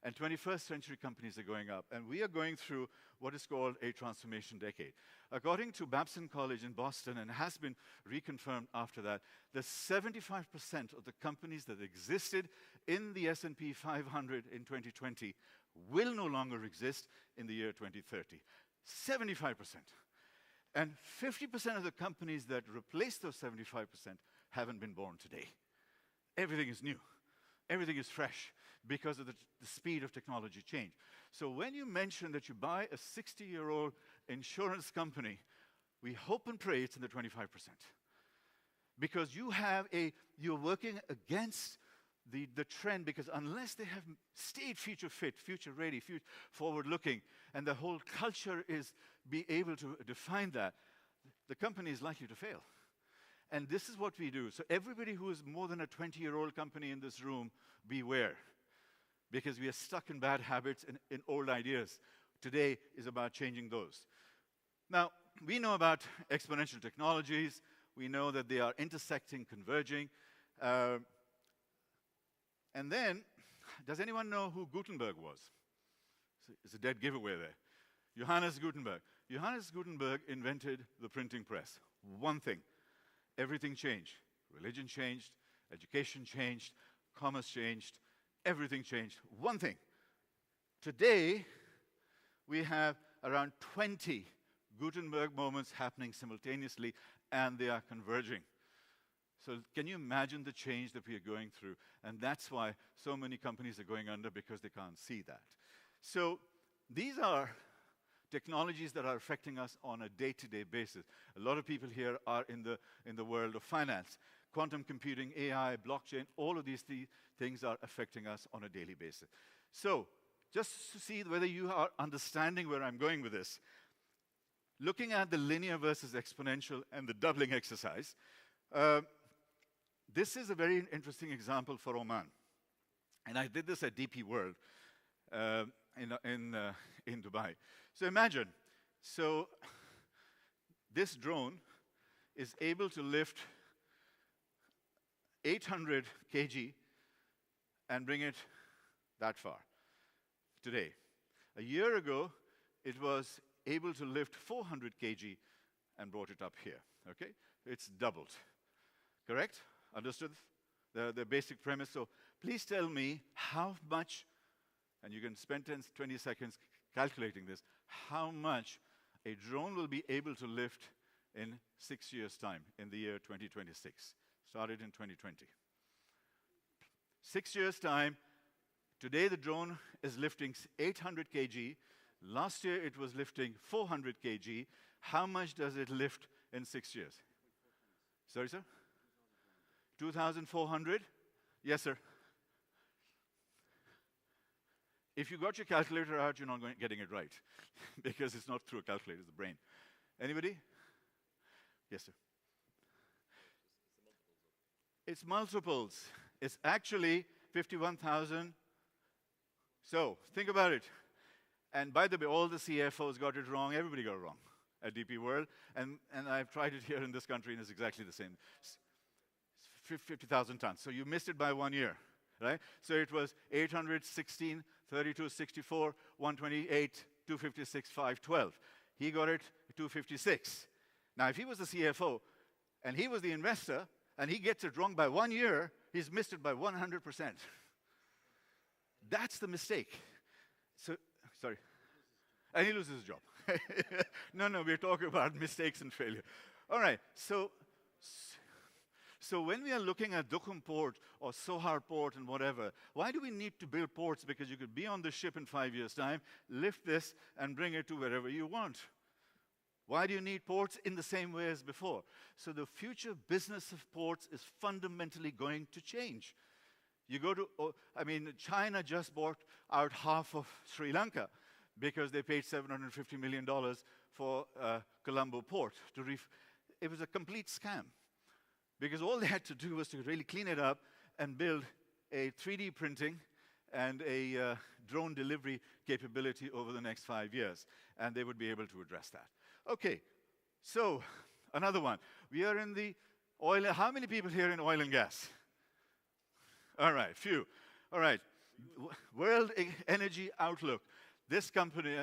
and 21st century companies are going up. And we are going through what is called a transformation decade. According to Babson College in Boston, and has been reconfirmed after that, the 75% of the companies that existed in the S&P 500 in 2020 will no longer exist in the year 2030. 75%. And 50% of the companies that replace those 75% haven't been born today. Everything is new. Everything is fresh because of the speed of technology change. So when you mention that you buy a 60-year-old insurance company, we hope and pray it's in the 25%. Because you're working against the trend, because unless they have stayed future fit, future ready, forward looking, and the whole culture is be able to define that, the company is likely to fail. And this is what we do. So everybody who is more than a 20-year-old company in this room, beware. Because we are stuck in bad habits and in old ideas. Today is about changing those. Now, we know about exponential technologies. We know that they are intersecting, converging. And then, does anyone know who Gutenberg was? It's a dead giveaway there. Johannes Gutenberg. Johannes Gutenberg invented the printing press. One thing. Everything changed. Religion changed, education changed, commerce changed, everything changed. One thing. Today, we have around 20 Gutenberg moments happening simultaneously, and they are converging. So can you imagine the change that we are going through? And that's why so many companies are going under, because they can't see that. So these are technologies that are affecting us on a day-to-day basis. A lot of people here are in the world of finance. Quantum computing, AI, blockchain, all of these things are affecting us on a daily basis. So, just to see whether you are understanding where I'm going with this, looking at the linear versus exponential and the doubling exercise, this is a very interesting example for Oman. And I did this at DP World in Dubai. So imagine, this drone is able to lift 800 kg and bring it that far today. A year ago, it was able to lift 400 kg and brought it up here, okay? It's doubled, correct? Understood the basic premise? So please tell me how much, and you can spend 20 seconds calculating this, how much a drone will be able to lift in 6 years' time, in the year 2026. Started in 2020. 6 years' time, today the drone is lifting 800 kg. Last year it was lifting 400 kg. How much does it lift in 6 years? Sorry, sir? 2,400? Yes, sir. If you got your calculator out, you're not getting it right because it's not through a calculator, it's the brain. Anybody? Yes, sir. It's multiples. It's actually 51,000. So think about it. And by the way, all the CFOs got it wrong. Everybody got it wrong at DP World. And I've tried it here in this country, and it's exactly the same. 50,000 tons. So you missed it by 1 year, right? So it was 816, 32, 64, 128, 256, 512. He got it 256. Now, if he was the CFO and he was the investor and he gets it wrong by 1 year, he's missed it by 100%. That's the mistake. So, sorry. And he loses his job. No, we're talking about mistakes and failure. All right, so when we are looking at Duqm Port or Sohar Port and whatever, why do we need to build ports? Because you could be on the ship in 5 years' time, lift this, and bring it to wherever you want. Why do you need ports in the same way as before? So the future business of ports is fundamentally going to change. You go to, China just bought out half of Sri Lanka because they paid $750 million for Colombo Port. It was a complete scam because all they had to do was to really clean it up and build a 3D printing and a drone delivery capability over the next 5 years, and they would be able to address that. Okay, so another one. We are in the oil. How many people here in oil and gas? All right, few. All right, World Energy Outlook. This company,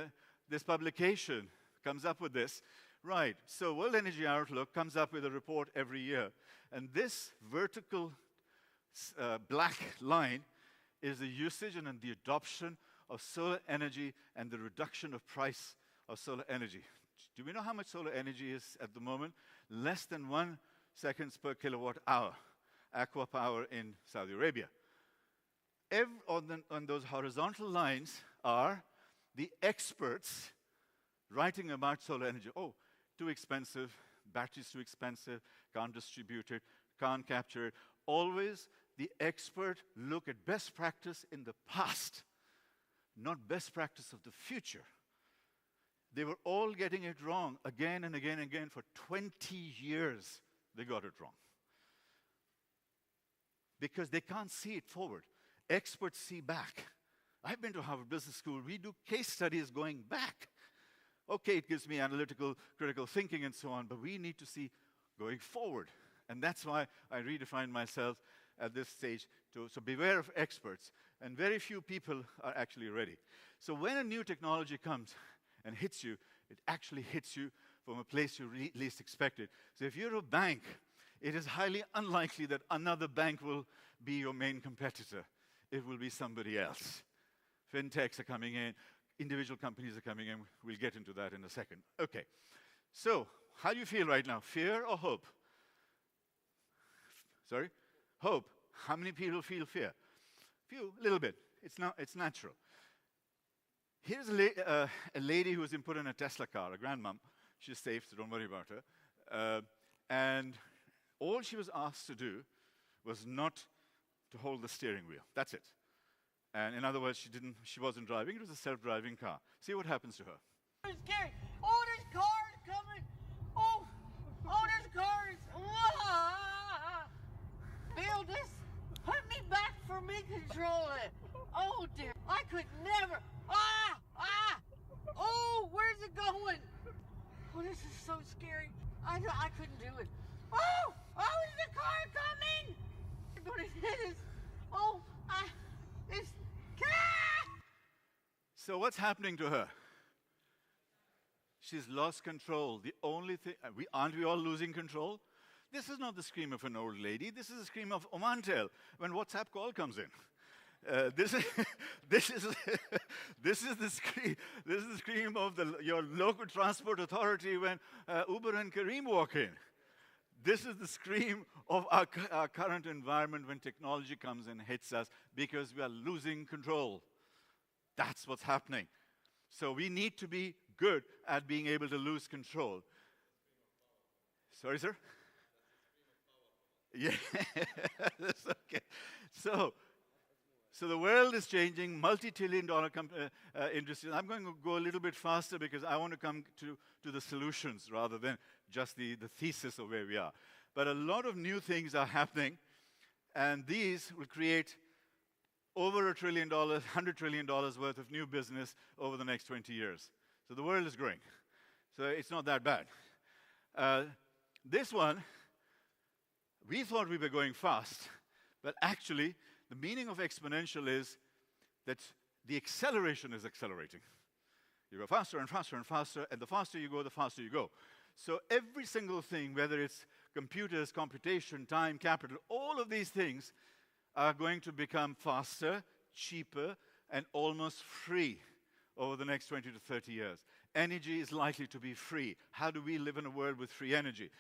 this publication comes up with this. Right, so World Energy Outlook comes up with a report every year. And this vertical black line is the usage and the adoption of solar energy and the reduction of price of solar energy. Do we know how much solar energy is at the moment? Less than 1 seconds per kilowatt hour. Aqua power in Saudi Arabia. On those horizontal lines are the experts writing about solar energy. Oh, too expensive, batteries too expensive, can't distribute it, can't capture it. Always the expert look at best practice in the past, not best practice of the future. They were all getting it wrong again and again and again for 20 years. They got it wrong. Because they can't see it forward. Experts see back. I've been to Harvard Business School. We do case studies going back. Okay, it gives me analytical, critical thinking and so on, but we need to see going forward. And that's why I redefined myself at this stage. So beware of experts. And very few people are actually ready. So when a new technology comes and hits you, it actually hits you from a place you least expect it. So if you're a bank, it is highly unlikely that another bank will be your main competitor. It will be somebody else. Fintechs are coming in. Individual companies are coming in. We'll get into that in a second. Okay. So how do you feel right now? Fear or hope? Sorry? Hope. How many people feel fear? Few, a little bit. It's natural. Here's a lady who was put in a Tesla car, a grandmom. She's safe, so don't worry about her. And all she was asked to do was not to hold the steering wheel. That's it. And in other words, she wasn't driving. It was a self-driving car. See what happens to her. I'm scared. Oh, there's cars coming. Oh, there's cars. Bill, this put me back for me controlling. Oh, dear. I could never. Oh, where's it going? Oh, this is so scary. I couldn't do it. Oh, is the car coming? What it is? Oh, it's. So what's happening to her? She's lost control. The only thing, aren't we all losing control? This is not the scream of an old lady. This is the scream of Omantel when WhatsApp call comes in. This is the scream of your local transport authority when Uber and Careem walk in. This is the scream of our current environment when technology comes and hits us because we are losing control. That's what's happening. So we need to be good at being able to lose control. Sorry, sir? Yeah, that's okay. So the world is changing, multi-trillion-dollar industries. I'm going to go a little bit faster because I want to come to the solutions rather than just the thesis of where we are. But a lot of new things are happening, and these will create over $1 trillion, $100 trillion worth of new business over the next 20 years. So the world is growing. So it's not that bad. This one, we thought we were going fast, but actually, the meaning of exponential is that the acceleration is accelerating. You go faster and faster and faster, and the faster you go, the faster you go. So every single thing, whether it's computers, computation, time, capital, all of these things are going to become faster, cheaper, and almost free over the next 20 to 30 years. Energy is likely to be free. How do we live in a world with free energy?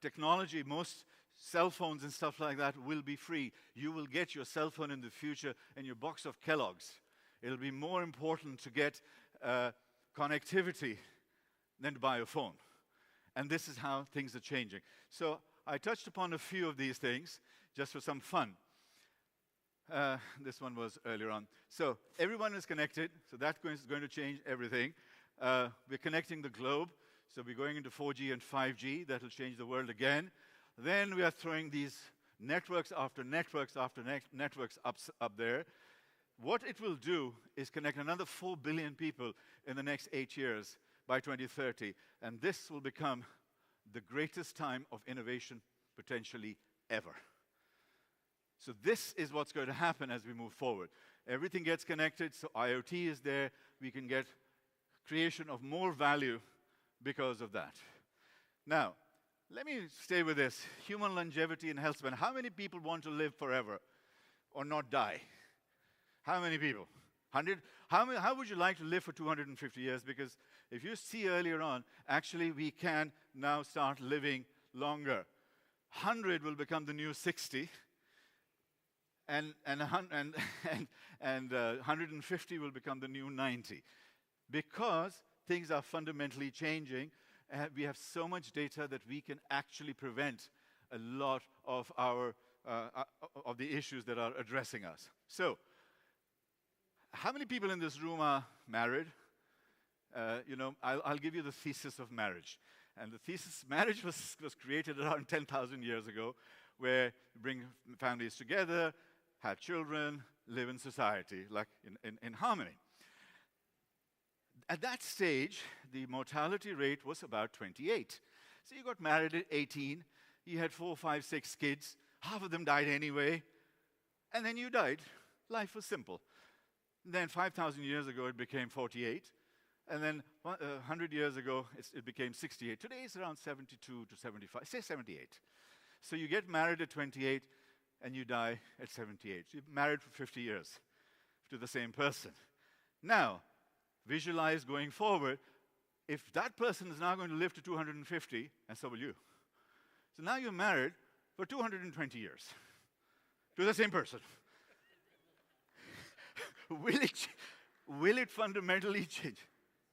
Technology, most cell phones and stuff like that will be free. You will get your cell phone in the future and your box of Kellogg's. It'll be more important to get connectivity than to buy a phone. And this is how things are changing. So I touched upon a few of these things just for some fun. This one was earlier on. So everyone is connected, so that is going to change everything. We're connecting the globe, so we're going into 4G and 5G. That will change the world again. Then we are throwing these networks after networks after networks up there. What it will do is connect another 4 billion people in the next 8 years by 2030. And this will become the greatest time of innovation potentially ever. So this is what's going to happen as we move forward. Everything gets connected, so IoT is there. We can get creation of more value because of that. Now, let me stay with this. Human longevity and health span. How many people want to live forever or not die? How many people? 100? How would you like to live for 250 years? Because if you see earlier on, actually we can now start living longer. 100 will become the new 60. And 150 will become the new 90. Because things are fundamentally changing, we have so much data that we can actually prevent a lot of of the issues that are addressing us. So, how many people in this room are married? I'll give you the thesis of marriage. And the thesis, marriage was created around 10,000 years ago, where you bring families together, have children, live in society, like in harmony. At that stage, the mortality rate was about 28. So you got married at 18, you had 4, 5, 6 kids, half of them died anyway, and then you died. Life was simple. Then 5,000 years ago, it became 48, and then 100 years ago, it became 68. Today, it's around 72 to 75, say 78. So you get married at 28, and you die at 78. So you're married for 50 years to the same person. Now, visualize going forward, if that person is now going to live to 250, and so will you. So now you're married for 220 years will it fundamentally change?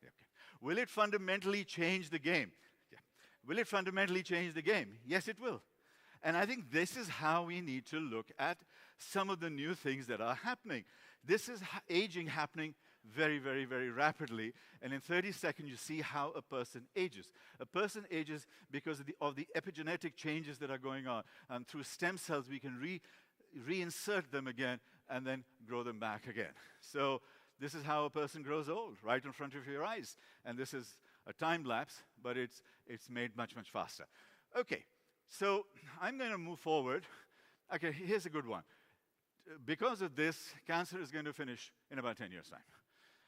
Yeah, okay. Will it fundamentally change the game? Yeah. Will it fundamentally change the game? Yes, it will. And I think this is how we need to look at some of the new things that are happening. This is aging happening very, very, very rapidly. And in 30 seconds, you see how a person ages. A person ages because of the epigenetic changes that are going on. And through stem cells, we can reinsert them again and then grow them back again. So this is how a person grows old, right in front of your eyes. And this is a time lapse, but it's made much, much faster. Okay, so I'm going to move forward. Okay, here's a good one. Because of this, cancer is going to finish in about 10 years' time.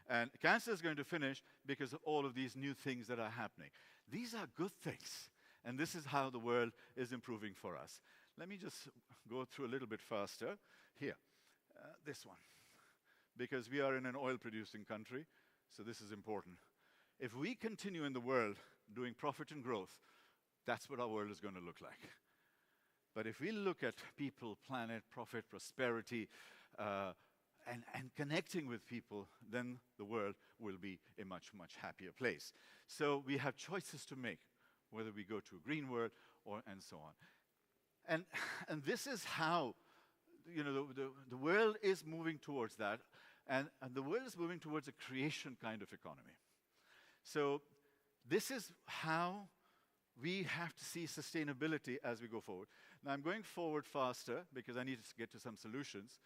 And cancer is going to finish because of all of these new things that are happening. These are good things. And this is how the world is improving for us. Let me just go through a little bit faster. Here, this one. Because we are in an oil-producing country, so this is important. If we continue in the world doing profit and growth, that's what our world is going to look like. But if we look at people, planet, profit, prosperity, and connecting with people, then the world will be a much, much happier place. So we have choices to make, whether we go to a green world and so on. And this is how, you know, the world is moving towards that, and the world is moving towards a creation kind of economy. So this is how we have to see sustainability as we go forward. Now, I'm going forward faster because I need to get to some solutions.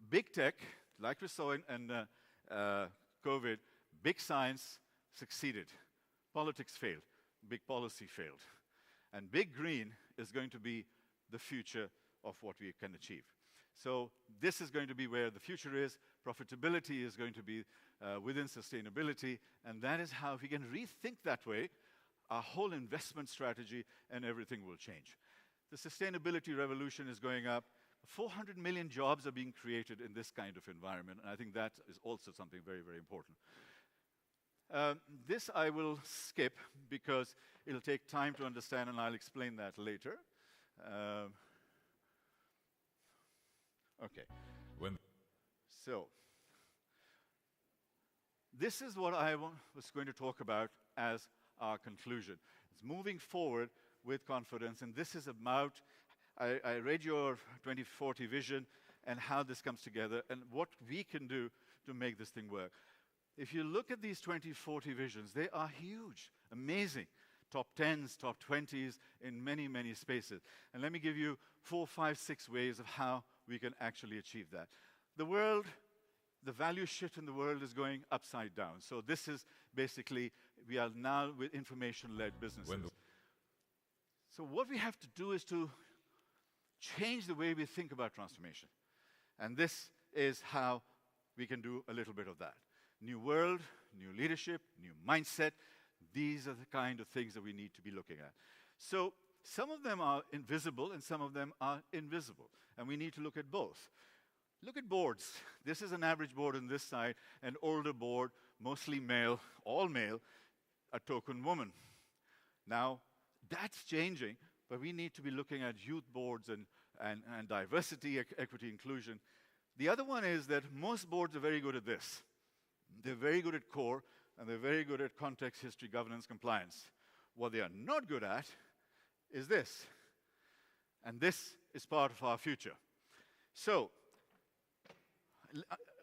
Big tech, like we saw in COVID, big science succeeded. Politics failed. Big policy failed. And big green is going to be the future of what we can achieve. So this is going to be where the future is. Profitability is going to be within sustainability. And that is how, if we can rethink that way, our whole investment strategy and everything will change. The sustainability revolution is going up. 400 million jobs are being created in this kind of environment, and I think that is also something very, very important. This I will skip because it'll take time to understand, and I'll explain that later. Okay. So, this is what I was going to talk about as our conclusion. It's moving forward with confidence, and this is about, I read your 2040 vision and how this comes together and what we can do to make this thing work. If you look at these 2040 visions, they are huge, amazing. Top 10s, top 20s in many, many spaces. And let me give you 4, 5, 6 ways of how we can actually achieve that. The world, the value shift in the world is going upside down. So this is basically, we are now with information-led businesses. So what we have to do is to change the way we think about transformation. And this is how we can do a little bit of that. New world, new leadership, new mindset. These are the kind of things that we need to be looking at. So some of them are invisible and some of them are invisible. And we need to look at both. Look at boards. This is an average board on this side, an older board, mostly male, all male, a token woman. Now, that's changing, but we need to be looking at youth boards and diversity, equity, inclusion. The other one is that most boards are very good at this. They're very good at core, and they're very good at context, history, governance, compliance. What they are not good at is this. And this is part of our future. So,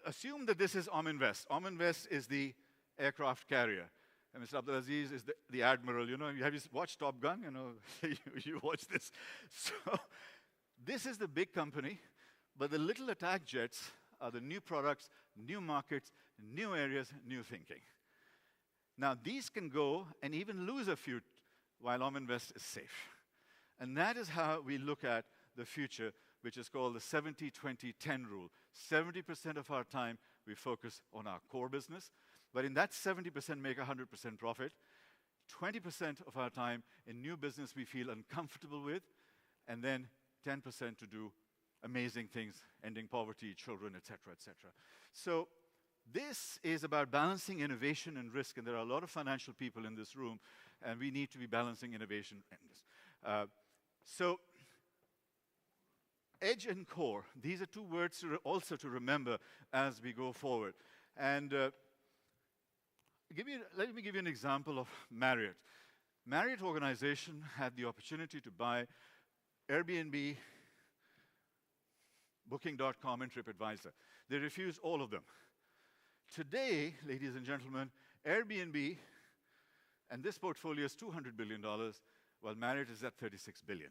assume that this is Ominvest. Ominvest is the aircraft carrier. And Mr. Abdulaziz is the admiral. You know, have you watched Top Gun? You know, you watch this. So, this is the big company, but the little attack jets are the new products, new markets, new areas, new thinking. Now, these can go and even lose a few while Ominvest is safe. And that is how we look at the future, which is called the 70-20-10 rule. 70% of our time, we focus on our core business. But in that 70%, make 100% profit. 20% of our time in new business we feel uncomfortable with. And then 10% to do amazing things, ending poverty, children, et cetera, et cetera. So this is about balancing innovation and risk. And there are a lot of financial people in this room. And we need to be balancing innovation and this. So edge and core, these are two words also to remember as we go forward. And let me give you an example of Marriott. Marriott organization had the opportunity to buy Airbnb, Booking.com, and TripAdvisor. They refused all of them. Today, ladies and gentlemen, Airbnb, and this portfolio is $200 billion, while Marriott is at $36 billion.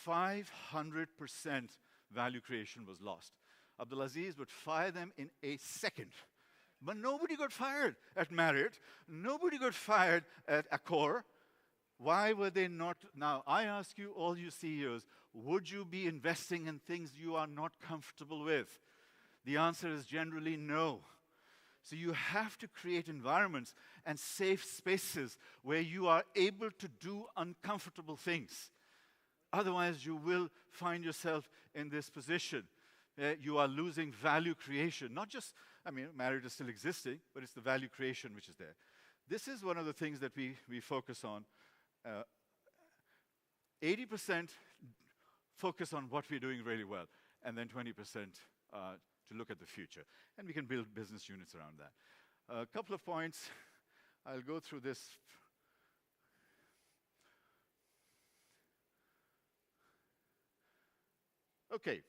500% value creation was lost. Abdulaziz would fire them in a second. But nobody got fired at Marriott. Nobody got fired at Accor. Why were they not? Now, I ask you, all you CEOs, would you be investing in things you are not comfortable with? The answer is generally no. So you have to create environments and safe spaces where you are able to do uncomfortable things. Otherwise, you will find yourself in this position. You are losing value creation. Not just, Marriott is still existing, but it's the value creation which is there. This is one of the things that we focus on. 80% focus on what we're doing really well, and then 20% to look at the future. And we can build business units around that. A couple of points. I'll go through this. Okay.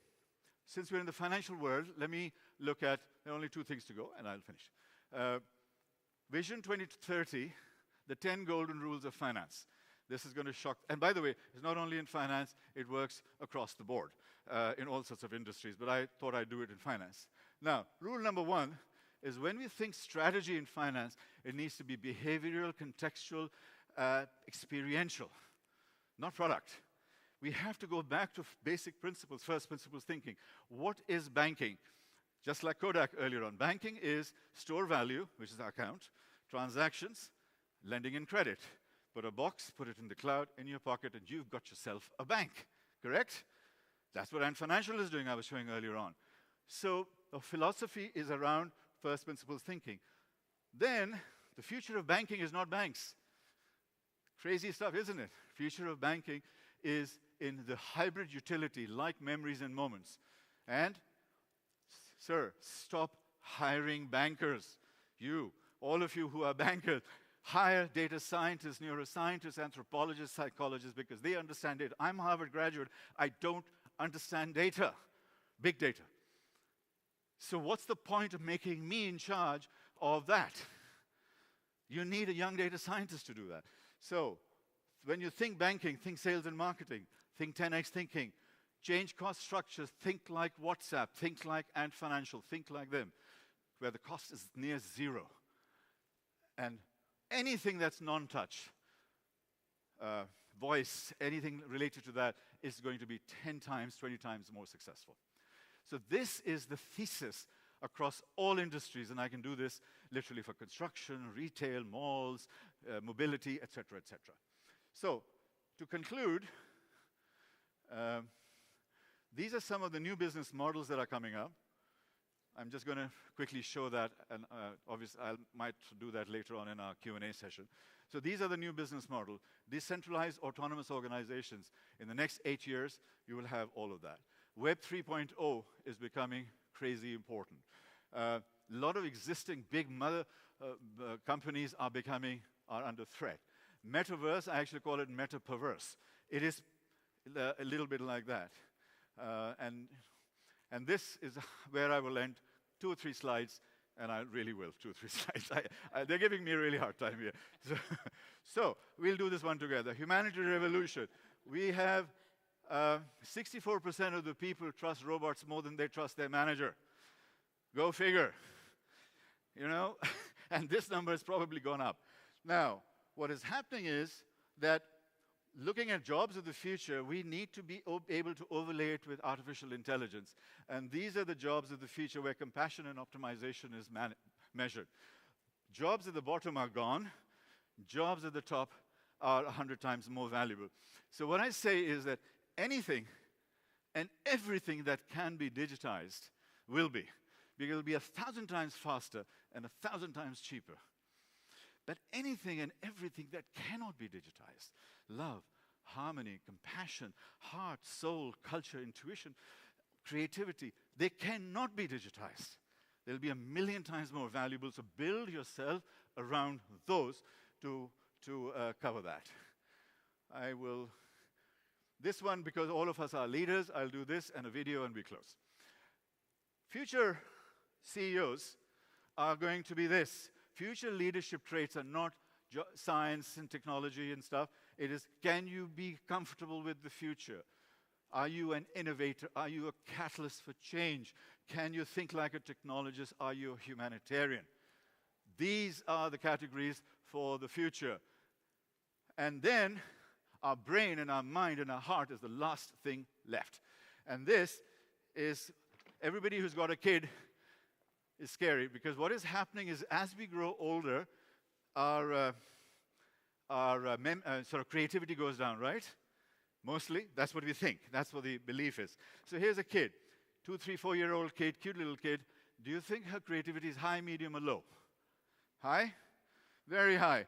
Since we're in the financial world, let me look at, there are only two things to go, and I'll finish. Vision 2030, the 10 golden rules of finance. This is going to shock, and by the way, it's not only in finance, it works across the board in all sorts of industries, but I thought I'd do it in finance. Now, rule number one is when we think strategy in finance, it needs to be behavioral, contextual, experiential, not product. We have to go back to basic principles, first principles thinking. What is banking? Just like Kodak earlier on, banking is store value, which is our account, transactions, lending and credit. Put a box, put it in the cloud, in your pocket, and you've got yourself a bank, correct? That's what Ant Financial is doing, I was showing earlier on. So the philosophy is around first principles thinking. Then, the future of banking is not banks. Crazy stuff, isn't it? Future of banking is in the hybrid utility, like memories and moments. And, sir, stop hiring bankers. You, all of you who are bankers, hire data scientists, neuroscientists, anthropologists, psychologists, because they understand it. I'm a Harvard graduate. I don't understand data, big data. So what's the point of making me in charge of that? You need a young data scientist to do that. So when you think banking, think sales and marketing, think 10x thinking, change cost structures, think like WhatsApp, think like Ant Financial, think like them, where the cost is near zero. And anything that's non-touch, voice, anything related to that is going to be 10 times, 20 times more successful. So this is the thesis across all industries, and I can do this literally for construction, retail, malls, mobility, et cetera, et cetera. So to conclude, these are some of the new business models that are coming up. I'm just going to quickly show that, and obviously I might do that later on in our Q&A session. So these are the new business models. Decentralized autonomous organizations. In the next 8 years, you will have all of that. Web 3.0 is becoming crazy important. A lot of existing big mother companies are under threat. Metaverse, I actually call it meta-perverse. It is a little bit like that. And this is where I will end. 2 or 3 slides, and I really will, 2 or 3 slides. They're giving me a really hard time here. So we'll do this one together. Humanity revolution. We have 64% of the people trust robots more than they trust their manager. Go figure. You know? And this number has probably gone up. Now, what is happening is that looking at jobs of the future, we need to be able to overlay it with artificial intelligence. And these are the jobs of the future where compassion and optimization is measured. Jobs at the bottom are gone. Jobs at the top are 100 times more valuable. So what I say is that anything and everything that can be digitized will be. Because it will be 1,000 times faster and 1,000 times cheaper. But anything and everything that cannot be digitized, love, harmony, compassion, heart, soul, culture, intuition, creativity, they cannot be digitized. they'll be 1,000,000 times more valuable. So build yourself around those to cover that. I will, this one, because all of us are leaders, I'll do this and a video and we close. Future CEOs are going to be this. Future leadership traits are not science and technology and stuff. It is, can you be comfortable with the future? Are you an innovator? Are you a catalyst for change? Can you think like a technologist? Are you a humanitarian? These are the categories for the future. And then our brain and our mind and our heart is the last thing left. And this is, everybody who's got a kid is scary, because what is happening is as we grow older, our sort of creativity goes down, right? Mostly, that's what we think. That's what the belief is. So here's a kid, 2, 3, 4-year-old kid, cute little kid. Do you think her creativity is high, medium, or low? High? Very high,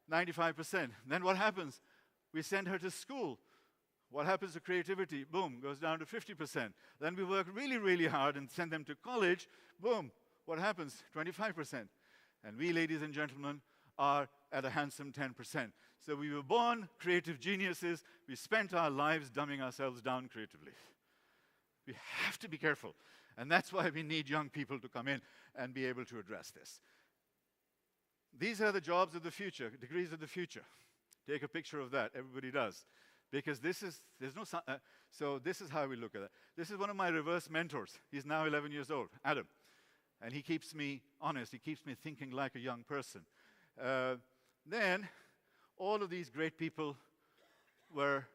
95%. Then what happens? We send her to school. What happens to creativity? Boom, goes down to 50%. Then we work really, really hard and send them to college. Boom, what happens? 25%. And we, ladies and gentlemen, are at a handsome 10%. So we were born creative geniuses. We spent our lives dumbing ourselves down creatively. We have to be careful. And that's why we need young people to come in and be able to address this. These are the jobs of the future, degrees of the future. Take a picture of that. Everybody does. Because this is, there's no, so this is how we look at it. This is one of my reverse mentors. He's now 11 years old, Adam. And he keeps me honest. He keeps me thinking like a young person. Then, all of these great people were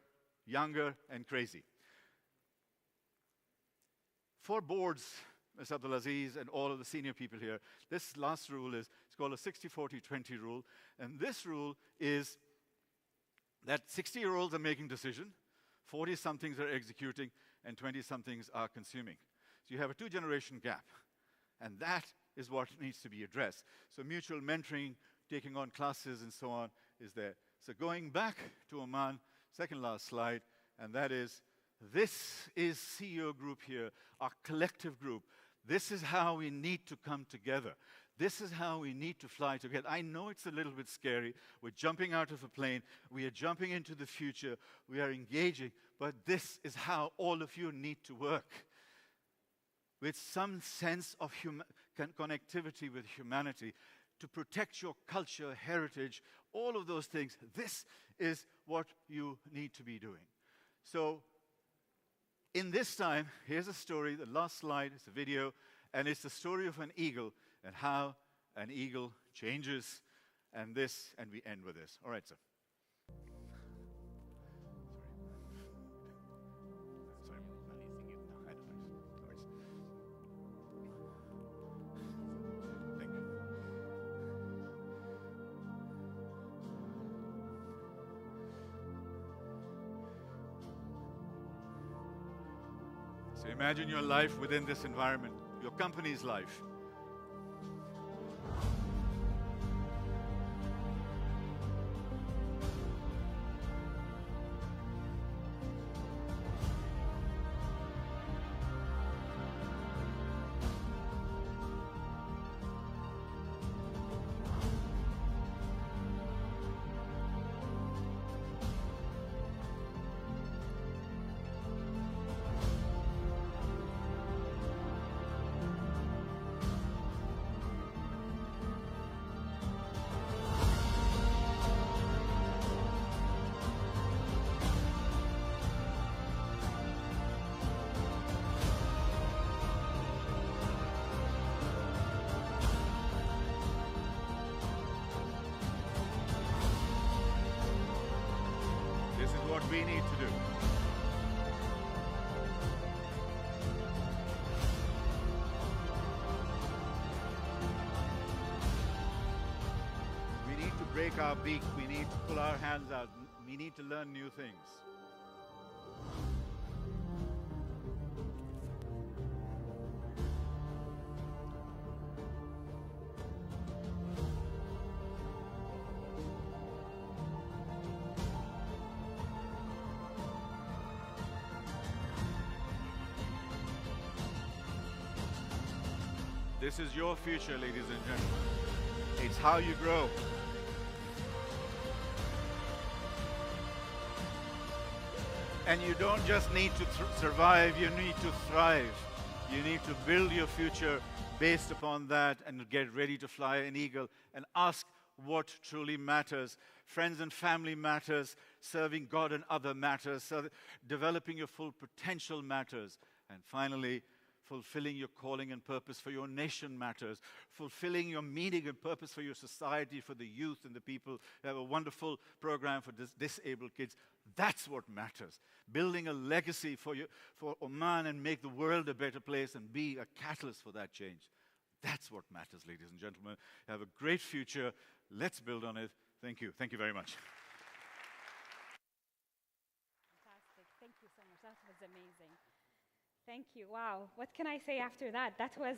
younger and crazy. For boards, Ms. Abdulaziz and all of the senior people here, this last rule is, it's called a 60-40-20 rule. And this rule is that 60-year-olds are making decisions, 40-somethings are executing, and 20-somethings are consuming. So you have a 2-generation gap. And that is what needs to be addressed. So mutual mentoring, taking on classes and so on is there. So going back to Oman, second last slide, and that is, this is CEO group here, our collective group. This is how we need to come together. This is how we need to fly together. I know it's a little bit scary. We're jumping out of a plane. We are jumping into the future. We are engaging. But this is how all of you need to work. With some sense of connectivity with humanity, to protect your culture, heritage, all of those things. This is what you need to be doing. So, in this time, here's a story. The last slide is a video, and it's the story of an eagle and how an eagle changes. And this, and we end with this. All right, sir. So imagine your life within this environment, your company's life. This is what we need to do. We need to break our beak. We need to pull our hands out. We need to learn new things. This is your future, ladies and gentlemen. It's how you grow. And you don't just need to survive, you need to thrive. You need to build your future based upon that and get ready to fly an eagle and ask what truly matters. Friends and family matters, serving God and other matters, so developing your full potential matters. And finally, fulfilling your calling and purpose for your nation matters. Fulfilling your meaning and purpose for your society, for the youth and the people. We have a wonderful program for disabled kids. That's what matters. Building a legacy for Oman and make the world a better place and be a catalyst for that change. That's what matters, ladies and gentlemen. You have a great future. Let's build on it. Thank you. Thank you very much. Fantastic. Thank you so much. That was amazing. Thank you. Wow. What can I say after that? That was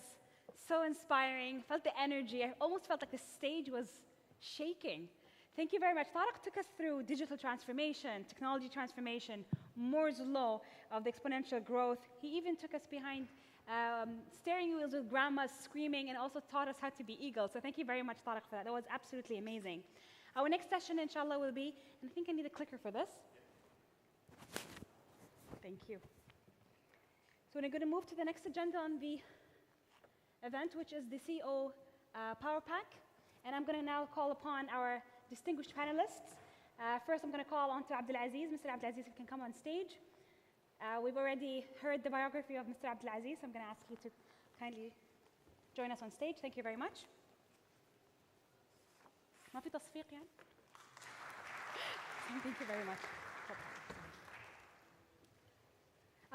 so inspiring. Felt the energy. I almost felt like the stage was shaking. Thank you very much. Tariq took us through digital transformation, technology transformation, Moore's law of the exponential growth. He even took us behind steering wheels with grandmas screaming and also taught us how to be eagles. So thank you very much, Tariq, for that. That was absolutely amazing. Our next session, inshallah, will be, and I think I need a clicker for this. Thank you. So we're going to move to the next agenda on the event, which is the CEO Power Pack. And I'm going to now call upon our distinguished panelists. First, I'm going to call on to Abdulaziz. Mr. Abdulaziz, if you can come on stage. We've already heard the biography of Mr. Abdulaziz, so I'm going to ask you to kindly join us on stage. Thank you very much. ما في تصفيق يعني? Thank you very much.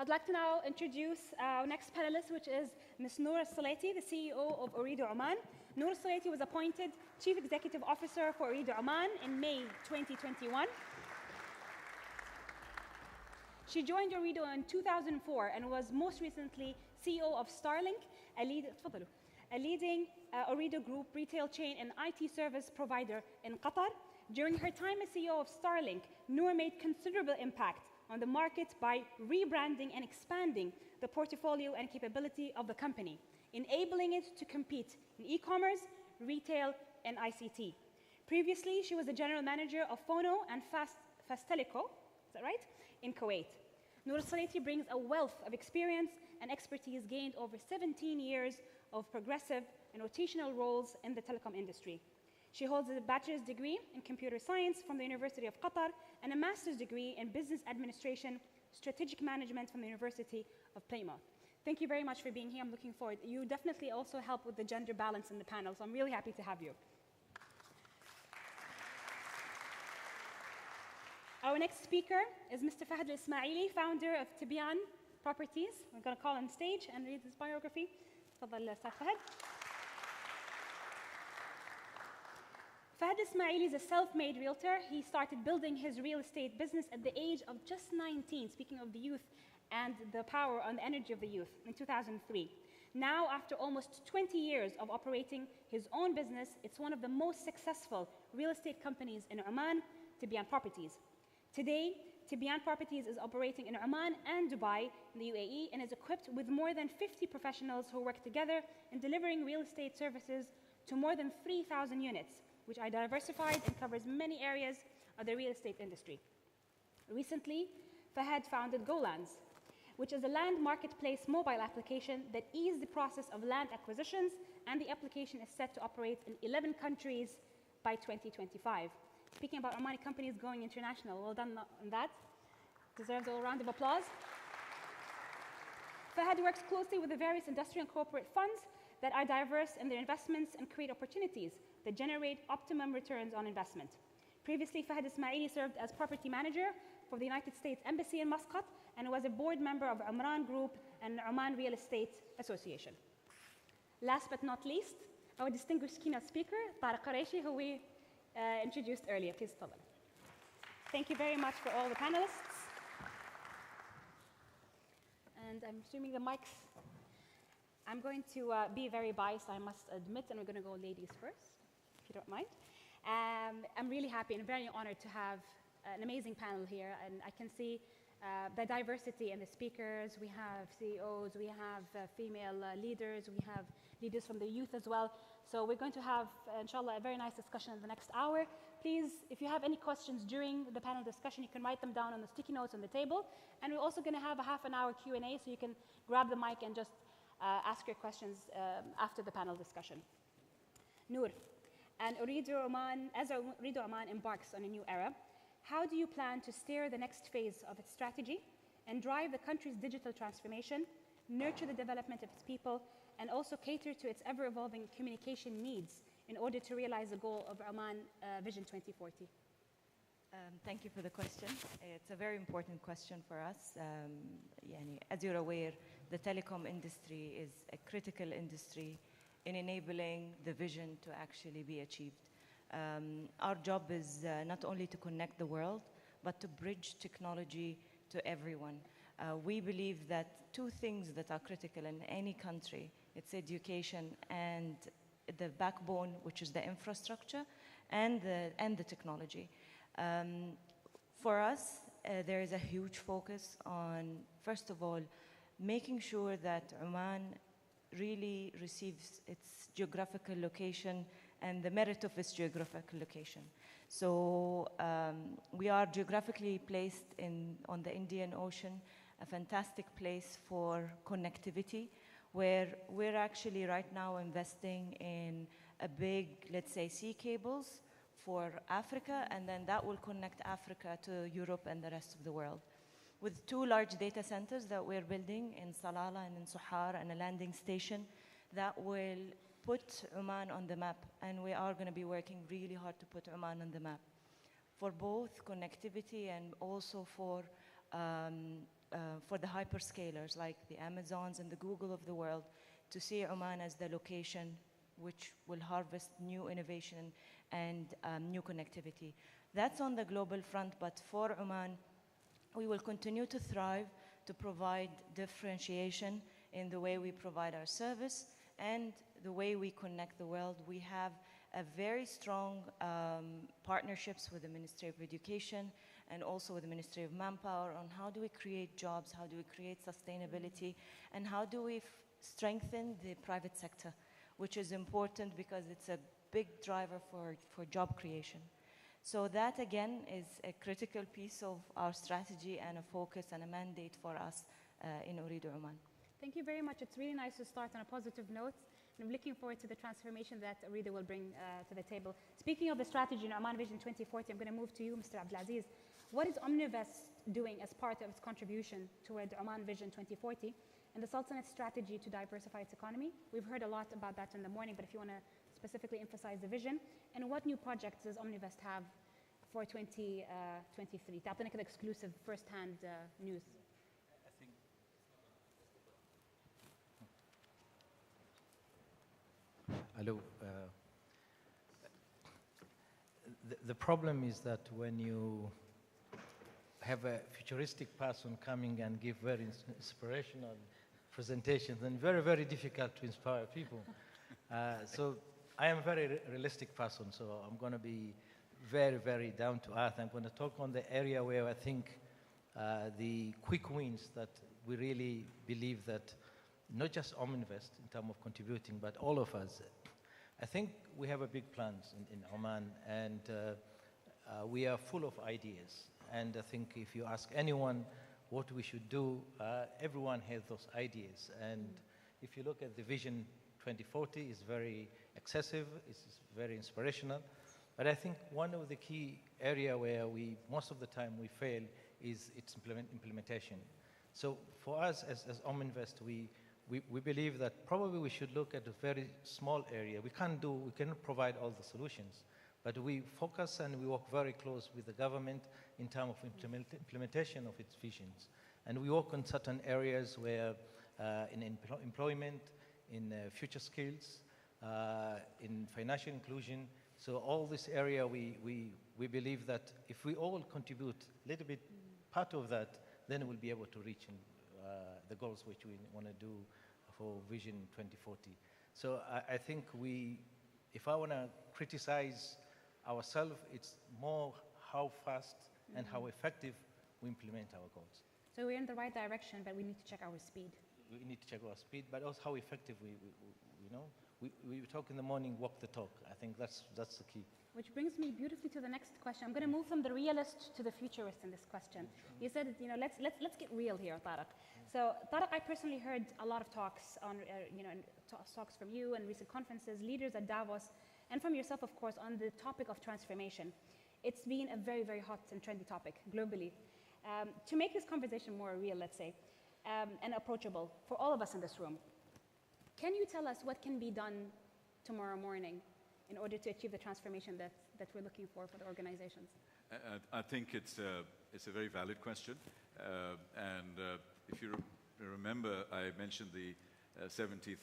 I'd like to now introduce our next panelist, which is Ms. Noor Al-Salaiti, the CEO of Ooredoo Oman. Noor Al-Salaiti was appointed Chief Executive Officer for Ooredoo Oman in May 2021. She joined Ooredoo in 2004 and was most recently CEO of Starlink, a leading Ooredoo Group retail chain and IT service provider in Qatar. During her time as CEO of Starlink, Noor made considerable impact on the market by rebranding and expanding the portfolio and capability of the company, enabling it to compete in e-commerce, retail, and ICT. Previously, she was the general manager of Phono and Fastelico, is that right, in Kuwait. Noor Al-Salaiti brings a wealth of experience and expertise gained over 17 years of progressive and rotational roles in the telecom industry. She holds a bachelor's degree in computer science from the University of Qatar and a master's degree in business administration, strategic management from the University of Plymouth. Thank you very much for being here. I'm looking forward. You definitely also help with the gender balance in the panel, so I'm really happy to have you. Our next speaker is Mr. Fahad Al-Ismaili, founder of Tibyan Properties. We're going to call on stage and read his biography. تفضل أستاذ Fahad. Fahad Ismaili is a self-made realtor. He started building his real estate business at the age of just 19, speaking of the youth and the power and the energy of the youth, in 2003. Now, after almost 20 years of operating his own business, it's one of the most successful real estate companies in Oman, Tibyan Properties. Today, Tibyan Properties is operating in Oman and Dubai in the UAE and is equipped with more than 50 professionals who work together in delivering real estate services to more than 3,000 units, which are diversified and covers many areas of the real estate industry. Recently, Fahad founded GoLands, which is a land marketplace mobile application that eases the process of land acquisitions, and the application is set to operate in 11 countries by 2025. Speaking about Omani companies going international, well done on that. Deserves a round of applause. Fahad works closely with the various industrial and corporate funds that are diverse in their investments and create opportunities that generate optimum returns on investment. Previously, Fahad Ismaili served as property manager for the United States Embassy in Muscat and was a board member of Umran Group and Oman Real Estate Association. Last but not least, our distinguished keynote speaker, Tariq Qureshi, who we introduced earlier. Please follow. Thank you very much for all the panelists. And I'm assuming the mics. I'm going to be very biased, I must admit, and we're going to go ladies first, if you don't mind. I'm really happy and very honored to have an amazing panel here, and I can see the diversity in the speakers. We have CEOs, we have female leaders, we have leaders from the youth as well. So we're going to have, inshallah, a very nice discussion in the next hour. Please, if you have any questions during the panel discussion, you can write them down on the sticky notes on the table. And we're also going to have a half-an-hour Q&A, so you can grab the mic and just ask your questions after the panel discussion. Noor, and Ooredoo Oman, as Ooredoo Oman embarks on a new era, how do you plan to steer the next phase of its strategy and drive the country's digital transformation, nurture the development of its people, and also cater to its ever-evolving communication needs in order to realize the goal of Oman Vision 2040? Thank you for the question. It's a very important question for us. As you're aware, the telecom industry is a critical industry in enabling the vision to actually be achieved. Our job is not only to connect the world, but to bridge technology to everyone. We believe that two things that are critical in any country, it's education and the backbone, which is the infrastructure, and the technology. For us, there is a huge focus on, first of all, making sure that Oman really receives its geographical location and the merit of its geographical location. So we are geographically placed on the Indian Ocean, a fantastic place for connectivity, where we're actually right now investing in a big, let's say, sea cables for Africa, and then that will connect Africa to Europe and the rest of the world. With two large data centers that we're building in Salalah and in Suhar, and a landing station that will put Oman on the map, and we are going to be working really hard to put Oman on the map for both connectivity and also for the hyperscalers like the Amazons and the Google of the world, to see Oman as the location which will harvest new innovation and new connectivity. That's on the global front, but for Oman, we will continue to thrive, to provide differentiation in the way we provide our service and the way we connect the world. We have a very strong partnerships with the Ministry of Education and also with the Ministry of Manpower on how do we create jobs, how do we create sustainability, and how do we strengthen the private sector, which is important because it's a big driver for job creation. So that, again, is a critical piece of our strategy and a focus and a mandate for us in Ooredoo Oman. Thank you very much. It's really nice to start on a positive note. And I'm looking forward to the transformation that Ooredoo will bring to the table. Speaking of the strategy in Oman Vision 2040, I'm going to move to you, Mr. Abdulaziz. What is Omnivest doing as part of its contribution toward Oman Vision 2040 and the Sultanate's strategy to diversify its economy? We've heard a lot about that in the morning, but if you want to specifically emphasize the vision, and what new projects does Omnivest have for 2023? تعطينا كده exclusive first-hand news. Hello. The problem is that when you have a futuristic person coming and give very inspirational presentations, then very, very difficult to inspire people. So I am a very realistic person, so I'm going to be very, very down to earth. I'm going to talk on the area where I think the quick wins that we really believe that not just Omnivest in terms of contributing, but all of us. I think we have a big plans in Oman, and we are full of ideas. And I think if you ask anyone what we should do, everyone has those ideas. And if you look at the Vision 2040, it's very excessive, it's very inspirational. But I think one of the key area where most of the time we fail is its implementation. So for us as Omnivest, we believe that probably we should look at a very small area. We cannot provide all the solutions, but we focus and we work very close with the government in terms of implementation of its visions. And we work on certain areas where in employment, in future skills, in financial inclusion. So all this area, we believe that if we all contribute a little bit part of that, then we'll be able to reach the goals which we want to do for Vision 2040. So I think if I want to criticize ourselves, it's more how fast and how effective we implement our goals. So we're in the right direction, but we need to check our speed. We need to check our speed, but also how effective we you know. We talk in the morning, walk the talk. I think that's the key. Which brings me beautifully to the next question. I'm going to move from the realist to the futurist in this question. You said, you know, let's get real here, Tariq. So, Tariq, I personally heard a lot of talks on, talks from you and recent conferences, leaders at Davos, and from yourself, of course, on the topic of transformation. It's been a very, very hot and trendy topic globally. To make this conversation more real, let's say, and approachable for all of us in this room, can you tell us what can be done tomorrow morning in order to achieve the transformation that we're looking for the organizations? I think it's a very valid question. If you remember, I mentioned the 70th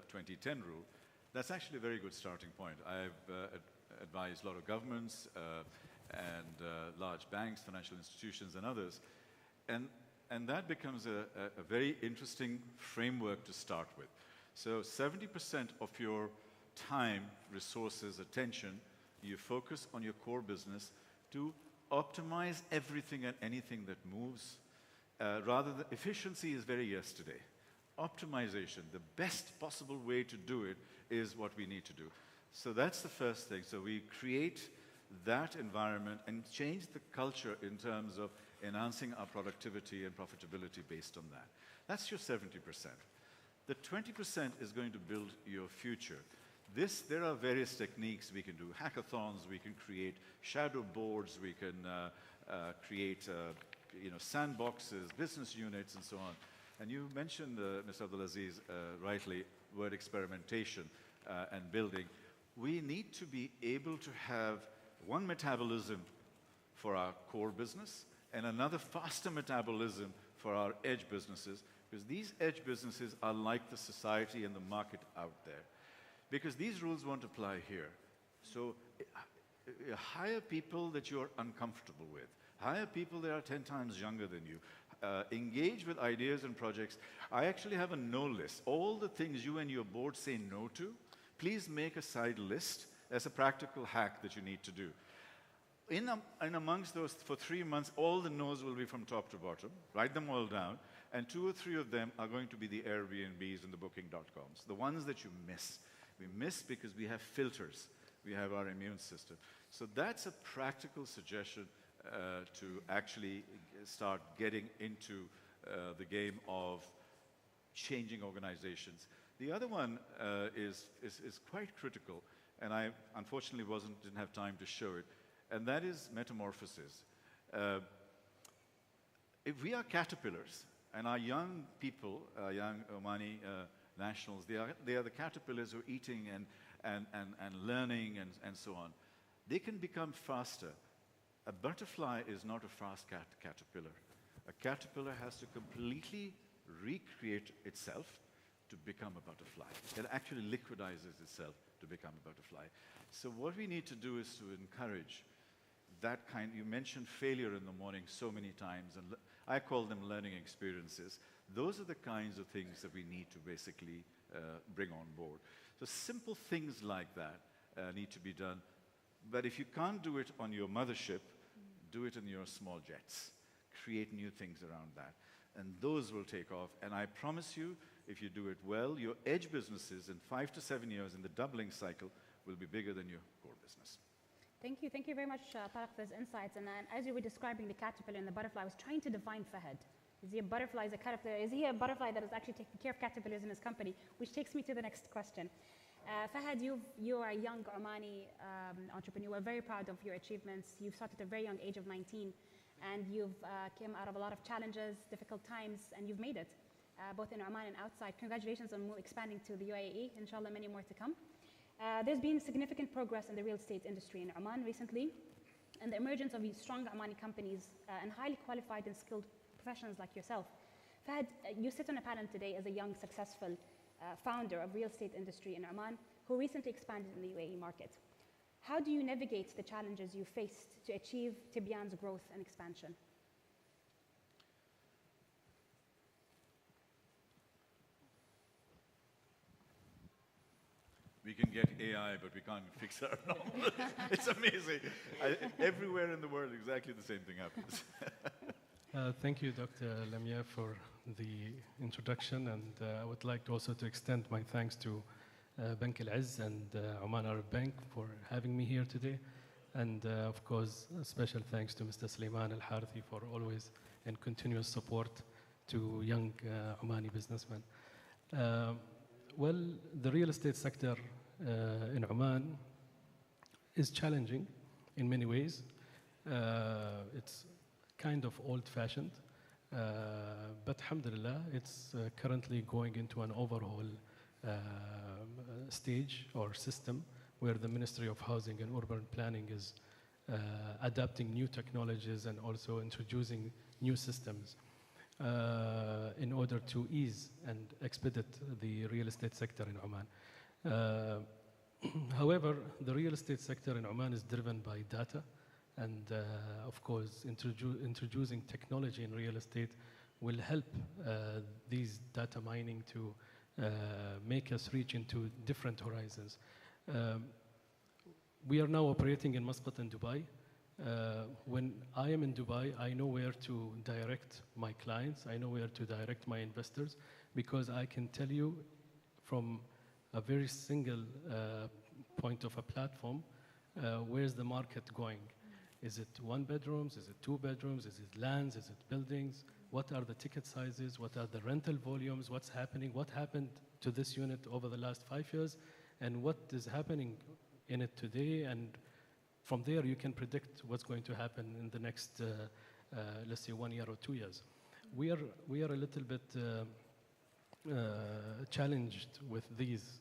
2010 rule. That's actually a very good starting point. I've advised a lot of governments and large banks, financial institutions, and others. And that becomes a very interesting framework to start with. So 70% of your time, resources, attention, you focus on your core business to optimize everything and anything that moves. Rather than efficiency is very yesterday. Optimization, the best possible way to do it is what we need to do. So that's the first thing. So we create that environment and change the culture in terms of enhancing our productivity and profitability based on that. That's your 70%. The 20% is going to build your future. There are various techniques we can do. Hackathons, we can create shadow boards, we can create sandboxes, business units, and so on. And you mentioned, Mr. Abdulaziz, rightly, word experimentation and building. We need to be able to have one metabolism for our core business and another faster metabolism for our edge businesses, because these edge businesses are like the society and the market out there. Because these rules won't apply here. So hire people that you're uncomfortable with. Hire people that are 10 times younger than you. Engage with ideas and projects. I actually have a no list. All the things you and your board say no to, please make a side list as a practical hack that you need to do. In amongst those, for 3 months, all the no's will be from top to bottom. Write them all down. And 2 or 3 of them are going to be the Airbnbs and the Booking.coms, the ones that you miss. We miss because we have filters. We have our immune system. So that's a practical suggestion to actually start getting into the game of changing organizations. The other one is quite critical, and I unfortunately didn't have time to show it, and that is metamorphosis. If we are caterpillars, and our young people, young Omani nationals, they are the caterpillars who are eating and learning and so on. They can become faster. A butterfly is not a fast caterpillar. A caterpillar has to completely recreate itself to become a butterfly. It actually liquidizes itself to become a butterfly. So what we need to do is to encourage that kind. You mentioned failure in the morning so many times, and I call them learning experiences. Those are the kinds of things that we need to basically bring on board. So simple things like that need to be done. But if you can't do it on your mothership, do it in your small jets. Create new things around that. And those will take off. And I promise you, if you do it well, your edge businesses in 5 to 7 years in the doubling cycle will be bigger than your core business. Thank you. Thank you very much, Tariq, for those insights. And as you were describing the caterpillar and the butterfly, I was trying to define Fahad. Is he a butterfly? Is a caterpillar? Is he a butterfly that is actually taking care of caterpillars in his company? Which takes me to the next question. Fahad, you are a young Omani entrepreneur. We're very proud of your achievements. You've started at a very young age of 19, and you've came out of a lot of challenges, difficult times, and you've made it, both in Oman and outside. Congratulations on expanding to the UAE. Inshallah, many more to come. There's been significant progress in the real estate industry in Oman recently, and the emergence of these strong Omani companies and highly qualified and skilled professionals like yourself. Fahad, you sit on a panel today as a young, successful founder of real estate industry in Oman who recently expanded in the UAE market. How do you navigate the challenges you faced to achieve Tibyan's growth and expansion? We can get AI, but we can't fix our numbers. It's amazing. Everywhere in the world, exactly the same thing happens. Thank you, Dr. Lamia, for the introduction, and I would like also to extend my thanks to Bank Al-Izz and Oman Arab Bank for having me here today. And of course, a special thanks to Mr. Sulaiman Al-Harthi for always and continuous support to young Omani businessmen. Well, the real estate sector in Oman is challenging in many ways. It's kind of old-fashioned, but alhamdulillah, it's currently going into an overhaul stage or system where the Ministry of Housing and Urban Planning is adapting new technologies and also introducing new systems in order to ease and expedite the real estate sector in Oman. However, the real estate sector in Oman is driven by data, and of course, introducing technology in real estate will help these data mining to make us reach into different horizons. We are now operating in Muscat and Dubai. When I am in Dubai, I know where to direct my clients, I know where to direct my investors, because I can tell you from a very single point of a platform, where's the market going? Is it 1 bedrooms? Is it 2 bedrooms? Is it lands? Is it buildings? What are the ticket sizes? What are the rental volumes? What's happening? What happened to this unit over the last 5 years? And what is happening in it today? And from there, you can predict what's going to happen in the next, let's say, 1 year or 2 years. We are a little bit challenged with these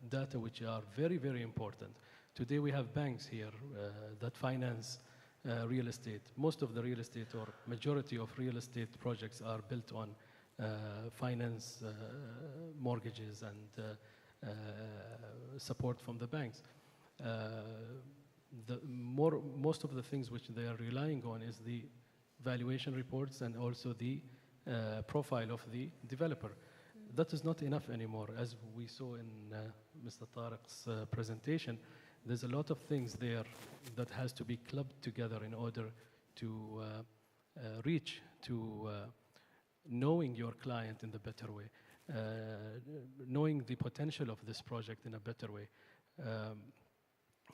data, which are very, very important. Today, we have banks here that finance real estate. Most of the real estate or majority of real estate projects are built on finance, mortgages, and support from the banks. Most of the things which they are relying on is the valuation reports and also the profile of the developer. That is not enough anymore. As we saw in Mr. Tariq's presentation, there's a lot of things there that has to be clubbed together in order to reach to knowing your client in the better way, knowing the potential of this project in a better way.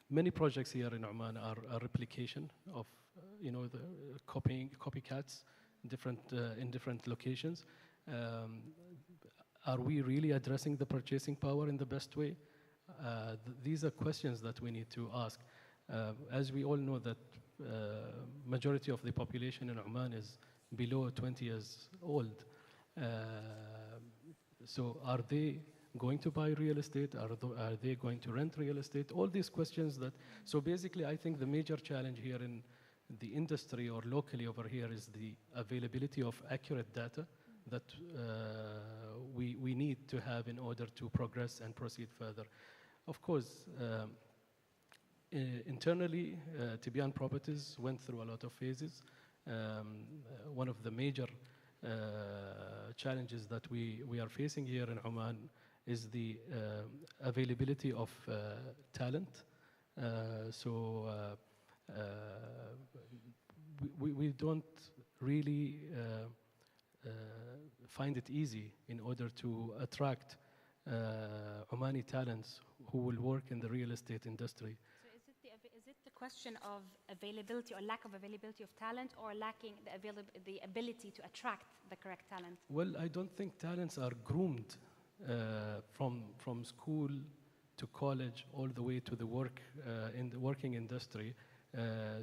Many projects here in Oman are a replication of, the copycats, in different locations. Are we really addressing the purchasing power in the best way? These are questions that we need to ask. As we all know that majority of the population in Oman is below 20 years old. So are they going to buy real estate? Are they going to rent real estate? All these questions so basically I think the major challenge here in the industry or locally over here is the availability of accurate data that we need to have in order to progress and proceed further. Of course, internally, Tibian Properties went through a lot of phases. One of the major challenges that we are facing here in Oman is the availability of talent. We don't really find it easy in order to attract Omani talents who will work in the real estate industry. So is it the question of availability or lack of availability of talent, or lacking the ability to attract the correct talent? Well, I don't think talents are groomed from school to college all the way to the working industry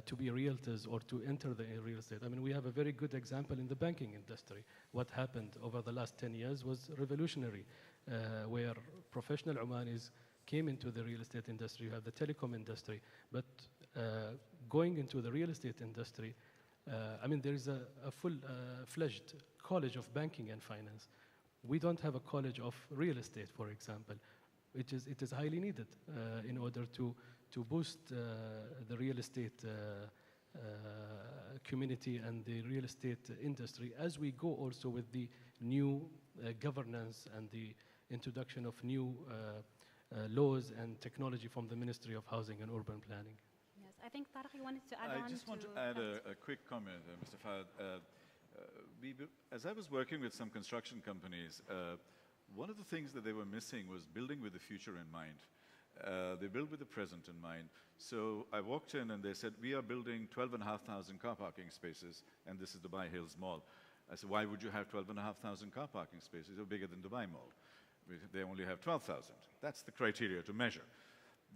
to be realtors or to enter the real estate. I mean, we have a very good example in the banking industry. What happened over the last 10 years was revolutionary, where professional Omanis came into the real estate industry. You have the telecom industry, but going into the real estate industry, I mean, there is a full-fledged college of banking and finance. We don't have a college of real estate, for example. It is highly needed in order to boost the real estate community and the real estate industry, as we go also with the new governance and the introduction of new laws and technology from the Ministry of Housing and Urban Planning. Yes, I think Tariq, you wanted to add on. I just want to add a quick comment, Mr. Fahad. As I was working with some construction companies, one of the things that they were missing was building with the future in mind. They build with the present in mind. So I walked in and they said, we are building 12,500 car parking spaces, and this is Dubai Hills Mall. I said, why would you have 12,500 car parking spaces? They're bigger than Dubai Mall. They only have 12,000. That's the criteria to measure.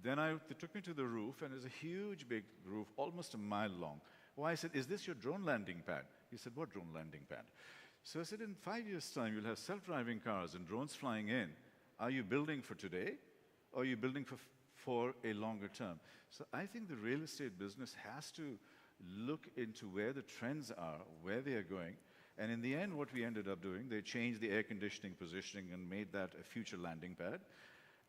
Then they took me to the roof, and there's a huge, big roof, almost a mile long. Well, I said, is this your drone landing pad? He said, what drone landing pad? So I said, in 5 years' time, you'll have self-driving cars and drones flying in. Are you building for today, or are you building for a longer term? So I think the real estate business has to look into where the trends are, where they are going. And in the end, what we ended up doing, they changed the air conditioning positioning and made that a future landing pad.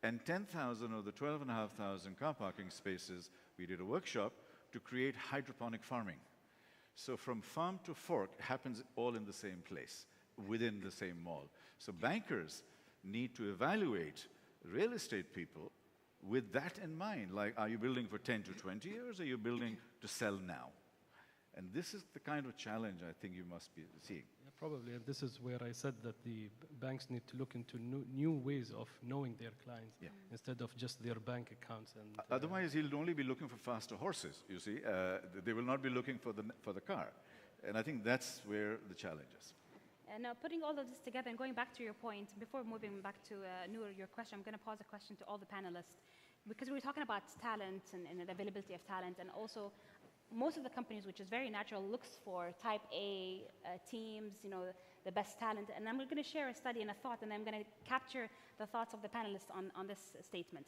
And 10,000 of the 12,500 car parking spaces, we did a workshop to create hydroponic farming. So from farm to fork happens all in the same place, within the same mall. So bankers need to evaluate real estate people with that in mind. Like, are you building for 10 to 20 years, or are you building to sell now? And this is the kind of challenge I think you must be seeing. Yeah, probably, and this is where I said that the banks need to look into new ways of knowing their clients instead of just their bank accounts. And otherwise, he'll only be looking for faster horses, you see. They will not be looking for the car. And I think that's where the challenge is. And now putting all of this together and going back to your point, before moving back to Noor, your question, I'm going to pose a question to all the panelists. Because we were talking about talent and the availability of talent, and also most of the companies, which is very natural, looks for type A teams, the best talent. And I'm going to share a study and a thought, and I'm going to capture the thoughts of the panelists on this statement.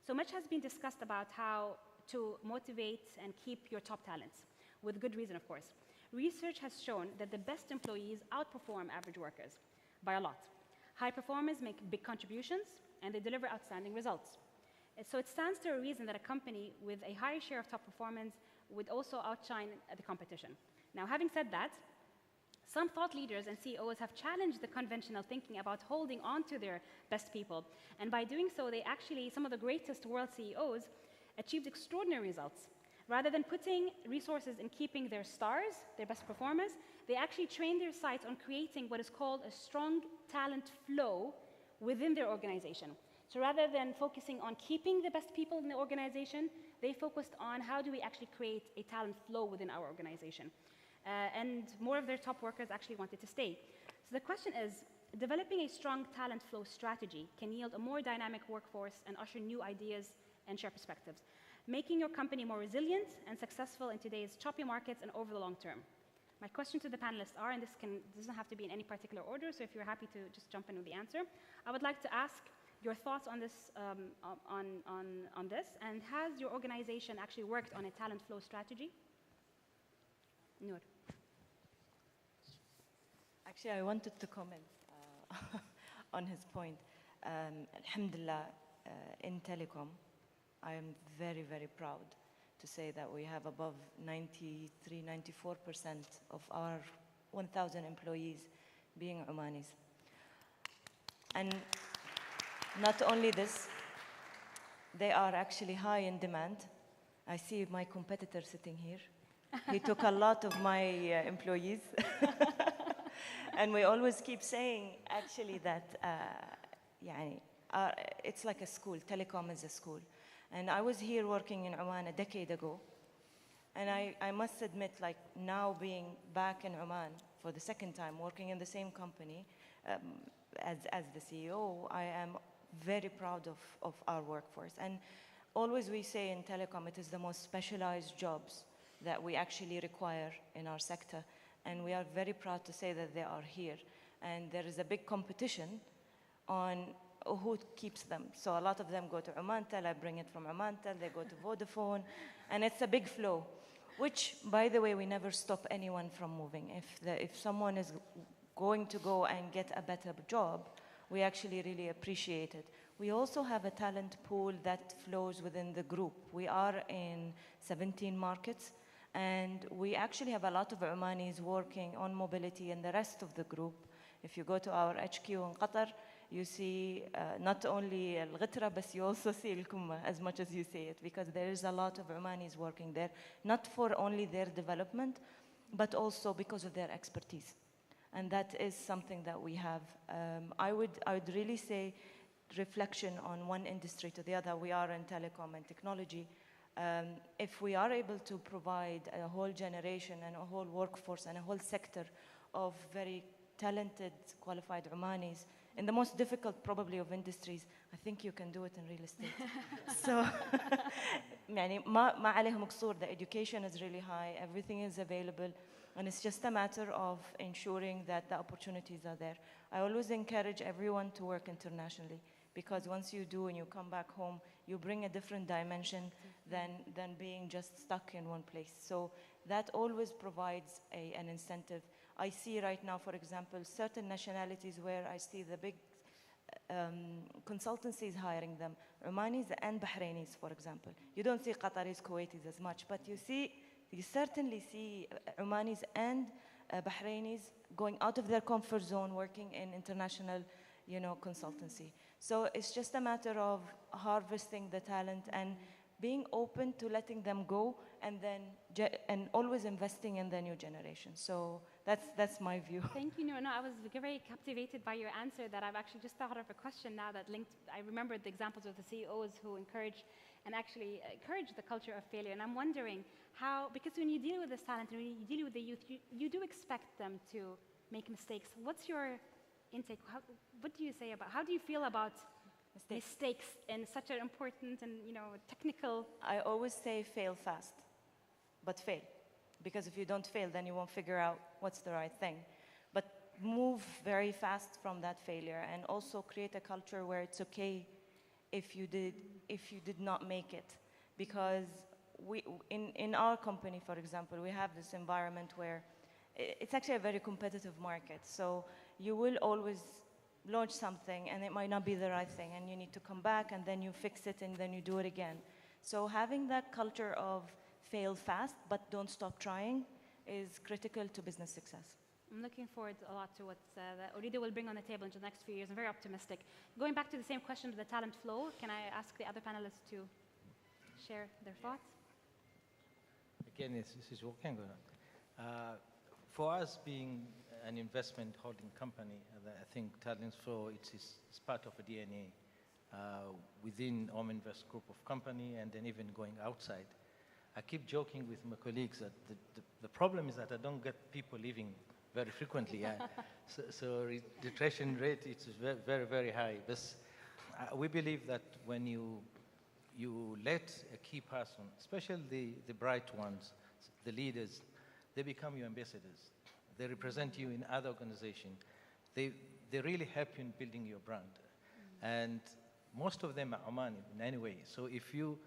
So much has been discussed about how to motivate and keep your top talents, with good reason, of course. Research has shown that the best employees outperform average workers by a lot. High performers make big contributions, and they deliver outstanding results. So it stands to a reason that a company with a higher share of top performance would also outshine the competition. Now, having said that, some thought leaders and CEOs have challenged the conventional thinking about holding on to their best people. And by doing so, some of the greatest world CEOs achieved extraordinary results. Rather than putting resources in keeping their stars, their best performers, they actually trained their sights on creating what is called a strong talent flow within their organization. So rather than focusing on keeping the best people in the organization, they focused on how do we actually create a talent flow within our organization. And more of their top workers actually wanted to stay. So the question is, developing a strong talent flow strategy can yield a more dynamic workforce and usher new ideas and share perspectives, making your company more resilient and successful in today's choppy markets and over the long term. My question to the panelists are, and this doesn't have to be in any particular order, so if you're happy to just jump in with the answer, I would like to ask your thoughts on this, on this, and has your organization actually worked on a talent flow strategy? Noor. Actually, I wanted to comment on his point. Alhamdulillah, in telecom, I am very, very proud to say that we have above 93, 94% of our 1,000 employees being Omanis. And not only this, they are actually high in demand. I see my competitor sitting here. He took a lot of my employees. And we always keep saying, actually, that it's like a school. Telecom is a school. And I was here working in Oman a decade ago. And I must admit, like now being back in Oman for the second time, working in the same company as the CEO, I am very proud of our workforce. And always we say in telecom, it is the most specialized jobs that we actually require in our sector. And we are very proud to say that they are here. And there is a big competition on who keeps them. So a lot of them go to Omantel, I bring it from Omantel, they go to Vodafone, and it's a big flow, which, by the way, we never stop anyone from moving. If someone is going to go and get a better job, we actually really appreciate it. We also have a talent pool that flows within the group. We are in 17 markets, and we actually have a lot of Omanis working on mobility in the rest of the group. If you go to our HQ in Qatar, you see not only Al-Ghitra, but you also see Al-Kumma, as much as you see it, because there is a lot of Omanis working there, not for only their development, but also because of their expertise. And that is something that we have. I would really say reflection on one industry to the other. We are in telecom and technology. If we are able to provide a whole generation and a whole workforce and a whole sector of very talented, qualified Omanis, in the most difficult probably of industries, I think you can do it in real estate. So, يعني ما عليهم قصور. The education is really high, everything is available, and it's just a matter of ensuring that the opportunities are there. I always encourage everyone to work internationally, because once you do and you come back home, you bring a different dimension than being just stuck in one place. So that always provides an incentive. I see right now, for example, certain nationalities where I see the big consultancies hiring them, Omanis and Bahrainis, for example. You don't see Qataris, Kuwaitis as much, but you certainly see Omanis and Bahrainis going out of their comfort zone, working in international, consultancy. So it's just a matter of harvesting the talent and being open to letting them go, and always investing in the new generation. So that's my view. Thank you. No, I was very captivated by your answer that I've actually just thought of a question now that linked. I remembered the examples of the CEOs who encourage the culture of failure. And I'm wondering how, because when you deal with this talent and when you deal with the youth, you do expect them to make mistakes. What's your intake? What do you say about, how do you feel about mistakes in such an important and technical? I always say fail fast, but fail. Because if you don't fail, then you won't figure out what's the right thing. But move very fast from that failure, and also create a culture where it's okay if you did not make it. Because in our company, for example, we have this environment where it's actually a very competitive market. So you will always launch something and it might not be the right thing, and you need to come back and then you fix it and then you do it again. So having that culture of fail fast but don't stop trying is critical to business success. I'm looking forward a lot to what Ooredoo will bring on the table in the next few years. I'm very optimistic. Going back to the same question of the talent flow, can I ask the other panelists to share their thoughts? Again, this is working. For us, being an investment holding company, I think talent flow is part of a DNA within Ominvest group of company, and then even going outside. I keep joking with my colleagues that the problem is that I don't get people leaving very frequently. So the attrition rate is very, very, very high. We believe that when you let a key person, especially the bright ones, the leaders, they become your ambassadors. They represent you in other organizations. They really help you in building your brand. And most of them are Omani in any way. So if you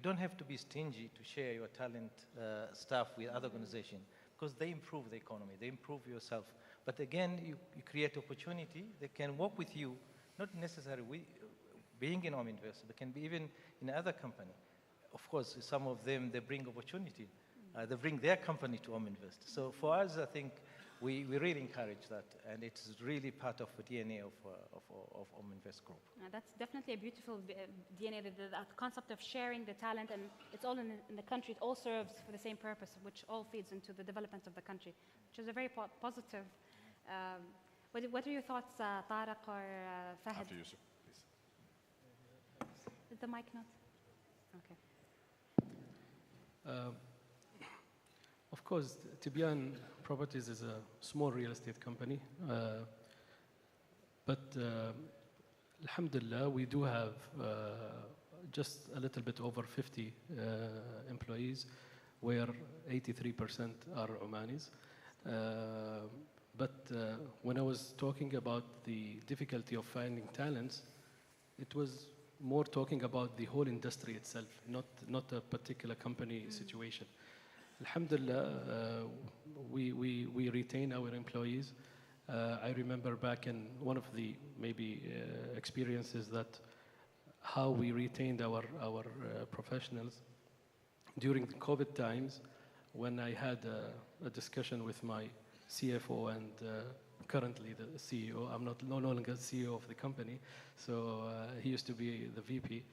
don't have to be stingy to share your talent stuff with other organizations, because they improve the economy, they improve yourself. But again, you create opportunity. They can work with you, not necessarily being in Ominvest, but can be even in other company. Of course, some of them, they bring opportunity. They bring their company to Ominvest. So for us, I think we really encourage that, and it's really part of the DNA of Ominvest Group. That's definitely a beautiful DNA, the concept of sharing the talent, and it's all in the country. It all serves for the same purpose, which all feeds into the development of the country, which is a very positive. What are your thoughts, Tariq or Fahad? After Yusuf, please. Is the mic not? Okay. Of course, Tibian Properties is a small real estate company, but alhamdulillah, we do have just a little bit over 50 employees, where 83% are Omanis. But when I was talking about the difficulty of finding talents, it was more talking about the whole industry itself, not a particular company situation. Alhamdulillah, we retain our employees. I remember back in one of the experiences that how we retained our professionals during the COVID times, when I had a discussion with my CFO and currently the CEO. I'm no longer CEO of the company, so he used to be the VP.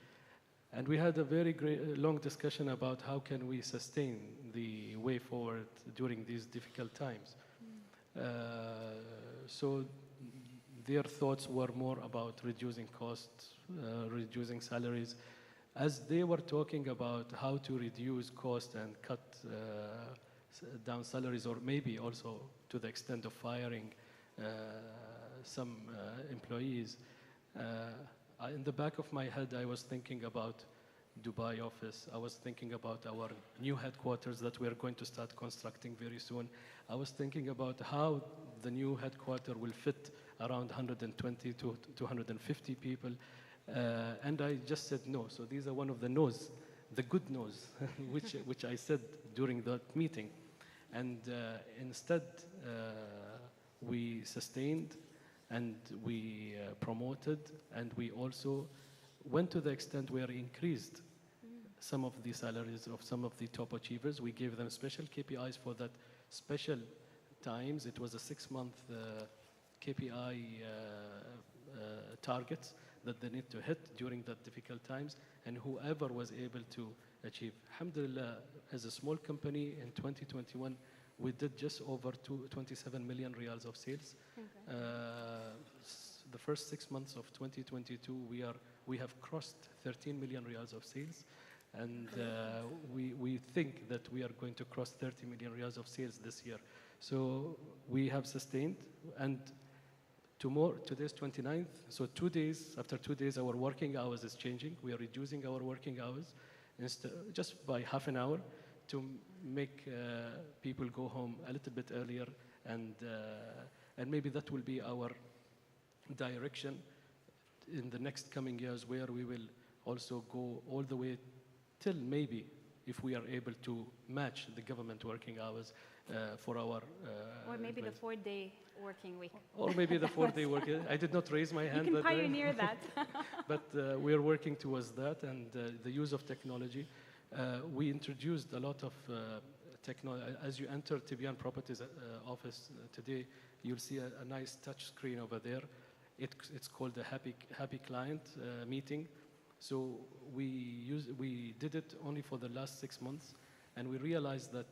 And we had a very long discussion about how can we sustain the way forward during these difficult times. So their thoughts were more about reducing costs, reducing salaries. As they were talking about how to reduce cost and cut down salaries, or maybe also to the extent of firing some employees, in the back of my head, I was thinking about Dubai office. I was thinking about our new headquarters that we're going to start constructing very soon. I was thinking about how the new headquarters will fit around 120 to 250 people. And I just said no. So these are one of the no's, the good no's, which I said during that meeting. And instead, we sustained and we promoted, and we also went to the extent where we increased some of the salaries of some of the top achievers. We gave them special KPIs for that special times. It was a 6-month KPI targets that they need to hit during that difficult times, and whoever was able to achieve. Alhamdulillah, as a small company in 2021, we did just over 27 million riyals of sales. The first 6 months of 2022, we have crossed 13 million riyals of sales, and we think that we are going to cross 30 million riyals of sales this year. So we have sustained, and today's 29th, so 2 days, after 2 days, our working hours is changing. We are reducing our working hours just by half an hour to make people go home a little bit earlier, and maybe that will be our direction in the next coming years, where we will also go all the way till maybe if we are able to match the government working hours for our or maybe employees. the 4-day working week. Or maybe the 4-day working. I did not raise my hand. You can pioneer that. But we are working towards that, and the use of technology. We introduced a lot of technology. As you enter Tibian Properties office today, you'll see a nice touch screen over there. It's called the Happy Client meeting. So we did it only for the last 6 months, and we realized that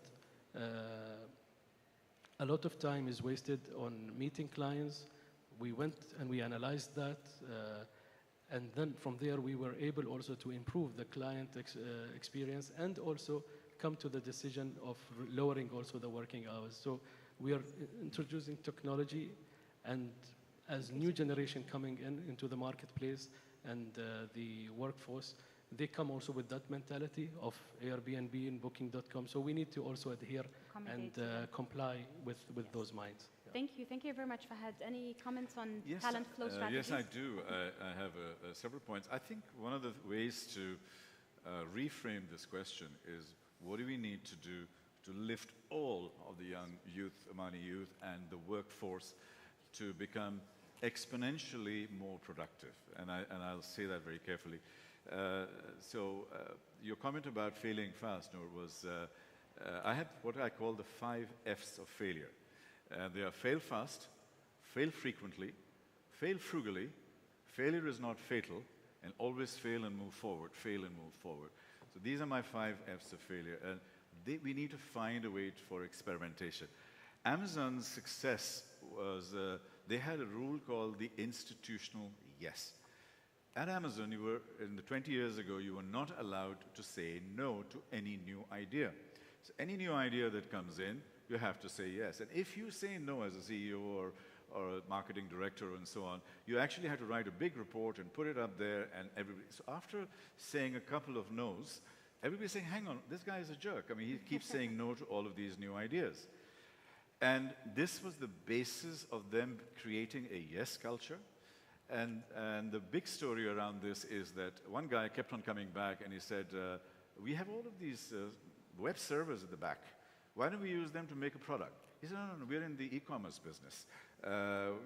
a lot of time is wasted on meeting clients. We went and we analyzed that, and then from there we were able also to improve the client experience, and also come to the decision of lowering also the working hours. So we are introducing technology, and as new generation coming into the marketplace and the workforce, they come also with that mentality of Airbnb and Booking.com. So we need to also adhere and comply with those minds. Yeah. Thank you very much, Fahad. Any comments on talent flow strategies? Yes, I do. I have several points. I think one of the ways to reframe this question is, what do we need to do to lift all of the young youth, Omani youth, and the workforce to become exponentially more productive? And I'll say that very carefully. So your comment about failing fast, Noor, was I had what I call the 5 F's of failure. They are fail fast, fail frequently, fail frugally, failure is not fatal, and always fail and move forward, fail and move forward. So these are my 5 F's of failure, and we need to find a way for experimentation. Amazon's success was they had a rule called the institutional yes. At Amazon, in the 20 years ago, you were not allowed to say no to any new idea. So any new idea that comes in, you have to say yes. And if you say no as a CEO or a marketing director and so on, you actually had to write a big report and put it up there, and everybody. So after saying a couple of no's, everybody's saying, hang on, this guy is a jerk. I mean, he keeps saying no to all of these new ideas. And this was the basis of them creating a yes culture. And the big story around this is that one guy kept on coming back, and he said, we have all of these web servers at the back. Why don't we use them to make a product? He said, no, we're in the e-commerce business.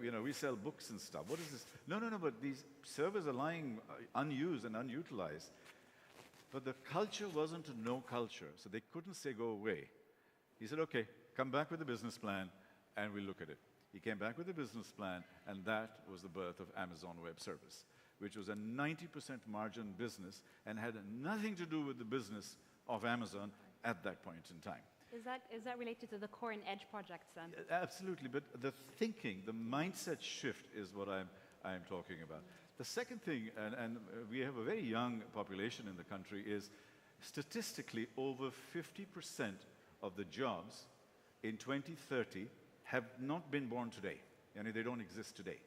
We sell books and stuff. What is this? No, but these servers are lying unused and unutilized. But the culture wasn't a no culture, so they couldn't say go away. He said, okay, come back with a business plan, and we'll look at it. He came back with a business plan, and that was the birth of Amazon Web Service, which was a 90% margin business and had nothing to do with the business of Amazon at that point in time. Is that related to the core and edge projects then? Absolutely, but the thinking, the mindset shift is what I'm talking about. The second thing, and we have a very young population in the country, is statistically over 50% of the jobs in 2030 have not been born today. Yani they don't exist today.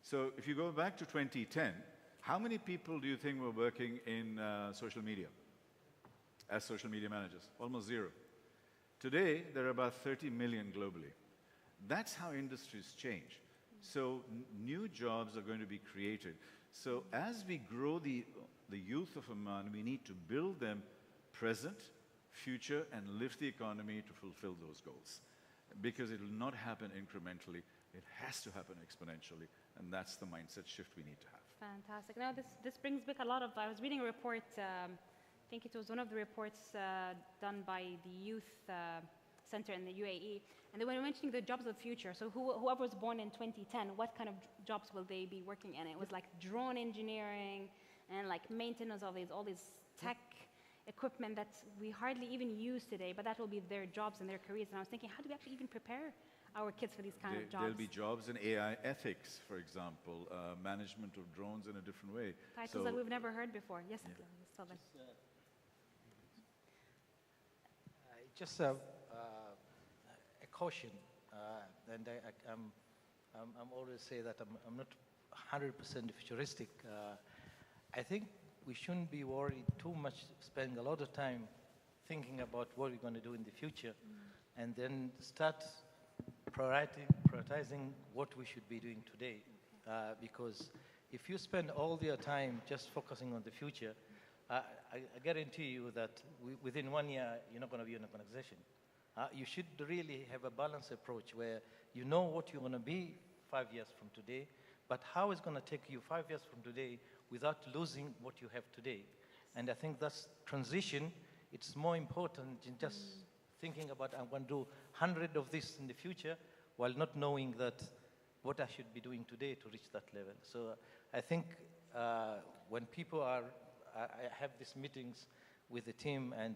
So if you go back to 2010, how many people do you think were working in social media as social media managers? Almost zero. Today, there are about 30 million globally. That's how industries change. So new jobs are going to be created. So as we grow the youth of Oman, we need to build them present, future, and lift the economy to fulfill those goals. Because it will not happen incrementally. It has to happen exponentially. And that's the mindset shift we need to have. Fantastic. Now, this brings back a lot of, I was reading a report, I think it was one of the reports done by the Youth Center in the UAE, and they were mentioning the jobs of the future. So whoever was born in 2010, what kind of jobs will they be working in? It was like drone engineering and like maintenance of all these tech equipment that we hardly even use today, but that will be their jobs and their careers. And I was thinking, how do we actually even prepare our kids for these kind of jobs? There'll be jobs in AI ethics, for example, management of drones in a different way. Titles that we've never heard before. Yes, Sylvan. Just a caution, and I'm always say that I'm not 100% futuristic. I think we shouldn't be worried too much, spending a lot of time thinking about what we're going to do in the future, and then start prioritizing what we should be doing today. Because if you spend all your time just focusing on the future, I guarantee you that within 1 year, you're not going to be in an organization. You should really have a balanced approach where you know what you're going to be 5 years from today, but how it's going to take you 5 years from today without losing what you have today. And I think that's transition. It's more important than just thinking about I'm going to do 100 of this in the future while not knowing that what I should be doing today to reach that level. So I think when people are, I have these meetings with the team, and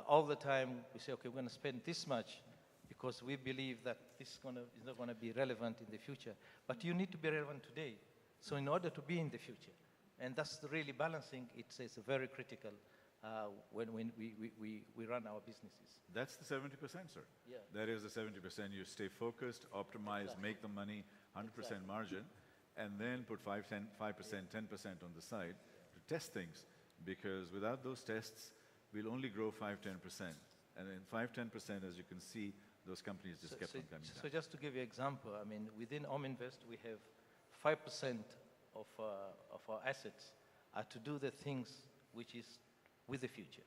all the time we say, okay, we're going to spend this much because we believe that this is not going to be relevant in the future. But you need to be relevant today. So in order to be in the future, and that's really balancing, it's very critical when we run our businesses. That's the 70%, sir. Yeah. That is the 70%. You stay focused, optimize, make the money, 100% margin, and then put 5%, 10% on the side to test things. Because without those tests, we'll only grow 5-10%. And in 5-10%, as you can see, those companies just kept on coming down. So just to give you an example, I mean, within Ominvest, we have 5% of our assets are to do the things which is with the future.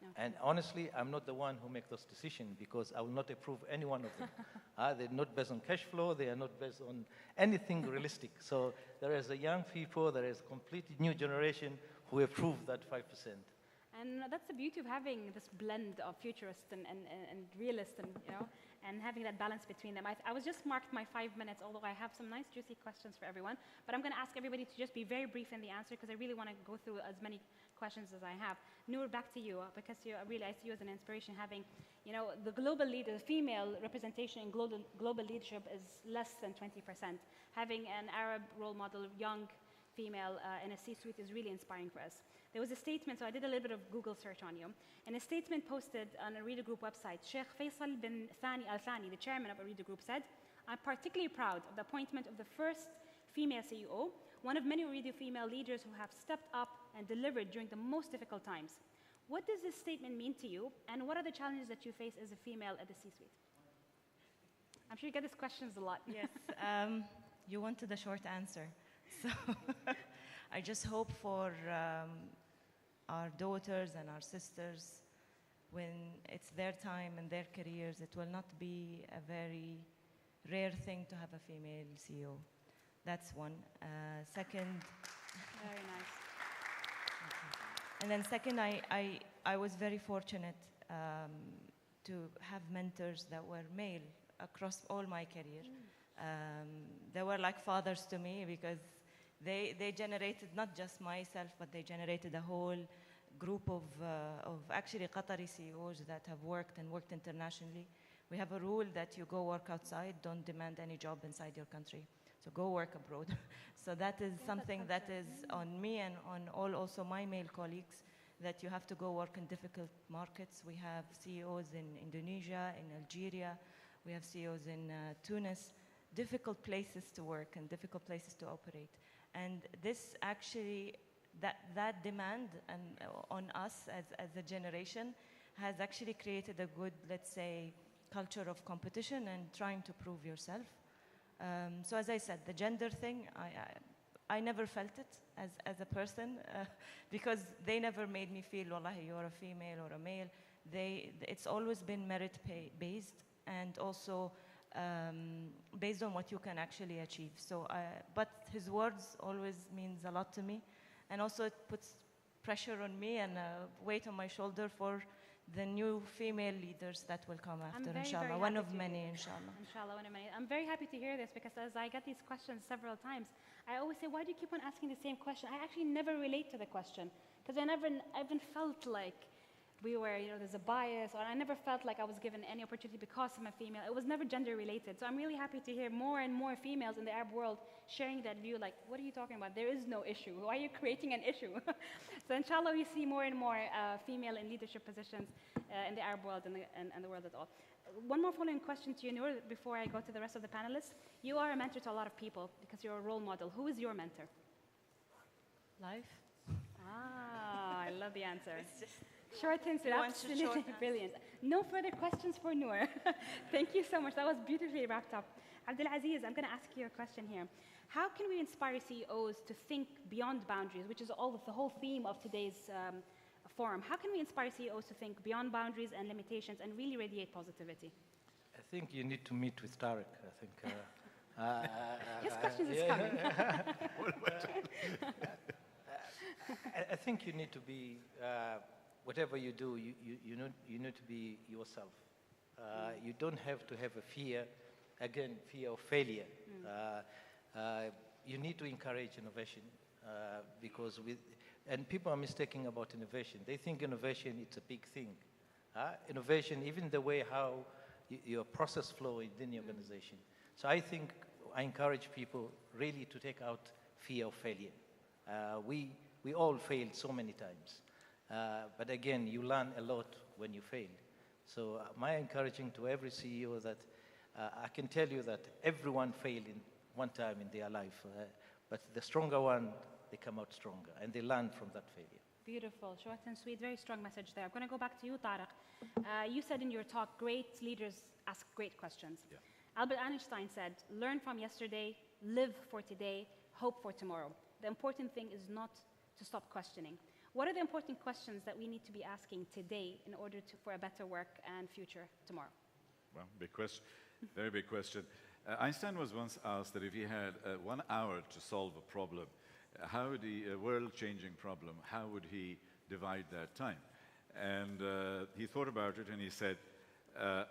Okay. And honestly, I'm not the one who makes those decisions because I will not approve any one of them. They're not based on cash flow. They are not based on anything realistic. So there is a young people, there is a completely new generation who approve that 5%. And that's the beauty of having this blend of futurist and realist, and and having that balance between them. I was just marked my 5 minutes, although I have some nice juicy questions for everyone. But I'm going to ask everybody to just be very brief in the answer because I really want to go through as many questions as I have. Noor, back to you because I see you as an inspiration. Having, the global leader, female representation in global leadership is less than 20%. Having an Arab role model, young female in a C-suite is really inspiring for us. There was a statement, so I did a little bit of Google search on you, and a statement posted on a Reader Group website. Sheikh Faisal bin Thani Al Thani, the chairman of a Reader Group, said, "I'm particularly proud of the appointment of the first female CEO, one of many Reader female leaders who have stepped up and delivered during the most difficult times." What does this statement mean to you, and what are the challenges that you face as a female at the C-suite? I'm sure you get these questions a lot. Yes, you wanted a short answer. So I just hope for our daughters and our sisters, when it's their time and their careers, it will not be a very rare thing to have a female CEO. That's one. Second, very nice. And then second, I was very fortunate to have mentors that were male across all my career. They were like fathers to me because they generated not just myself, but they generated a whole group of actually Qatari CEOs that have worked internationally. We have a rule that you go work outside, don't demand any job inside your country. So go work abroad. So that is something that is on me and on all also my male colleagues, that you have to go work in difficult markets. We have CEOs in Indonesia, in Algeria, we have CEOs in Tunis, difficult places to work and difficult places to operate. And this actually, that demand on us as a generation has actually created a good, let's say, culture of competition and trying to prove yourself. So as I said, the gender thing, I never felt it as a person because they never made me feel, wallahi, you're a female or a male. It's always been merit-based and also based on what you can actually achieve. So, but his words always means a lot to me. And also it puts pressure on me and weight on my shoulder for the new female leaders that will come after, inshallah. One of many, inshallah. Inshallah, one of many. I'm very happy to hear this because as I get these questions several times, I always say, why do you keep on asking the same question? I actually never relate to the question because I haven't felt like we were, there's a bias, or I never felt like I was given any opportunity because I'm a female. It was never gender related. So I'm really happy to hear more and more females in the Arab world sharing that view, like, what are you talking about? There is no issue. Why are you creating an issue? So inshallah, we see more and more female in leadership positions in the Arab world and the world at all. One more following question to you, Noor, before I go to the rest of the panelists. You are a mentor to a lot of people because you're a role model. Who is your mentor? Life. Ah, I love the answer. Short answer, absolutely brilliant. No further questions for Noor. Thank you so much. That was beautifully wrapped up. Abdulaziz, I'm going to ask you a question here. How can we inspire CEOs to think beyond boundaries, which is the whole theme of today's forum? How can we inspire CEOs to think beyond boundaries and limitations and really radiate positivity? I think you need to meet with Tarek. I think. His question is coming. I think you need to be. Whatever you do, you need to be yourself. You don't have to have a fear, again, fear of failure. You need to encourage innovation because and people are mistaking about innovation. They think innovation is a big thing. Innovation, even the way how your process flow within the organization. So I think I encourage people really to take out fear of failure. We all failed so many times. But again, you learn a lot when you fail. So my encouraging to every CEO that I can tell you that everyone failed in one time in their life, but the stronger one, they come out stronger and they learn from that failure. Beautiful, short and sweet, very strong message there. I'm going to go back to you, Tarek. You said in your talk, great leaders ask great questions. Yeah. Albert Einstein said, learn from yesterday, live for today, hope for tomorrow. The important thing is not to stop questioning. What are the important questions that we need to be asking today in order for a better work and future tomorrow? Well, big question, very big question. Einstein was once asked that if he had 1 hour to solve a problem, how would a world-changing problem, how would he divide that time? And he thought about it and he said,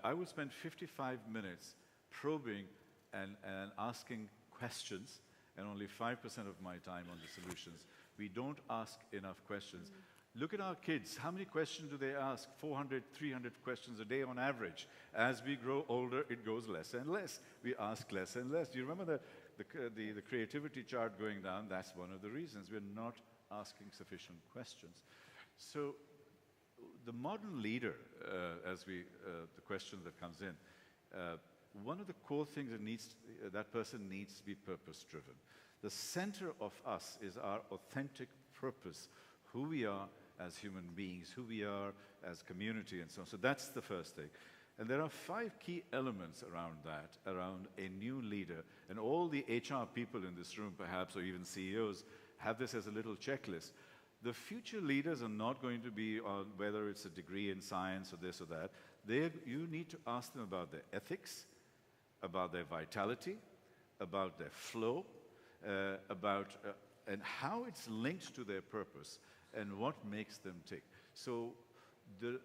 I would spend 55 minutes probing and asking questions and only 5% of my time on the solutions. We don't ask enough questions. Look at our kids. How many questions do they ask? 400, 300 questions a day on average. As we grow older, it goes less and less. We ask less and less. Do you remember the creativity chart going down? That's one of the reasons. We're not asking sufficient questions. So the modern leader, the question that comes in, one of the core things that person needs to be purpose-driven. The center of us is our authentic purpose, who we are as human beings, who we are as community and so on. So that's the first thing. And there are 5 key elements around that, around a new leader. And all the HR people in this room, perhaps, or even CEOs, have this as a little checklist. The future leaders are not going to be on whether it's a degree in science or this or that. You need to ask them about their ethics, about their vitality, about their flow, and how it's linked to their purpose and what makes them tick. So the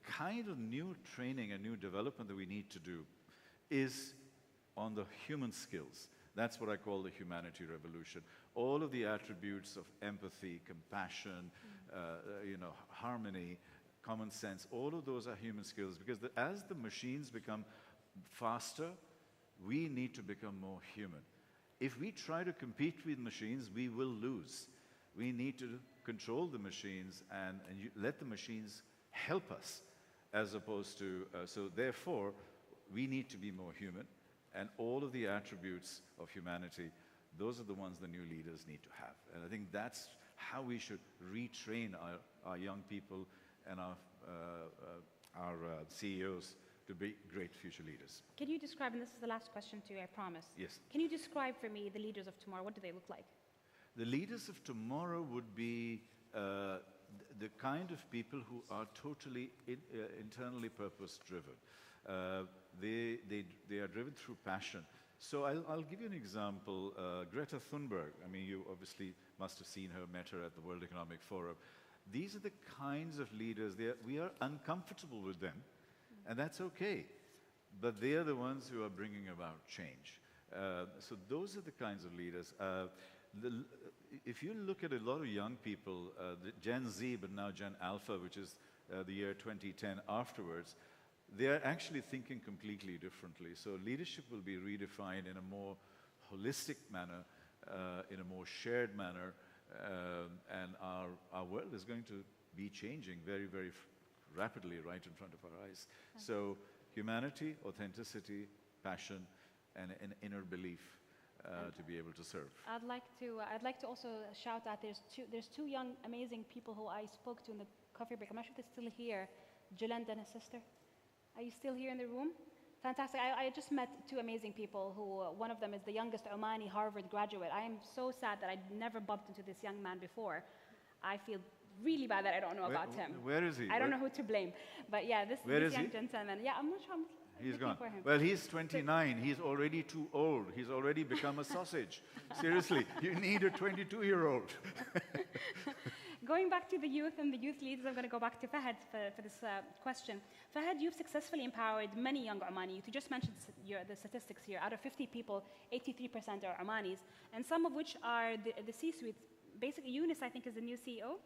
kind of new training and new development that we need to do is on the human skills, That's what I call the humanity revolution. All of the attributes of empathy, compassion, harmony, common sense, all of those are human skills, because as the machines become faster, we need to become more human. If we try to compete with machines, we will lose. We need to control the machines and let the machines help us, as opposed to, so therefore, we need to be more human, and all of the attributes of humanity, those are the ones the new leaders need to have. And I think that's how we should retrain our young people and our CEOs to be great future leaders. Can you describe, and this is the last question to you, I promise. Yes. Can you describe for me the leaders of tomorrow? What do they look like? The leaders of tomorrow would be the kind of people who are totally internally purpose-driven. They are driven through passion. So I'll give you an example. Greta Thunberg, I mean, you obviously must have seen her, met her at the World Economic Forum. These are the kinds of leaders, we are uncomfortable with them, and that's okay. But they are the ones who are bringing about change. So those are the kinds of leaders. If you look at a lot of young people, the Gen Z, but now Gen Alpha, which is the year 2010 afterwards, they are actually thinking completely differently. So leadership will be redefined in a more holistic manner, in a more shared manner, and our world is going to be changing very, very rapidly right in front of our eyes. So humanity, authenticity, passion, and an inner belief to be able to serve. I'd like to also shout out, there's two young, amazing people who I spoke to in the coffee break. I'm not sure if they're still here. Julend and his sister. Are you still here in the room? Fantastic. I just met two amazing people who, one of them is the youngest Omani Harvard graduate. I am so sad that I never bumped into this young man before. I feel really bad that I don't know about him. Where is he? I don't know who to blame. But yeah, this young gentleman. Yeah, I'm not sure. He's gone. Well, he's 29. He's already too old. He's already become a sausage. Seriously, you need a 22-year-old. Going back to the youth and the youth leaders, I'm going to go back to Fahad for this question. Fahad, you've successfully empowered many young Omani youth. You just mentioned the statistics here. Out of 50 people, 83% are Omanis, and some of which are the C-suite. Basically, Yunus, I think, is the new CEO.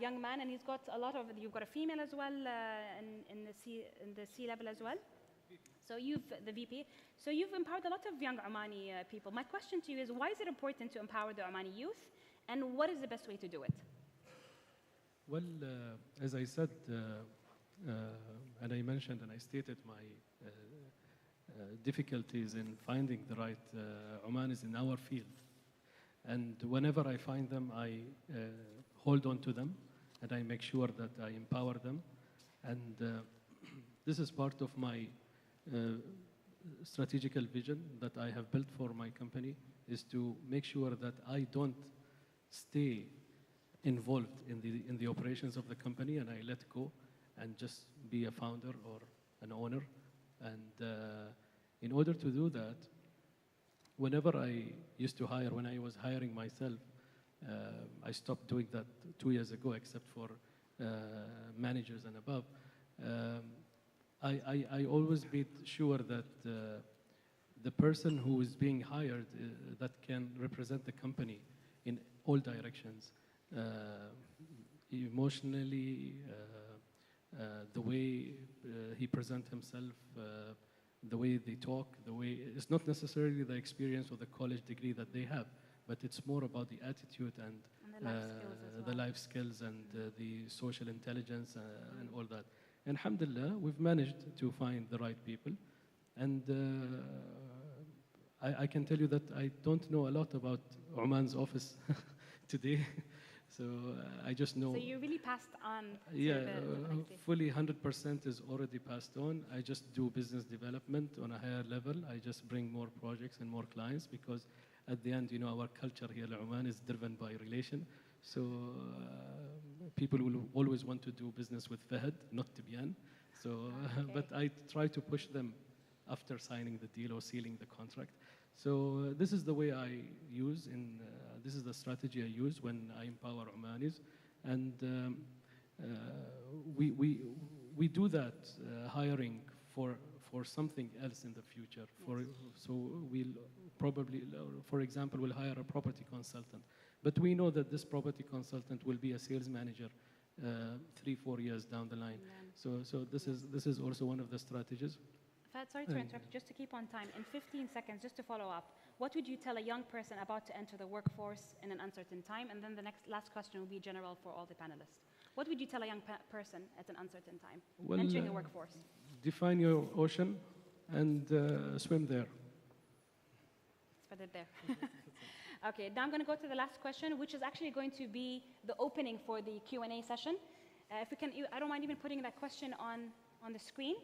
Young man, and he's got a lot of, you've got a female as well in the C level as well. So the VP. So you've empowered a lot of young Omani people. My question to you is, why is it important to empower the Omani youth, and what is the best way to do it? Well, as I said, and I mentioned and I stated my difficulties in finding the right Omanis in our field. And whenever I find them, I hold on to them, and I make sure that I empower them. And this is part of my strategical vision that I have built for my company, is to make sure that I don't stay involved in the operations of the company, and I let go and just be a founder or an owner. And in order to do that, whenever I used to hire, when I was hiring myself, I stopped doing that 2 years ago, except for managers and above. I always made sure that the person who is being hired that can represent the company in all directions, emotionally, the way he presents himself, the way they talk, the way, it's not necessarily the experience or the college degree that they have, but it's more about the attitude and the life skills and the social intelligence and all that. And alhamdulillah, we've managed to find the right people. And I can tell you that I don't know a lot about Oman's office today. So I just know. So you really passed on. Yeah, fully 100% is already passed on. I just do business development on a higher level. I just bring more projects and more clients, because at the end, you know, our culture here in Oman is driven by relation. So people will always want to do business with Fahad, not Tibian. So, but I try to push them after signing the deal or sealing the contract. So this is the way I use, this is the strategy I use when I empower Omanis. And we do that hiring for for something else in the future. So we'll probably, for example, we'll hire a property consultant. But we know that this property consultant will be a sales manager 3-4 years down the line. So this is also one of the strategies. Fahad, sorry to interrupt, just to keep on time. In 15 seconds, just to follow up, what would you tell a young person about to enter the workforce in an uncertain time? And then the last question will be general for all the panelists. What would you tell a young person at an uncertain time, entering the workforce? Define your ocean and swim there. Let's put it there. Okay, now I'm going to go to the last question, which is actually going to be the opening for the Q&A session. If we can, I don't mind even putting that question on the screen.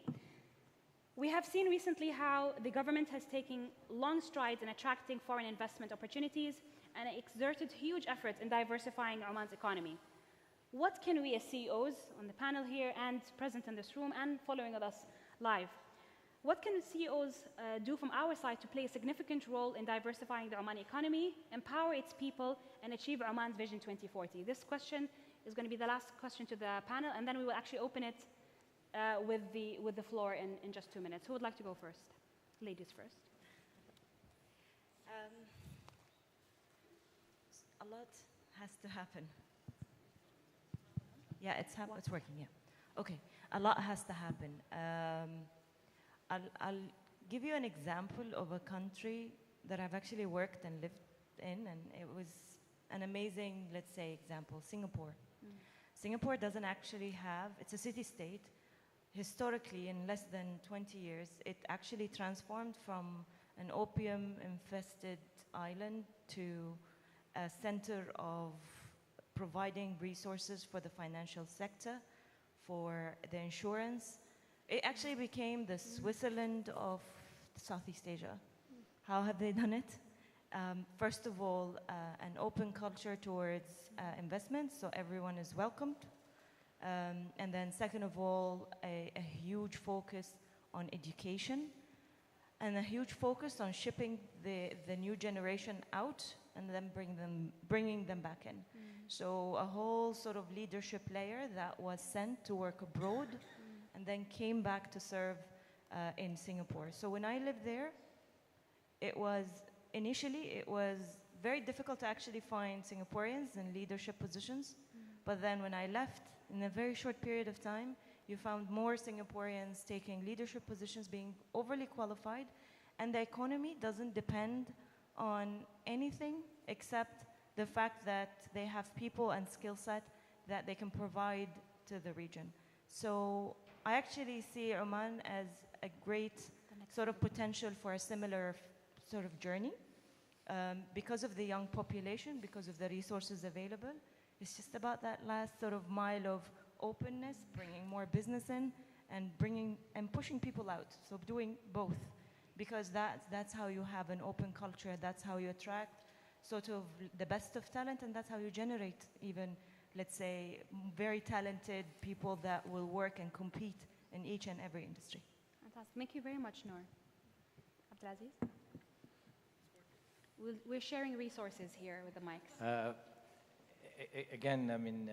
We have seen recently how the government has taken long strides in attracting foreign investment opportunities and exerted huge efforts in diversifying Oman's economy. What can we as CEOs on the panel here and present in this room and following with us live, what can CEOs do from our side to play a significant role in diversifying the Omani economy, empower its people, and achieve Oman's Vision 2040? This question is going to be the last question to the panel, and then we will actually open it with the floor in just 2 minutes. Who would like to go first? Ladies first. A lot has to happen. Yeah, it's working, yeah. Okay, a lot has to happen. I'll give you an example of a country that I've actually worked and lived in, and it was an amazing, let's say, example, Singapore. Singapore doesn't actually have, it's a city-state. Historically, in less than 20 years, it actually transformed from an opium-infested island to a center of providing resources for the financial sector, for the insurance. It actually became the Switzerland of Southeast Asia. How have they done it? First of all, an open culture towards investments, so everyone is welcomed. And then second of all, a huge focus on education and a huge focus on shipping the new generation out and then bringing them back in. So a whole sort of leadership layer that was sent to work abroad and then came back to serve in Singapore. So when I lived there, initially it was very difficult to actually find Singaporeans in leadership positions. But then when I left, in a very short period of time, you found more Singaporeans taking leadership positions, being overly qualified, and the economy doesn't depend on anything except the fact that they have people and skill set that they can provide to the region. So I actually see Oman as a great sort of potential for a similar sort of journey because of the young population, because of the resources available. It's just about that last sort of mile of openness, bringing more business in, and pushing people out. So doing both, because that's how you have an open culture. That's how you attract sort of the best of talent, and that's how you generate even, let's say, very talented people that will work and compete in each and every industry. Fantastic. Thank you very much, Noor. Abdulaziz? We're sharing resources here with the mics. Again, I mean,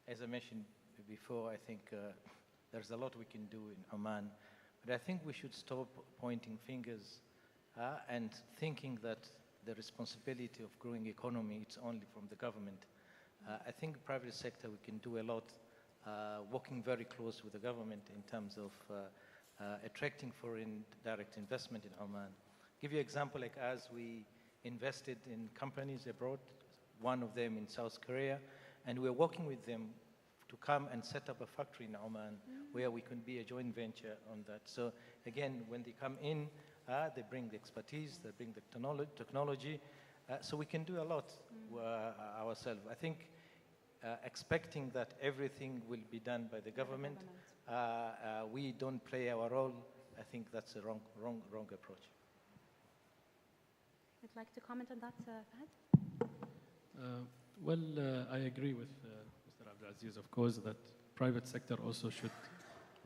as I mentioned before, I think there's a lot we can do in Oman, but I think we should stop pointing fingers and thinking that the responsibility of growing economy is only from the government. I think private sector, we can do a lot, working very close with the government in terms of attracting foreign direct investment in Oman. Give you an example, like as we invested in companies abroad, one of them in South Korea, and we're working with them to come and set up a factory in Oman where we can be a joint venture on that. So again, when they come in, they bring the expertise, they bring the technology, so we can do a lot ourselves. I think expecting that everything will be done by the government, we don't play our role, I think that's a wrong approach. Would like to comment on that, Fahad? I agree with Mr. Abdulaziz, of course, that private sector also should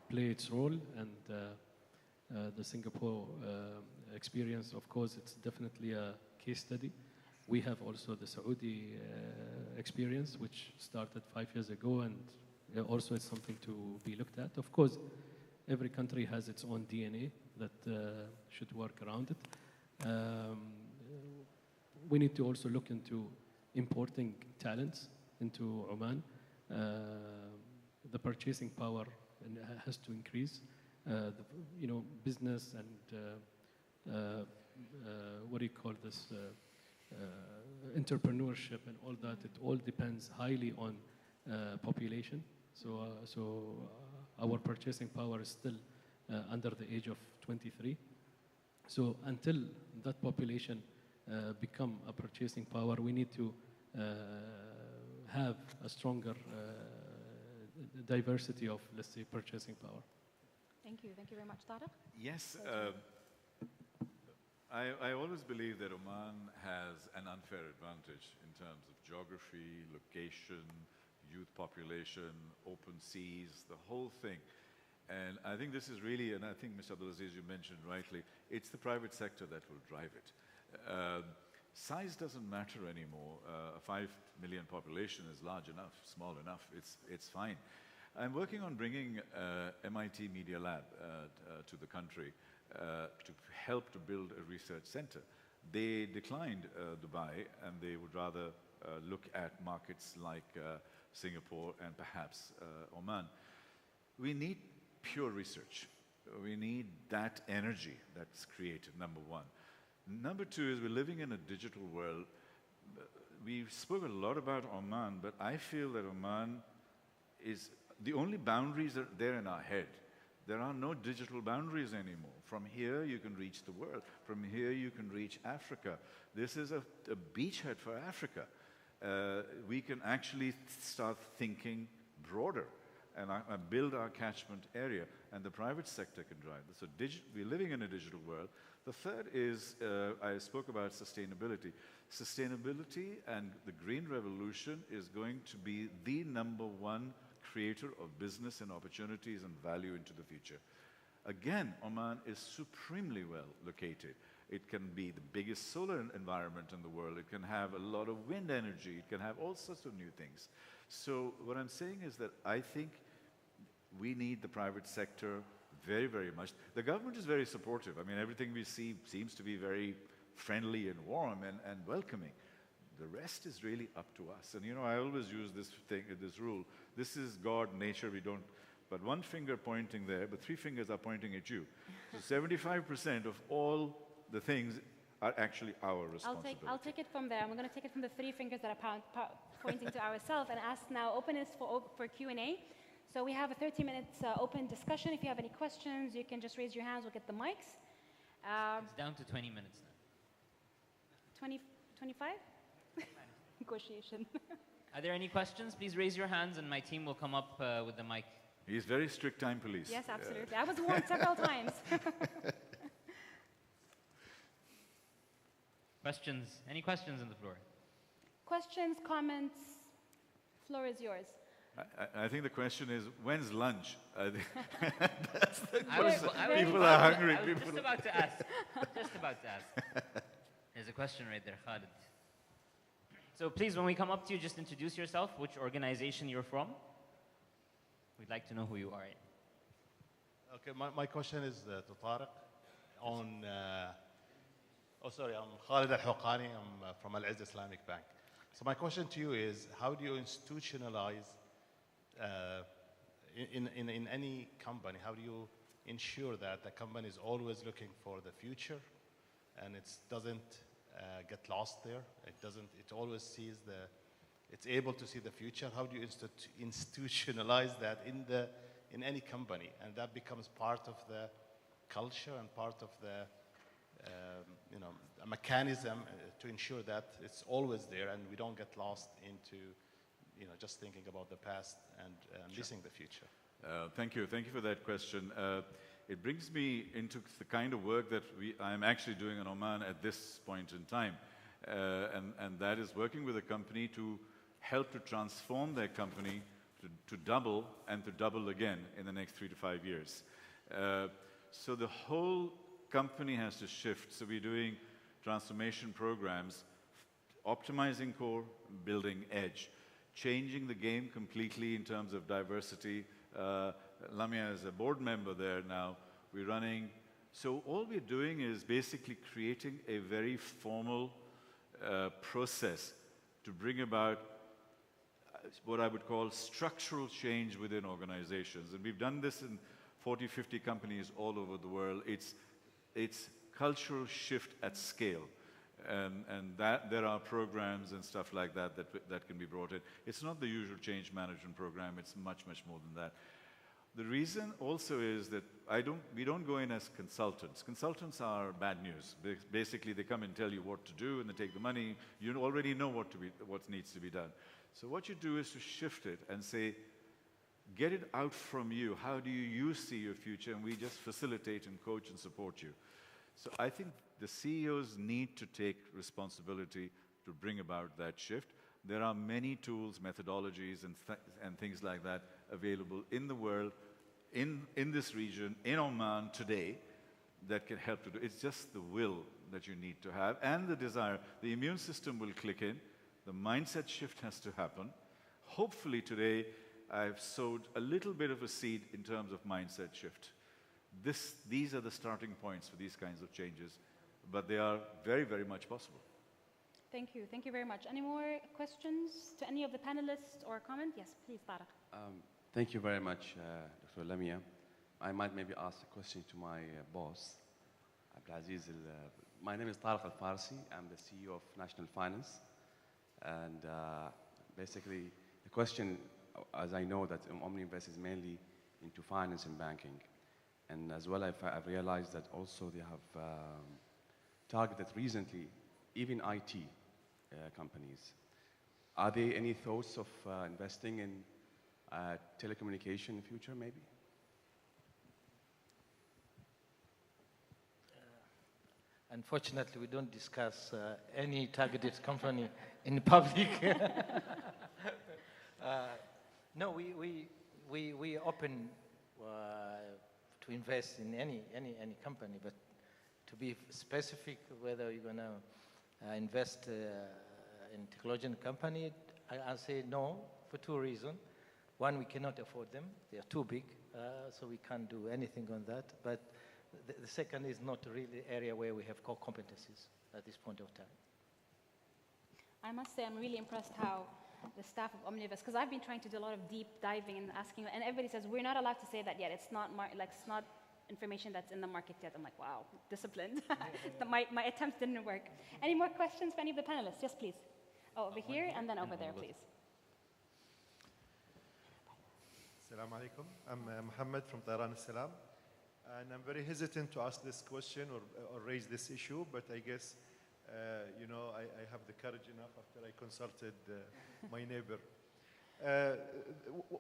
play its role, and the Singapore experience, of course, it's definitely a case study. We have also the Saudi experience, which started 5 years ago, and also it's something to be looked at. Of course, every country has its own DNA that should work around it. We need to also look into importing talents into Oman. The purchasing power has to increase. Business and what do you call this? Entrepreneurship and all that. It all depends highly on population. So our purchasing power is still under the age of 23. So until that population become a purchasing power, we need to have a stronger diversity of, let's say, purchasing power. Thank you. Thank you very much, Tariq. Yes. I always believe that Oman has an unfair advantage in terms of geography, location, youth population, open seas, the whole thing. And I think this is really, and I think Mr. Abdulaziz, you mentioned rightly, it's the private sector that will drive it. Size doesn't matter anymore. A 5 million population is large enough, small enough, it's fine. I'm working on bringing MIT Media Lab to the country to help to build a research center. They declined Dubai, and they would rather look at markets like Singapore and perhaps Oman. We need pure research. We need that energy that's created, number one. Number two is we're living in a digital world. We spoke a lot about Oman, but I feel that Oman is the only boundaries are there in our head. There are no digital boundaries anymore. From here, you can reach the world. From here, you can reach Africa. This is a beachhead for Africa. We can actually start thinking broader and build our catchment area, and the private sector can drive this. So we're living in a digital world. The third is, I spoke about sustainability. Sustainability and the green revolution is going to be the #1 creator of business and opportunities and value into the future. Again, Oman is supremely well located. It can be the biggest solar environment in the world. It can have a lot of wind energy. It can have all sorts of new things. So what I'm saying is that I think we need the private sector very, very much. The government is very supportive. I mean, everything we see seems to be very friendly and warm and welcoming. The rest is really up to us. And I always use this rule. This is God, nature, we don't, but one finger pointing there, but 3 fingers are pointing at you. So 75% of all the things are actually our responsibility. I'll take it from there. I'm going to take it from the 3 fingers that are pointing to ourselves and ask now openness for Q&A. So we have a 30 minutes open discussion. If you have any questions, you can just raise your hands. We'll get the mics. It's down to 20 minutes now. 25? Negotiation. Are there any questions? Please raise your hands and my team will come up with the mic. He's very strict time police. Yes, absolutely. I was warned several times. Questions? Any questions on the floor? Questions, comments? Floor is yours. I think the question is, when's lunch? That's the I was question. People are hungry. I was just about to ask. Just about to ask. There's a question right there, Khalid. So please, when we come up to you, just introduce yourself, which organization you're from. We'd like to know who you are. Okay, my question is to Tariq on, I'm Khalid Al-Huqani, I'm from Al-Izz Islamic Bank. So my question to you is, how do you institutionalize, in any company, how do you ensure that the company is always looking for the future and it doesn't get lost there? It always sees it's able to see the future. How do you institutionalize that in any company? And that becomes part of the culture and part of the, a mechanism to ensure that it's always there and we don't get lost into, just thinking about the past and missing the future. Thank you. Thank you for that question. It brings me into the kind of work that I'm actually doing in Oman at this point in time. And that is working with a company to help to transform their company to double and to double again in the next 3 to 5 years. So the whole company has to shift. So we're doing transformation programs, optimizing core, building edge, changing the game completely in terms of diversity, Lamia is a board member there now. We're running. So all we're doing is basically creating a very formal process to bring about what I would call structural change within organizations. And we've done this in 40, 50 companies all over the world. It's cultural shift at scale. And that there are programs and stuff like that that can be brought in. It's not the usual change management program. It's much, much more than that. The reason also is that we don't go in as consultants. Consultants are bad news. Basically, they come and tell you what to do, and they take the money. You already know what needs to be done. So what you do is to shift it and say, get it out from you. How do you see your future? And we just facilitate and coach and support you. So I think the CEOs need to take responsibility to bring about that shift. There are many tools, methodologies, and things like that available in the world, in this region, in Oman today, that can help to do. It's just the will that you need to have and the desire. The immune system will click in. The mindset shift has to happen. Hopefully today, I've sowed a little bit of a seed in terms of mindset shift. These are the starting points for these kinds of changes, but they are very, very much possible. Thank you. Thank you very much. Any more questions to any of the panelists or comment? Yes, please, Tariq. Thank you very much, Dr. Lamia. I might maybe ask a question to my boss, Abdulaziz. My name is Tariq Al-Farsi. I'm the CEO of National Finance. And basically, the question, as I know that Omninvest is mainly into finance and banking. And as well, I've realized that also they have targeted recently even IT companies. Are there any thoughts of investing in telecommunication in the future, maybe? Unfortunately, we don't discuss any targeted company in public. No, we open to invest in any company, but to be specific, whether you're going to invest in technology company, I say no for two reasons. One, we cannot afford them; they are too big, so we can't do anything on that. But the second is not really the area where we have core competencies at this point of time. I must say I'm really impressed how the staff of Omnivest, because I've been trying to do a lot of deep diving and asking, and everybody says, we're not allowed to say that yet. It's not it's not information that's in the market yet. I'm like, wow, disciplined. my attempts didn't work. Any more questions for any of the panelists? Yes, please. Oh, over here and then over there, please. Assalamu alaikum. I'm Mohammed from Tehran Al-Salam. And I'm very hesitant to ask this question or raise this issue, but I guess, you know, I have the courage enough after I consulted my neighbor.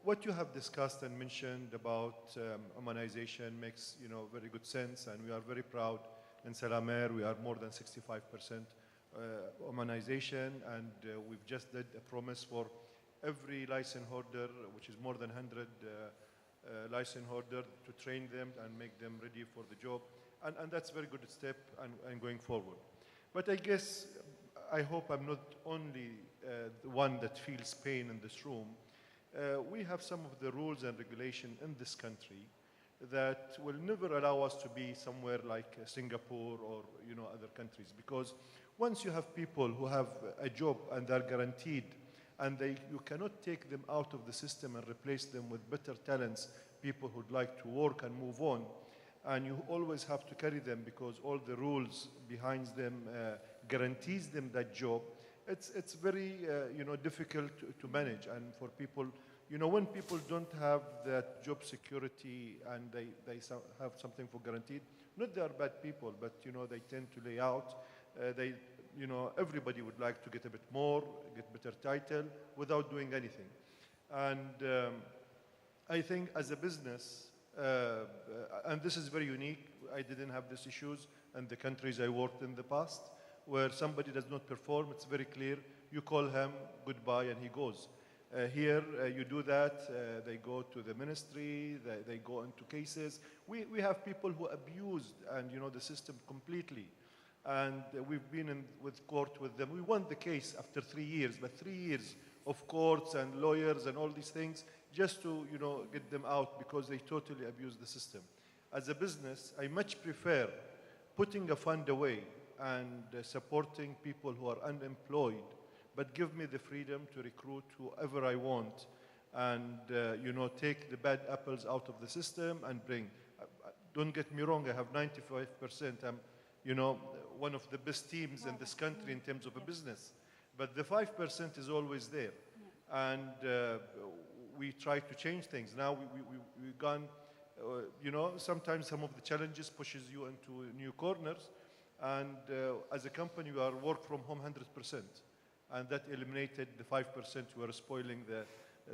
What you have discussed and mentioned about Omanization makes, you know, very good sense, and we are very proud in Salam Air. We are more than 65% Omanization, and we've just did a promise for every license holder, which is more than 100 license holder, to train them and make them ready for the job. And that's a very good step and going forward. But I guess, I hope I'm not only the one that feels pain in this room. We have some of the rules and regulation in this country that will never allow us to be somewhere like Singapore or, you know, other countries. Because once you have people who have a job and they're guaranteed, and you cannot take them out of the system and replace them with better talents, people who'd like to work and move on. And you always have to carry them because all the rules behind them guarantees them that job. It's very you know, difficult to manage. And for people, you know, when people don't have that job security and they have something for guaranteed, not they are bad people, but you know, they tend to lay out. You know, everybody would like to get a bit more, get better title, without doing anything. And I think as a business, and this is very unique, I didn't have these issues in the countries I worked in the past, where somebody does not perform, it's very clear, you call him, goodbye, and he goes. Here, you do that, they go to the ministry, they go into cases. We have people who abused and, you know, the system completely. And we've been with court with them. We won the case after 3 years, but 3 years of courts and lawyers and all these things just to, get them out because they totally abuse the system. As a business, I much prefer putting a fund away and supporting people who are unemployed, but give me the freedom to recruit whoever I want and, take the bad apples out of the system and bring. Don't get me wrong, I have 95%. I'm, one of the best teams in this country in terms of a business. But the 5% is always there. And we try to change things. Now we've gone, sometimes some of the challenges pushes you into new corners. And as a company, we are work from home 100%. And that eliminated the 5% who are spoiling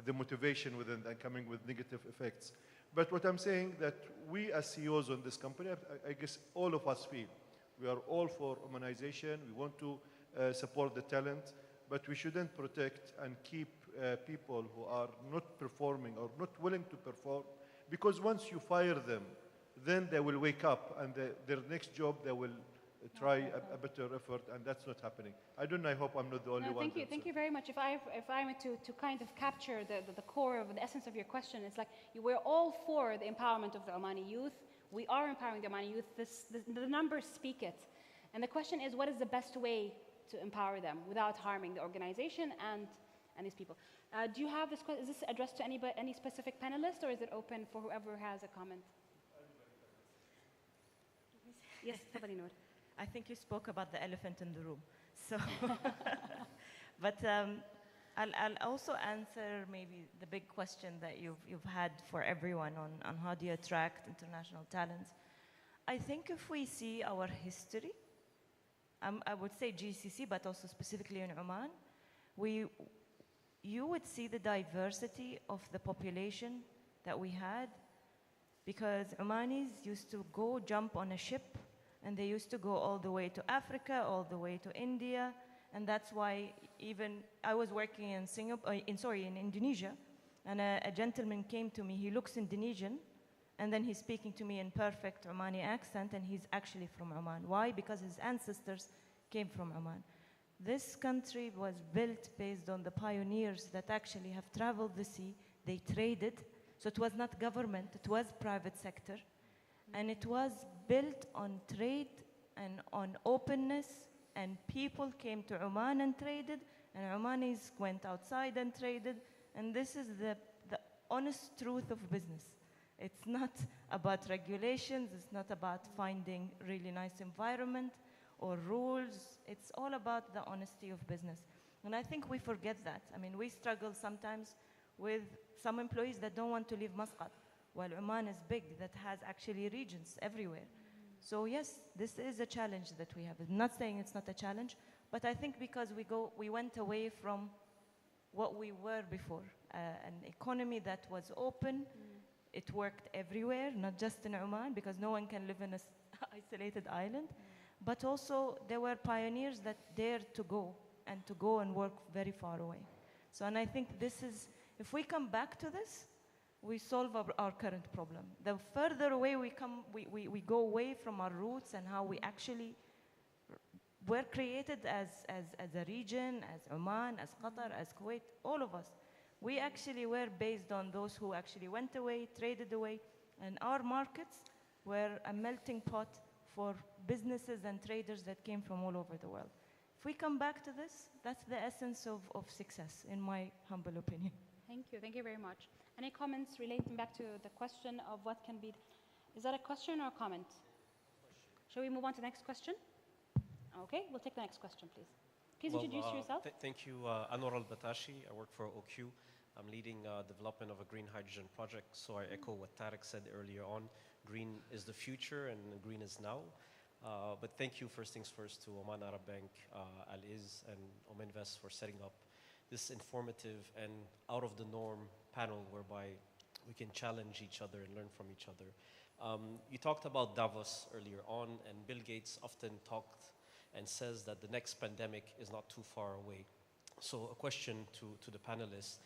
the motivation within and coming with negative effects. But what I'm saying that we as CEOs on this company, I guess all of us feel, we are all for humanization. We want to support the talent, but we shouldn't protect and keep people who are not performing or not willing to perform, because once you fire them, then they will wake up and their next job they will try a better effort, and that's not happening. I don't know, I hope I'm not the only one. Thank you very much. If I were to kind of capture the core of the essence of your question, it's like we're all for the empowerment of the Omani youth. We are empowering the Omani youth. The numbers speak it. And the question is, what is the best way to empower them without harming the organization and these people? Do you have this question? Is this addressed to any specific panelist, or is it open for whoever has a comment? Yes, Tabari Noor. I think you spoke about the elephant in the room. So, but I'll also answer maybe the big question that you've had for everyone on how do you attract international talents. I think if we see our history, I would say GCC, but also specifically in Oman, you would see the diversity of the population that we had, because Omanis used to go jump on a ship, and they used to go all the way to Africa, all the way to India, and that's why even I was working in in Indonesia, and a gentleman came to me. He looks Indonesian, and then he's speaking to me in perfect Omani accent, and he's actually from Oman. Why? Because his ancestors came from Oman. This country was built based on the pioneers that actually have traveled the sea. They traded, so it was not government, it was private sector. And it was built on trade and on openness, and people came to Oman and traded, and Omanis went outside and traded, and this is the honest truth of business. It's not about regulations, it's not about finding really nice environment or rules, it's all about the honesty of business. And I think we forget that. I mean, we struggle sometimes with some employees that don't want to leave Muscat, while Oman is big, that has actually regions everywhere. So yes, this is a challenge that we have. I'm not saying it's not a challenge, but I think because we went away from what we were before, an economy that was open, it worked everywhere, not just in Oman, because no one can live in an isolated island, but also there were pioneers that dared to go and work very far away. So, and I think this is, if we come back to this, we solve our current problem. The further away we come, we go away from our roots and how we actually were created as a region, as Oman, as Qatar, as Kuwait, all of us. We actually were based on those who actually went away, traded away, and our markets were a melting pot for businesses and traders that came from all over the world. If we come back to this, that's the essence of success, in my humble opinion. Thank you very much. Any comments relating back to the question of what can be, is that a question or a comment? Shall we move on to the next question? Okay, we'll take the next question, please. Please introduce yourself. Thank you, Anwar Al-Batashi. I work for OQ. I'm leading development of a green hydrogen project, so I echo what Tarek said earlier on. Green is the future and green is now. But thank you, first things first, to Oman Arab Bank, Al-Iz, and Ominvest for setting up this informative and out-of-the-norm panel whereby we can challenge each other and learn from each other. You talked about Davos earlier on, and Bill Gates often talked and says that the next pandemic is not too far away. So a question to the panelists,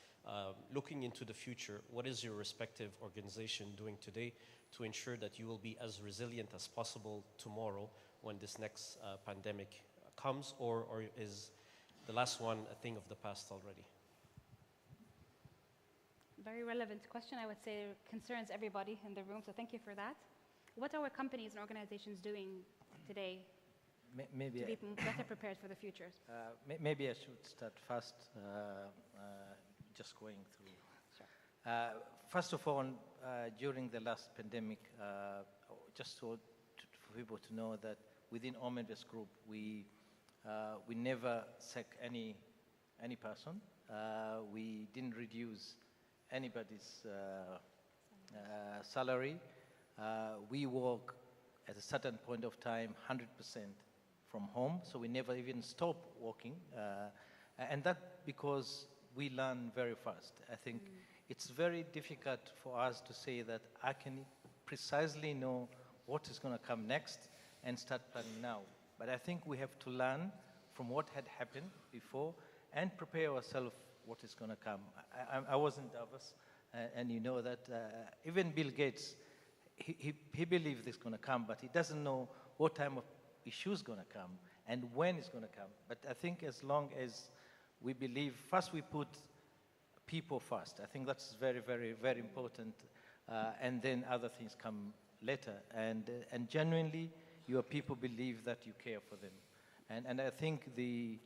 looking into the future, what is your respective organization doing today to ensure that you will be as resilient as possible tomorrow when this next pandemic comes, or is the last one a thing of the past already? Very relevant question. I would say concerns everybody in the room, so thank you for that. What are companies and organizations doing today Maybe to be better prepared for the future? Maybe I should start first, just going through. Sure. First of all, during the last pandemic, just for people to know that within Ominvest Group, we never sack any person. We didn't reduce anybody's salary. We work at a certain point of time 100% from home, so we never even stop working. And that because we learn very fast. I think it's very difficult for us to say that I can precisely know what is going to come next and start planning now. But I think we have to learn from what had happened before and prepare ourselves what is going to come. I was in Davos, and you know that even Bill Gates, he believes it's going to come, but he doesn't know what time of issue is going to come and when it's going to come. But I think as long as we believe, first we put people first. I think that's very, very, very important, and then other things come later. And genuinely, your people believe that you care for them. And I think the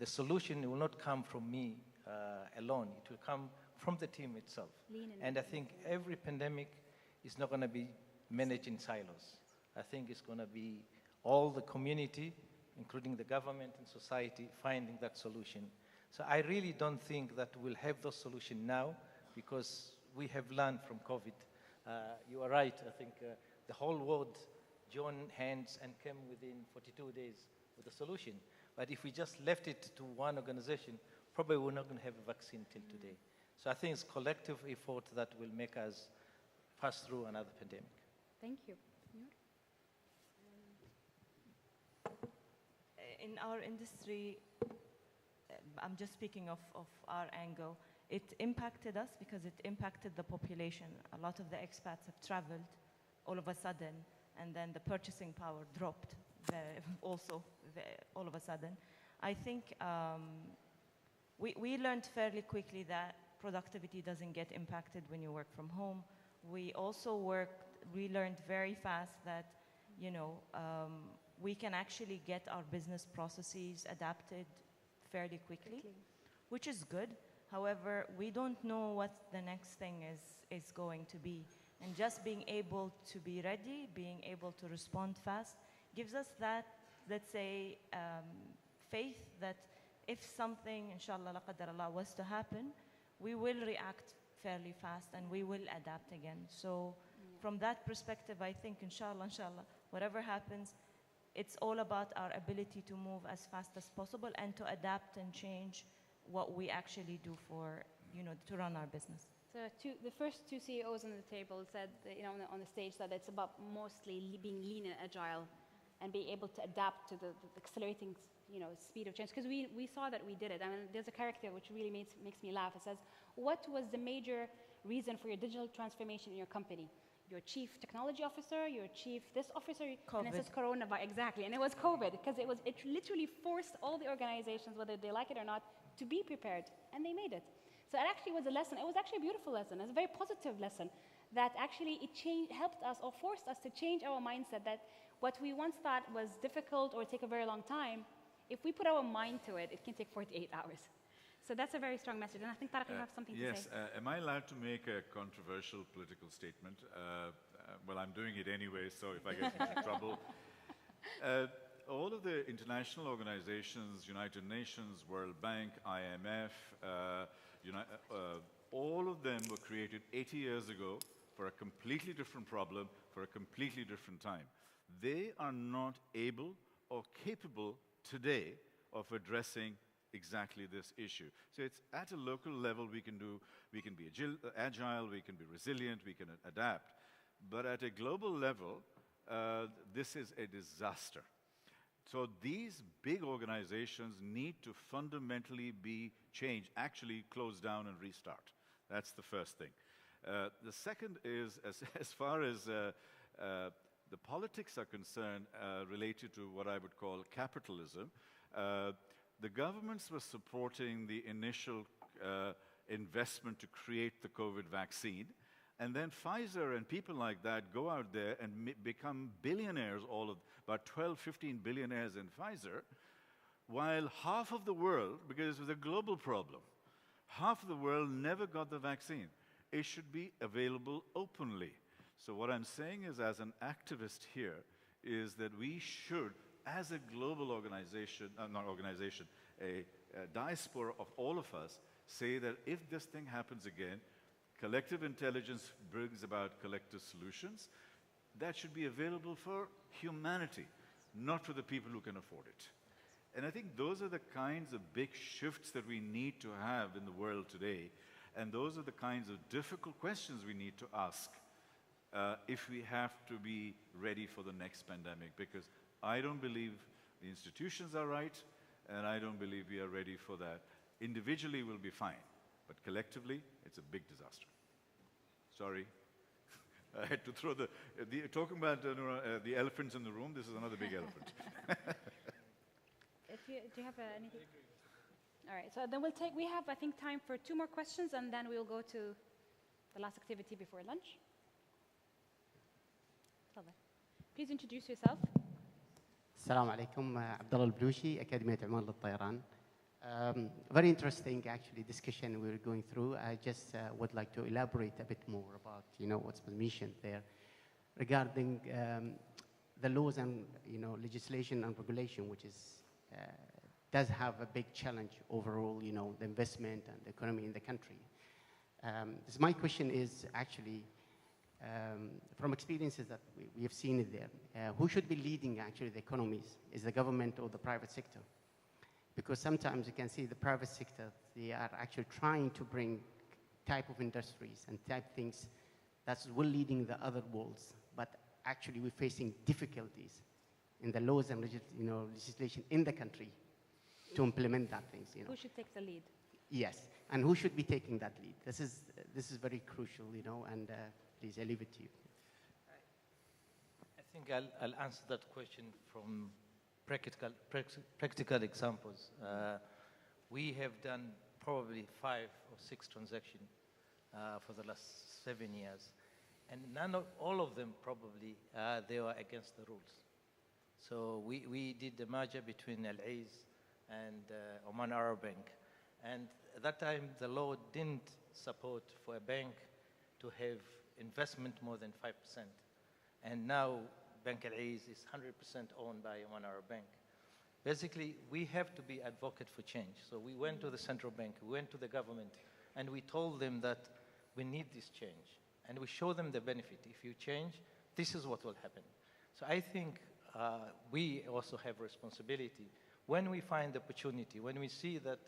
solution will not come from me alone. It will come from the team itself. And I think every pandemic is not going to be managed in silos. I think it's going to be all the community, including the government and society, finding that solution. So I really don't think that we'll have those solutions now because we have learned from COVID. You are right. I think the whole world joined hands and came within 42 days with a solution. But if we just left it to one organization, probably we're not going to have a vaccine till today. So I think it's collective effort that will make us pass through another pandemic. Thank you. In our industry, I'm just speaking of our angle, it impacted us because it impacted the population. A lot of the expats have traveled all of a sudden, and then the purchasing power dropped also all of a sudden. I think we learned fairly quickly that productivity doesn't get impacted when you work from home. We learned very fast that, you know, we can actually get our business processes adapted fairly quickly, which is good. However, we don't know what the next thing is going to be. And just being able to be ready, being able to respond fast, gives us that, let's say, faith that if something, inshallah, la qadar Allah, was to happen, we will react fairly fast and we will adapt again. So from that perspective, I think, inshallah, whatever happens, it's all about our ability to move as fast as possible and to adapt and change what we actually do for, you know, to run our business. So the first two CEOs on the table said, you know, on the stage, that it's about mostly being lean and agile and being able to adapt to the accelerating, you know, speed of change. Because we saw that we did it. I mean, there's a character which really makes me laugh. It says, what was the major reason for your digital transformation in your company? Your chief technology officer, your chief this officer, COVID. and it says coronavirus, exactly. And it was COVID, because it literally forced all the organizations, whether they like it or not, to be prepared, and they made it. So it actually was a lesson. It was actually a beautiful lesson. It's a very positive lesson that actually helped us or forced us to change our mindset that what we once thought was difficult or take a very long time, if we put our mind to it, it can take 48 hours. So that's a very strong message, and I think Tariq, you have something to say. Yes, am I allowed to make a controversial political statement? Well, I'm doing it anyway, so if I get into trouble. All of the international organizations, United Nations, World Bank, IMF, all of them were created 80 years ago for a completely different problem, for a completely different time. They are not able or capable today of addressing exactly this issue. So it's at a local level we can be agile, we can be resilient, we can adapt. But at a global level, this is a disaster. So these big organizations need to fundamentally be changed, actually close down and restart. That's the first thing. The second is, as far as the politics are concerned, related to what I would call capitalism, the governments were supporting the initial investment to create the COVID vaccine. And then Pfizer and people like that go out there and become billionaires, about 12, 15 billionaires in Pfizer, while half of the world, because it was a global problem, half of the world never got the vaccine. It should be available openly. So what I'm saying is, as an activist here, is that we should, as a global organization, not organization, a diaspora of all of us, say that if this thing happens again, collective intelligence brings about collective solutions. That should be available for humanity, not for the people who can afford it. And I think those are the kinds of big shifts that we need to have in the world today. And those are the kinds of difficult questions we need to ask if we have to be ready for the next pandemic. Because I don't believe the institutions are right, and I don't believe we are ready for that. Individually, we'll be fine. But collectively, it's a big disaster. Sorry. I had to throw talking about the elephants in the room, this is another big elephant. Do you have anything? All right, so then we have, I think, time for 2 more questions, and then we'll go to the last activity before lunch. Please introduce yourself. السلام عليكم. عبد الله البلوشي, أكاديمية عمان للطيران. Very interesting, actually, discussion we're going through. I just would like to elaborate a bit more about, what's been mentioned there regarding the laws and, legislation and regulation, which does have a big challenge overall, the investment and the economy in the country. My question is actually, from experiences that we have seen it there, who should be leading actually the economies? Is the government or the private sector? Because sometimes you can see the private sector, they are actually trying to bring type of industries and type things that's well leading the other worlds, but actually we're facing difficulties in the laws and legislation in the country to implement that things. Who should take the lead? Yes, and who should be taking that lead? This is very crucial, and please, I leave it to you. I think I'll answer that question from practical examples. We have done probably 5 or 6 transactions for the last 7 years, and all of them probably they were against the rules. So we did the merger between Al-Aiz and Oman Arab Bank, and at that time the law didn't support for a bank to have investment more than 5%, and now Bank Al-Aiz is 100% owned by Oman Arab Bank. Basically, we have to be advocate for change. So we went to the central bank, we went to the government, and we told them that we need this change. And we show them the benefit. If you change, this is what will happen. So I think we also have responsibility. When we find opportunity, when we see that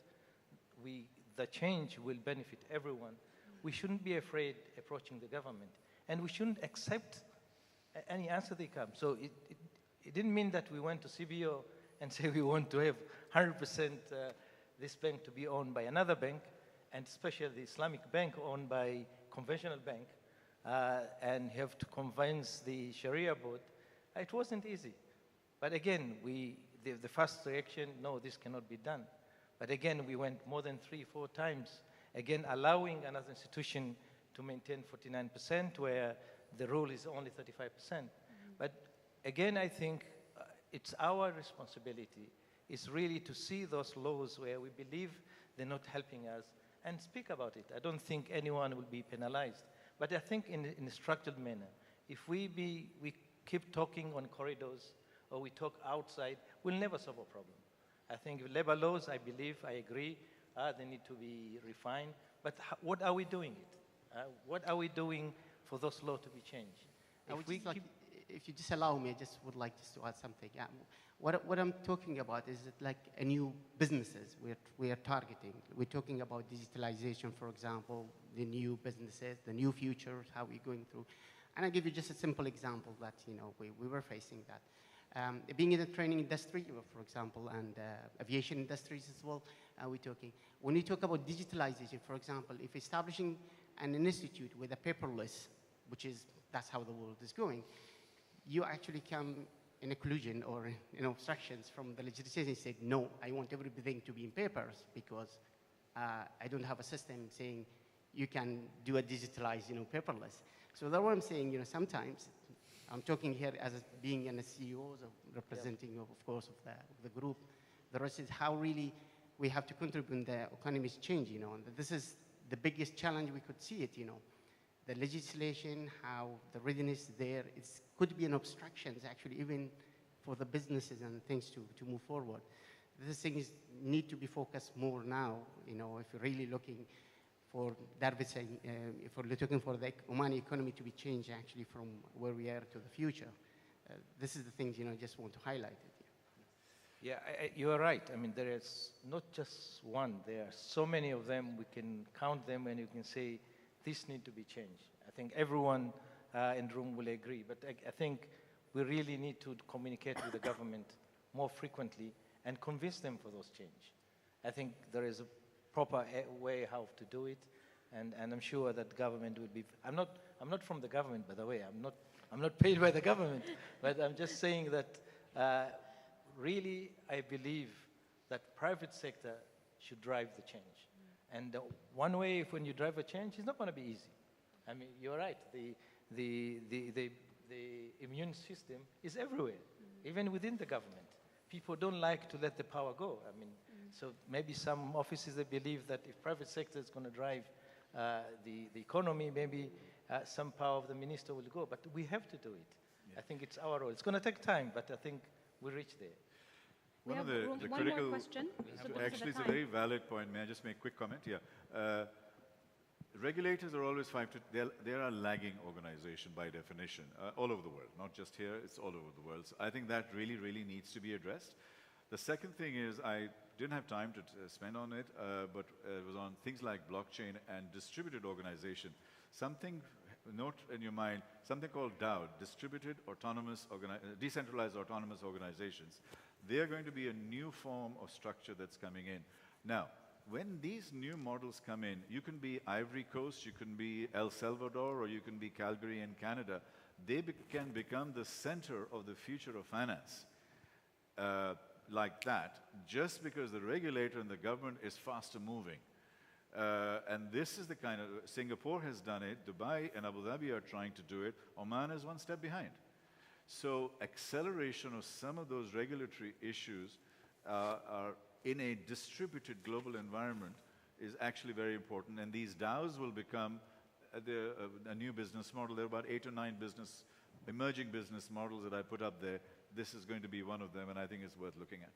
the change will benefit everyone, we shouldn't be afraid approaching the government. And we shouldn't accept any answer they come. So it didn't mean that we went to CBO and say we want to have 100% this bank to be owned by another bank, and especially the Islamic bank owned by conventional bank, and have to convince the Sharia board. It wasn't easy. But again, the first reaction, no, this cannot be done. But again, we went more than 3-4 times, again allowing another institution to maintain 49%, where the rule is only 35%. But again, I think it's our responsibility is really to see those laws where we believe they're not helping us and speak about it. I don't think anyone will be penalized. But I think in a structured manner, if we keep talking on corridors or we talk outside, we'll never solve a problem. I think labor laws, I believe, I agree, they need to be refined. But what are we doing it? What are we doing for those laws to be changed? If you just allow me, I just would like just to add something. Yeah. What I'm talking about is like a new businesses we are targeting. We're talking about digitalization, for example, the new businesses, the new futures, how we're going through. And I'll give you just a simple example that, we were facing that. Being in the training industry, for example, and aviation industries as well, we're talking. When you talk about digitalization, for example, if establishing an institute with a paperless, that's how the world is going, you actually come in a collusion or obstructions from the legislation. Said, no, I want everything to be in papers because I don't have a system saying you can do a digitalized, paperless. So that's what I'm saying, sometimes I'm talking here as being an CEO, so representing, of course, of the group. The rest is how really we have to contribute the economy's change, and this is the biggest challenge we could see it, The legislation, how the readiness there, it could be an obstruction, actually, even for the businesses and things to move forward. These things need to be focused more now, if you're really looking for Darvit's, if we're looking for the Omani economy to be changed actually from where we are to the future. This is the things, just want to highlight it. Yeah, you are right. I mean, there is not just one. There are so many of them. We can count them and you can say, this need to be changed. I think everyone in the room will agree. But I think we really need to communicate with the government more frequently and convince them for those change. I think there is a proper way how to do it, and I'm sure that government will be. I'm not from the government, by the way. I'm not paid by the government, but I'm just saying that really I believe that private sector should drive the change. And one way, when you drive a change, it's not going to be easy. I mean, you're right. The immune system is everywhere, even within the government. People don't like to let the power go. I mean, so maybe some offices, they believe that if private sector is going to drive the economy, maybe some power of the minister will go. But we have to do it. Yeah. I think it's our role. It's going to take time, but I think we'll reach there. One of the critical, actually it's a very valid point. May I just make a quick comment? Yeah. Regulators are always they're a lagging organization by definition, all over the world, not just here, it's all over the world. So I think that really, really needs to be addressed. The second thing is, I didn't have time to spend on it, but it was on things like blockchain and distributed organization. Something, note in your mind, something called DAO, Decentralized Autonomous Organizations. They're going to be a new form of structure that's coming in. Now, when these new models come in, you can be Ivory Coast, you can be El Salvador, or you can be Calgary in Canada. They can become the center of the future of finance like that, just because the regulator and the government is faster moving. And this is the kind of, Singapore has done it, Dubai and Abu Dhabi are trying to do it, Oman is one step behind. So acceleration of some of those regulatory issues are in a distributed global environment is actually very important. And these DAOs will become a new business model. There are about 8 or 9 emerging business models that I put up there. This is going to be one of them, and I think it's worth looking at.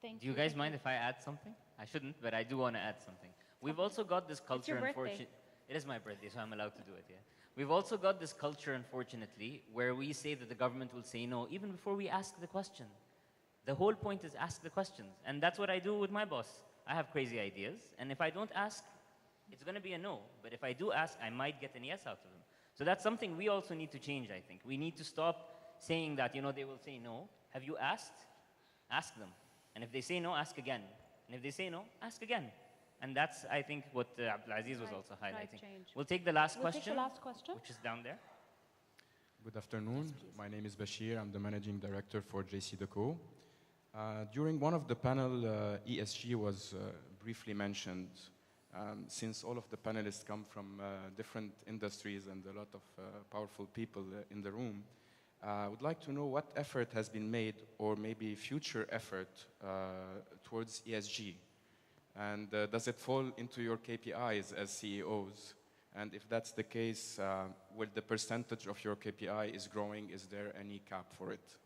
Thank you. Do you guys mind if I add something? I shouldn't, but I do want to add something. We've also got this culture, unfortunately. It is my birthday, so I'm allowed to do it, yeah. We've also got this culture, unfortunately, where we say that the government will say no, even before we ask the question. The whole point is ask the questions. And that's what I do with my boss. I have crazy ideas, and if I don't ask, it's going to be a no. But if I do ask, I might get an yes out of them. So that's something we also need to change, I think. We need to stop saying that, they will say no. Have you asked? Ask them. And if they say no, ask again. And if they say no, ask again. And that's, I think, what Abdulaziz was also highlighting. We'll take the last question, which is down there. Good afternoon. My name is Bashir. I'm the managing director for JCDecaux. During one of the panel, ESG was briefly mentioned. Since all of the panelists come from different industries and a lot of powerful people in the room, I would like to know what effort has been made, or maybe future effort, towards ESG. And does it fall into your KPIs as CEOs? And if that's the case, will the percentage of your KPI is growing? Is there any cap for it?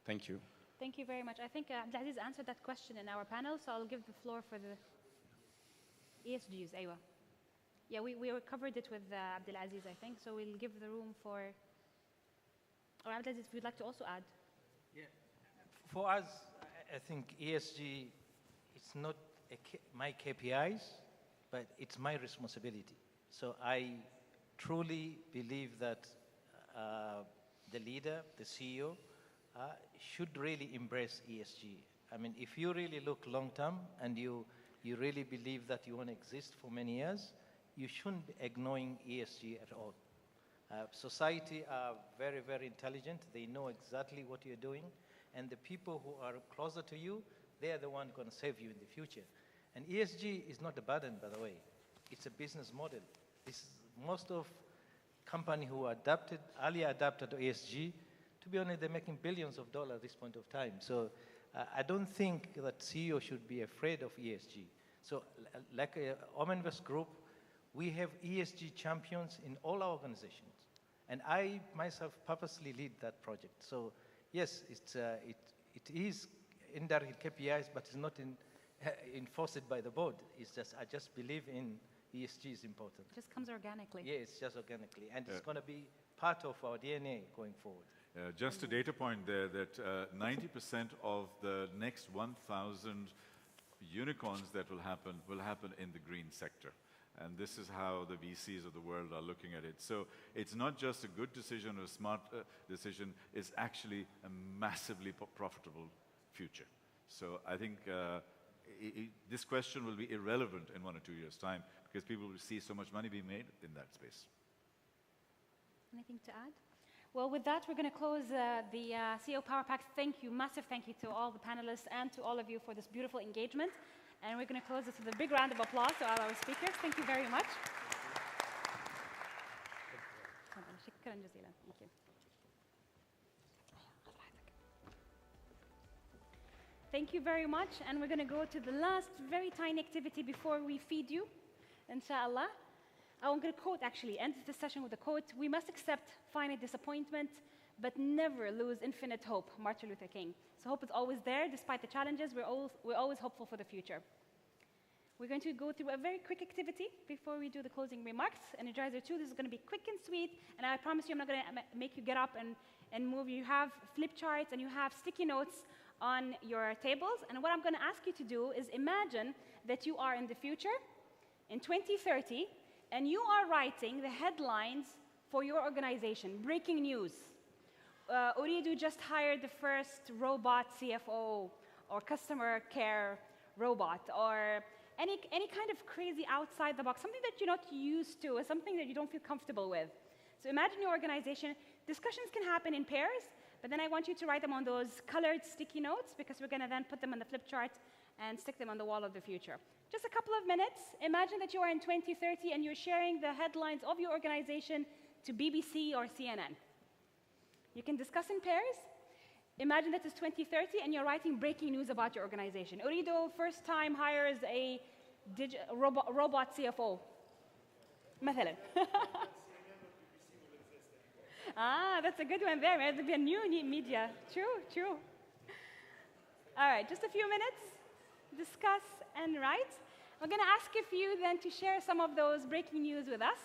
Thank you. Thank you very much. I think Abdulaziz answered that question in our panel, so I'll give the floor for the ESGs. Aywa. Yeah, we covered it with Abdulaziz, I think, so we'll give the room for, or Abdulaziz, if you'd like to also add. Yeah. For us, I think ESG, it's not my KPIs, but it's my responsibility. So I truly believe that the leader, the CEO, should really embrace ESG. I mean, if you really look long term and you really believe that you want to exist for many years, you shouldn't be ignoring ESG at all. Society are very, very intelligent. They know exactly what you're doing. And the people who are closer to you, they are the ones going to save you in the future. And ESG is not a burden, by the way. It's a business model. Most of companies who early adapted to ESG, to be honest, they're making billions of dollars at this point of time. So I don't think that CEO should be afraid of ESG. So like Ominvest Group, we have ESG champions in all our organizations. And I myself purposely lead that project. So yes, it is indirect KPIs, but it's not enforced by the board. I just believe in ESG is important. It just comes organically. Yeah, it's just organically. And it's going to be part of our DNA going forward. Just a data point there that 90% of the next 1,000 unicorns that will happen in the green sector. And this is how the VCs of the world are looking at it. So it's not just a good decision or a smart decision, it's actually a massively profitable future. So I think this question will be irrelevant in 1 or 2 years' time because people will see so much money being made in that space. Anything to add? Well, with that, we're going to close the CEO Power Pack. Thank you, massive thank you to all the panelists and to all of you for this beautiful engagement. And we're going to close this with a big round of applause to all our speakers. Thank you very much. Thank you. Thank you very much. And we're going to go to the last very tiny activity before we feed you, inshallah. I'm going to quote, actually, end the session with a quote. We must accept finite disappointment, but never lose infinite hope, Martin Luther King. So hope is always there, despite the challenges. We're always hopeful for the future. We're going to go through a very quick activity before we do the closing remarks. Energizer 2, this is going to be quick and sweet, and I promise you I'm not going to make you get up and move. You have flip charts and you have sticky notes on your tables, and what I'm going to ask you to do is imagine that you are in the future, in 2030, and you are writing the headlines for your organization, breaking news. Ooredoo just hired the first robot CFO, or customer care robot, or any kind of crazy outside the box, something that you're not used to, or something that you don't feel comfortable with. So imagine your organization. Discussions can happen in pairs, but then I want you to write them on those colored sticky notes, because we're going to then put them on the flip chart and stick them on the wall of the future. Just a couple of minutes. Imagine that you are in 2030 and you're sharing the headlines of your organization to BBC or CNN. You can discuss in pairs. Imagine that it's 2030 and you're writing breaking news about your organization. Ooredoo first time hires a robot CFO. مثلا. That's a good one there. There'll be a new media. True. All right, just a few minutes. Discuss and write. I'm going to ask a few then to share some of those breaking news with us.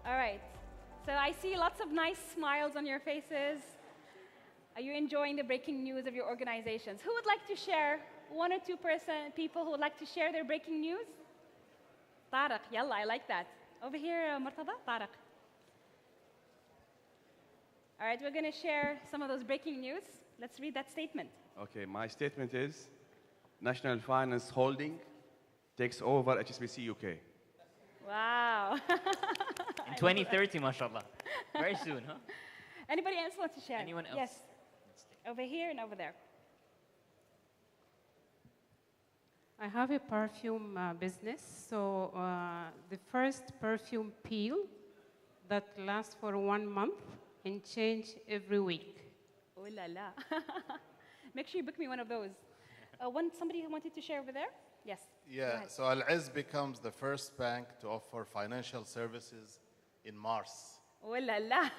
All right, so I see lots of nice smiles on your faces. Are you enjoying the breaking news of your organizations? Who would like to share? 1 or 2% people who would like to share their breaking news? Tariq. Yalla, I like that. Over here, Murtada, Tariq. All right, we're going to share some of those breaking news. Let's read that statement. Okay, my statement is National Finance Holding takes over HSBC UK. Wow. In 2030, mashallah. Very soon, huh? Anybody else want to share? Anyone else? Yes. Over here and over there. I have a perfume business. So the first perfume peel that lasts for 1 month and change every week. Oh la la. Make sure you book me one of those. Somebody who wanted to share over there? Yes. Go Yeah, ahead. so Al-Izz becomes the first bank to offer financial services in Mars. Oh la la.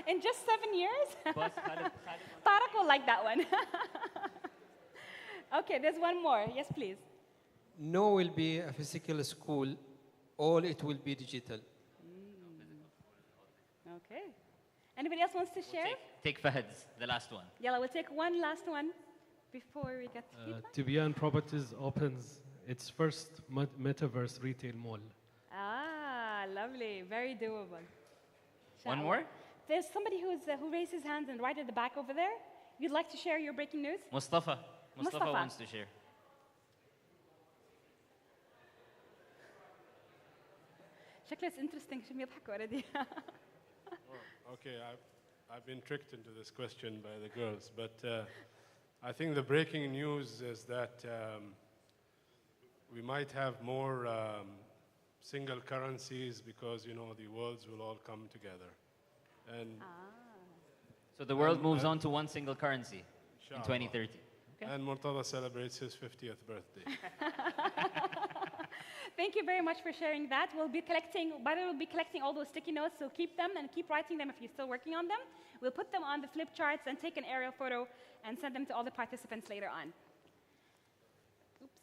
In just 7 years? Tariq will like that one. Okay, there's one more. Yes, please. No will be a physical school, all it will be digital. Okay. Anybody else wants to share? Take Fahad's, the last one. Yalla, we'll take one last one before we get to feedback. Tibian Properties opens its first metaverse retail mall. Ah, lovely. Very doable. One Inshallah. more? There's somebody who raised his hand and right at the back over there. You'd like to share your breaking news? Mustafa. Mustafa Mustafa. wants to share. شكله it's interesting. شو يضحكوا already. Okay, I've been tricked into this question by the girls, but I think the breaking news is that we might have more single currencies because, you know, the worlds will all come together. And So the world moves on to one single currency in 2030. Okay. And Murtada celebrates his 50th birthday. Thank you very much for sharing that. We'll be collecting all those sticky notes, so keep them and keep writing them if you're still working on them. We'll put them on the flip charts and take an aerial photo and send them to all the participants later on. Oops,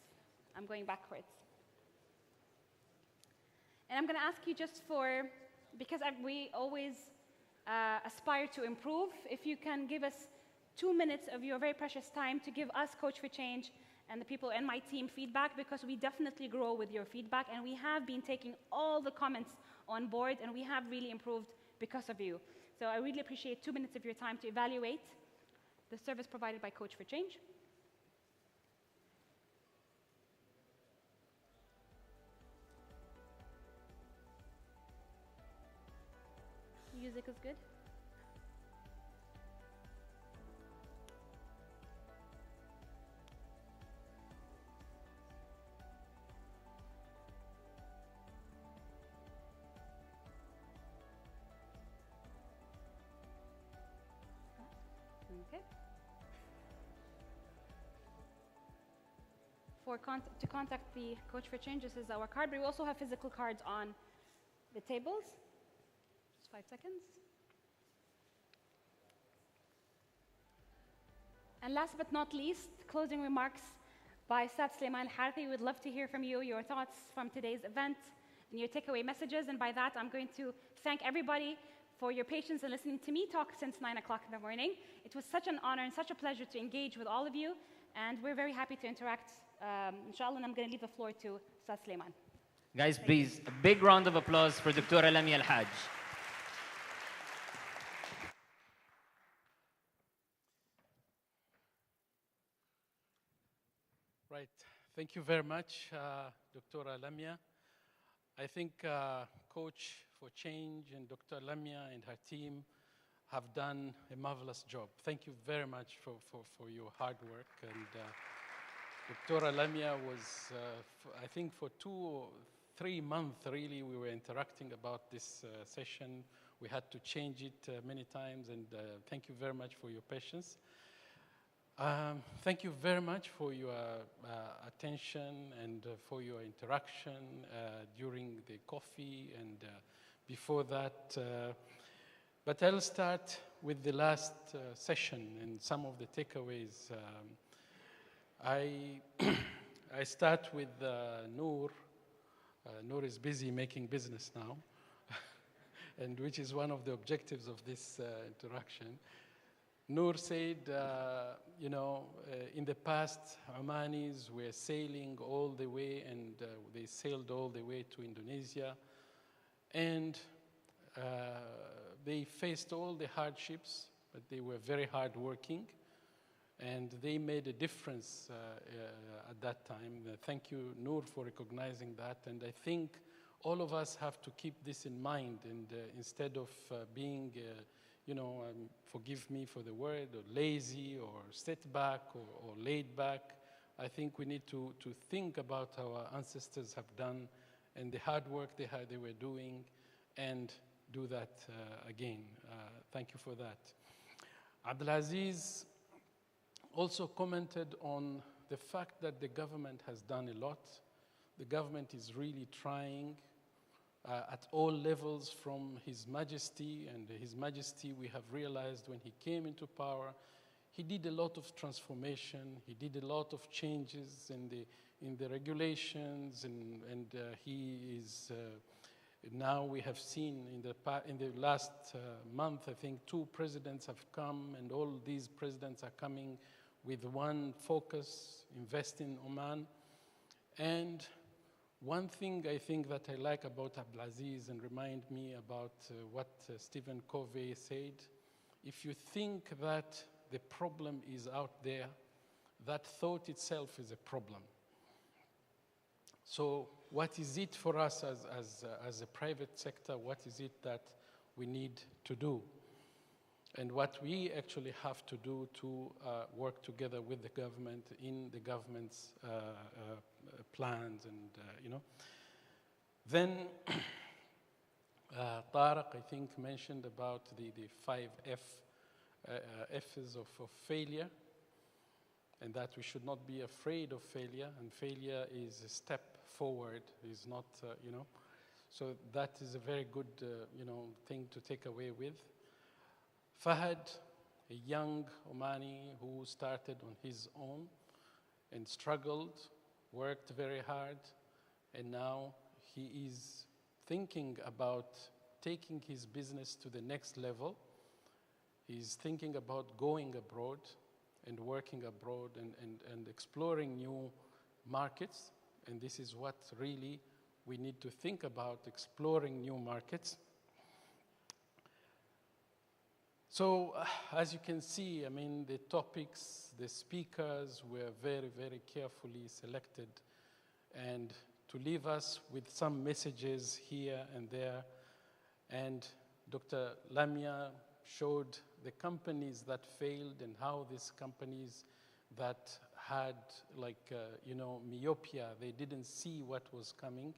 I'm going backwards. And I'm going to ask you just because we always aspire to improve, if you can give us 2 minutes of your very precious time to give us, Coach for Change, and the people and my team feedback, because we definitely grow with your feedback, and we have been taking all the comments on board, and we have really improved because of you. So I really appreciate 2 minutes of your time to evaluate the service provided by Coach for Change. Music is good. Okay. To contact the Coach for Change, this is our card, but we also have physical cards on the tables. Just 5 seconds. And last but not least, closing remarks by Ustad Sulaiman Al-Harthi. We'd love to hear from you, your thoughts from today's event and your takeaway messages. And by that, I'm going to thank everybody for your patience in listening to me talk since 9 o'clock in the morning. It was such an honor and such a pleasure to engage with all of you, and we're very happy to interact, inshallah, and I'm going to leave the floor to Ustad Sulaiman. Guys, please, a big round of applause for Dr. Lamia Al-Hajj. Right. Thank you very much, Dr. Lamia. I think Coach for Change and Dr. Lamia and her team have done a marvelous job. Thank you very much for your hard work. And Dr. Lamia was, I think for 2 or 3 months, really, we were interacting about this session. We had to change it many times, and thank you very much for your patience. Thank you very much for your attention and for your interaction during the coffee and before that. But I'll start with the last session and some of the takeaways. I start with Noor. Noor is busy making business now, and which is one of the objectives of this interaction. Noor said in the past, Omanis were sailing all the way, and they sailed all the way to Indonesia. And they faced all the hardships, but they were very hardworking. And they made a difference at that time. Thank you, Noor, for recognizing that. And I think all of us have to keep this in mind. And instead of being, forgive me for the word, or lazy, or sit back, or laid back, I think we need to think about our ancestors have done and the hard work they were doing, and do that again. Thank you for that. Abdulaziz also commented on the fact that the government has done a lot. The government is really trying at all levels, from His Majesty, and His Majesty, we have realized when he came into power, he did a lot of transformation, he did a lot of changes in the regulations, and he is, now we have seen in the last month, I think 2 presidents have come, and all these presidents are coming with one focus: invest in Oman. And one thing I think that I like about Abdulaziz, and remind me about what Stephen Covey said, if you think that the problem is out there, that thought itself is a problem. So what is it for us as a private sector? What is it that we need to do? And what we actually have to do to work together with the government in the government's plans, and Then Tariq, I think, mentioned about the 5 F's of failure, and that we should not be afraid of failure, and failure is a step forward, is not, So that is a very good, thing to take away with. Fahad, a young Omani who started on his own and struggled, worked very hard, and now he is thinking about taking his business to the next level. He's thinking about going abroad and working abroad and exploring new markets. And this is what really we need to think about, exploring new markets. So, as you can see, I mean, the topics, the speakers were very, very carefully selected, and to leave us with some messages here and there. And Dr. Lamia showed the companies that failed and how these companies that had, myopia, they didn't see what was coming,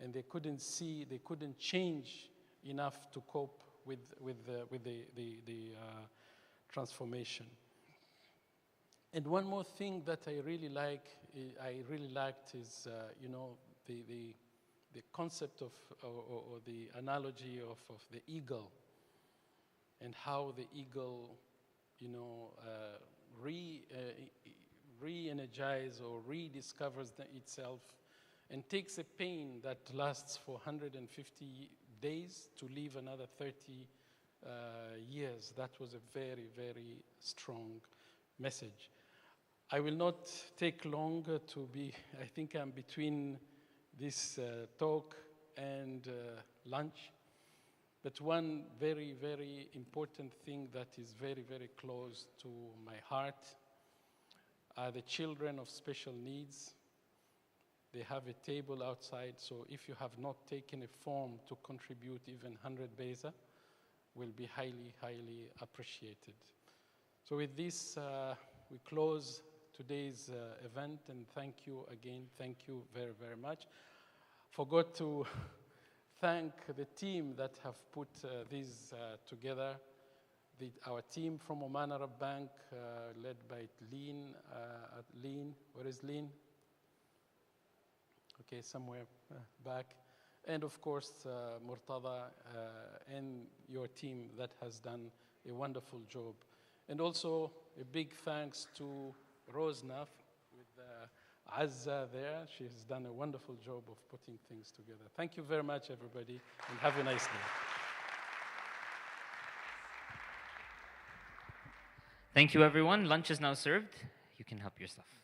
and they couldn't change enough to cope with the transformation. And one more thing that I really liked is, the concept of, or the analogy of the eagle, and how the eagle, re-energizes or rediscovers itself, and takes a pain that lasts for 150 days to live another 30 years. That was a very, very strong message. I will not take long to be, I think I'm between this talk and lunch, but one very, very important thing that is very, very close to my heart are the children of special needs. They have a table outside, so if you have not taken a form to contribute even 100 Beza, will be highly, highly appreciated. So with this, we close today's event, and thank you again. Thank you very, very much. Forgot to thank the team that have put these together. Our team from Oman Arab Bank, led by Lean. Where is Lean? Okay, somewhere back. And of course, Murtada and your team that has done a wonderful job. And also a big thanks to Rosnaf with Azza there. She has done a wonderful job of putting things together. Thank you very much, everybody, and have a nice day. Thank you, everyone. Lunch is now served. You can help yourself.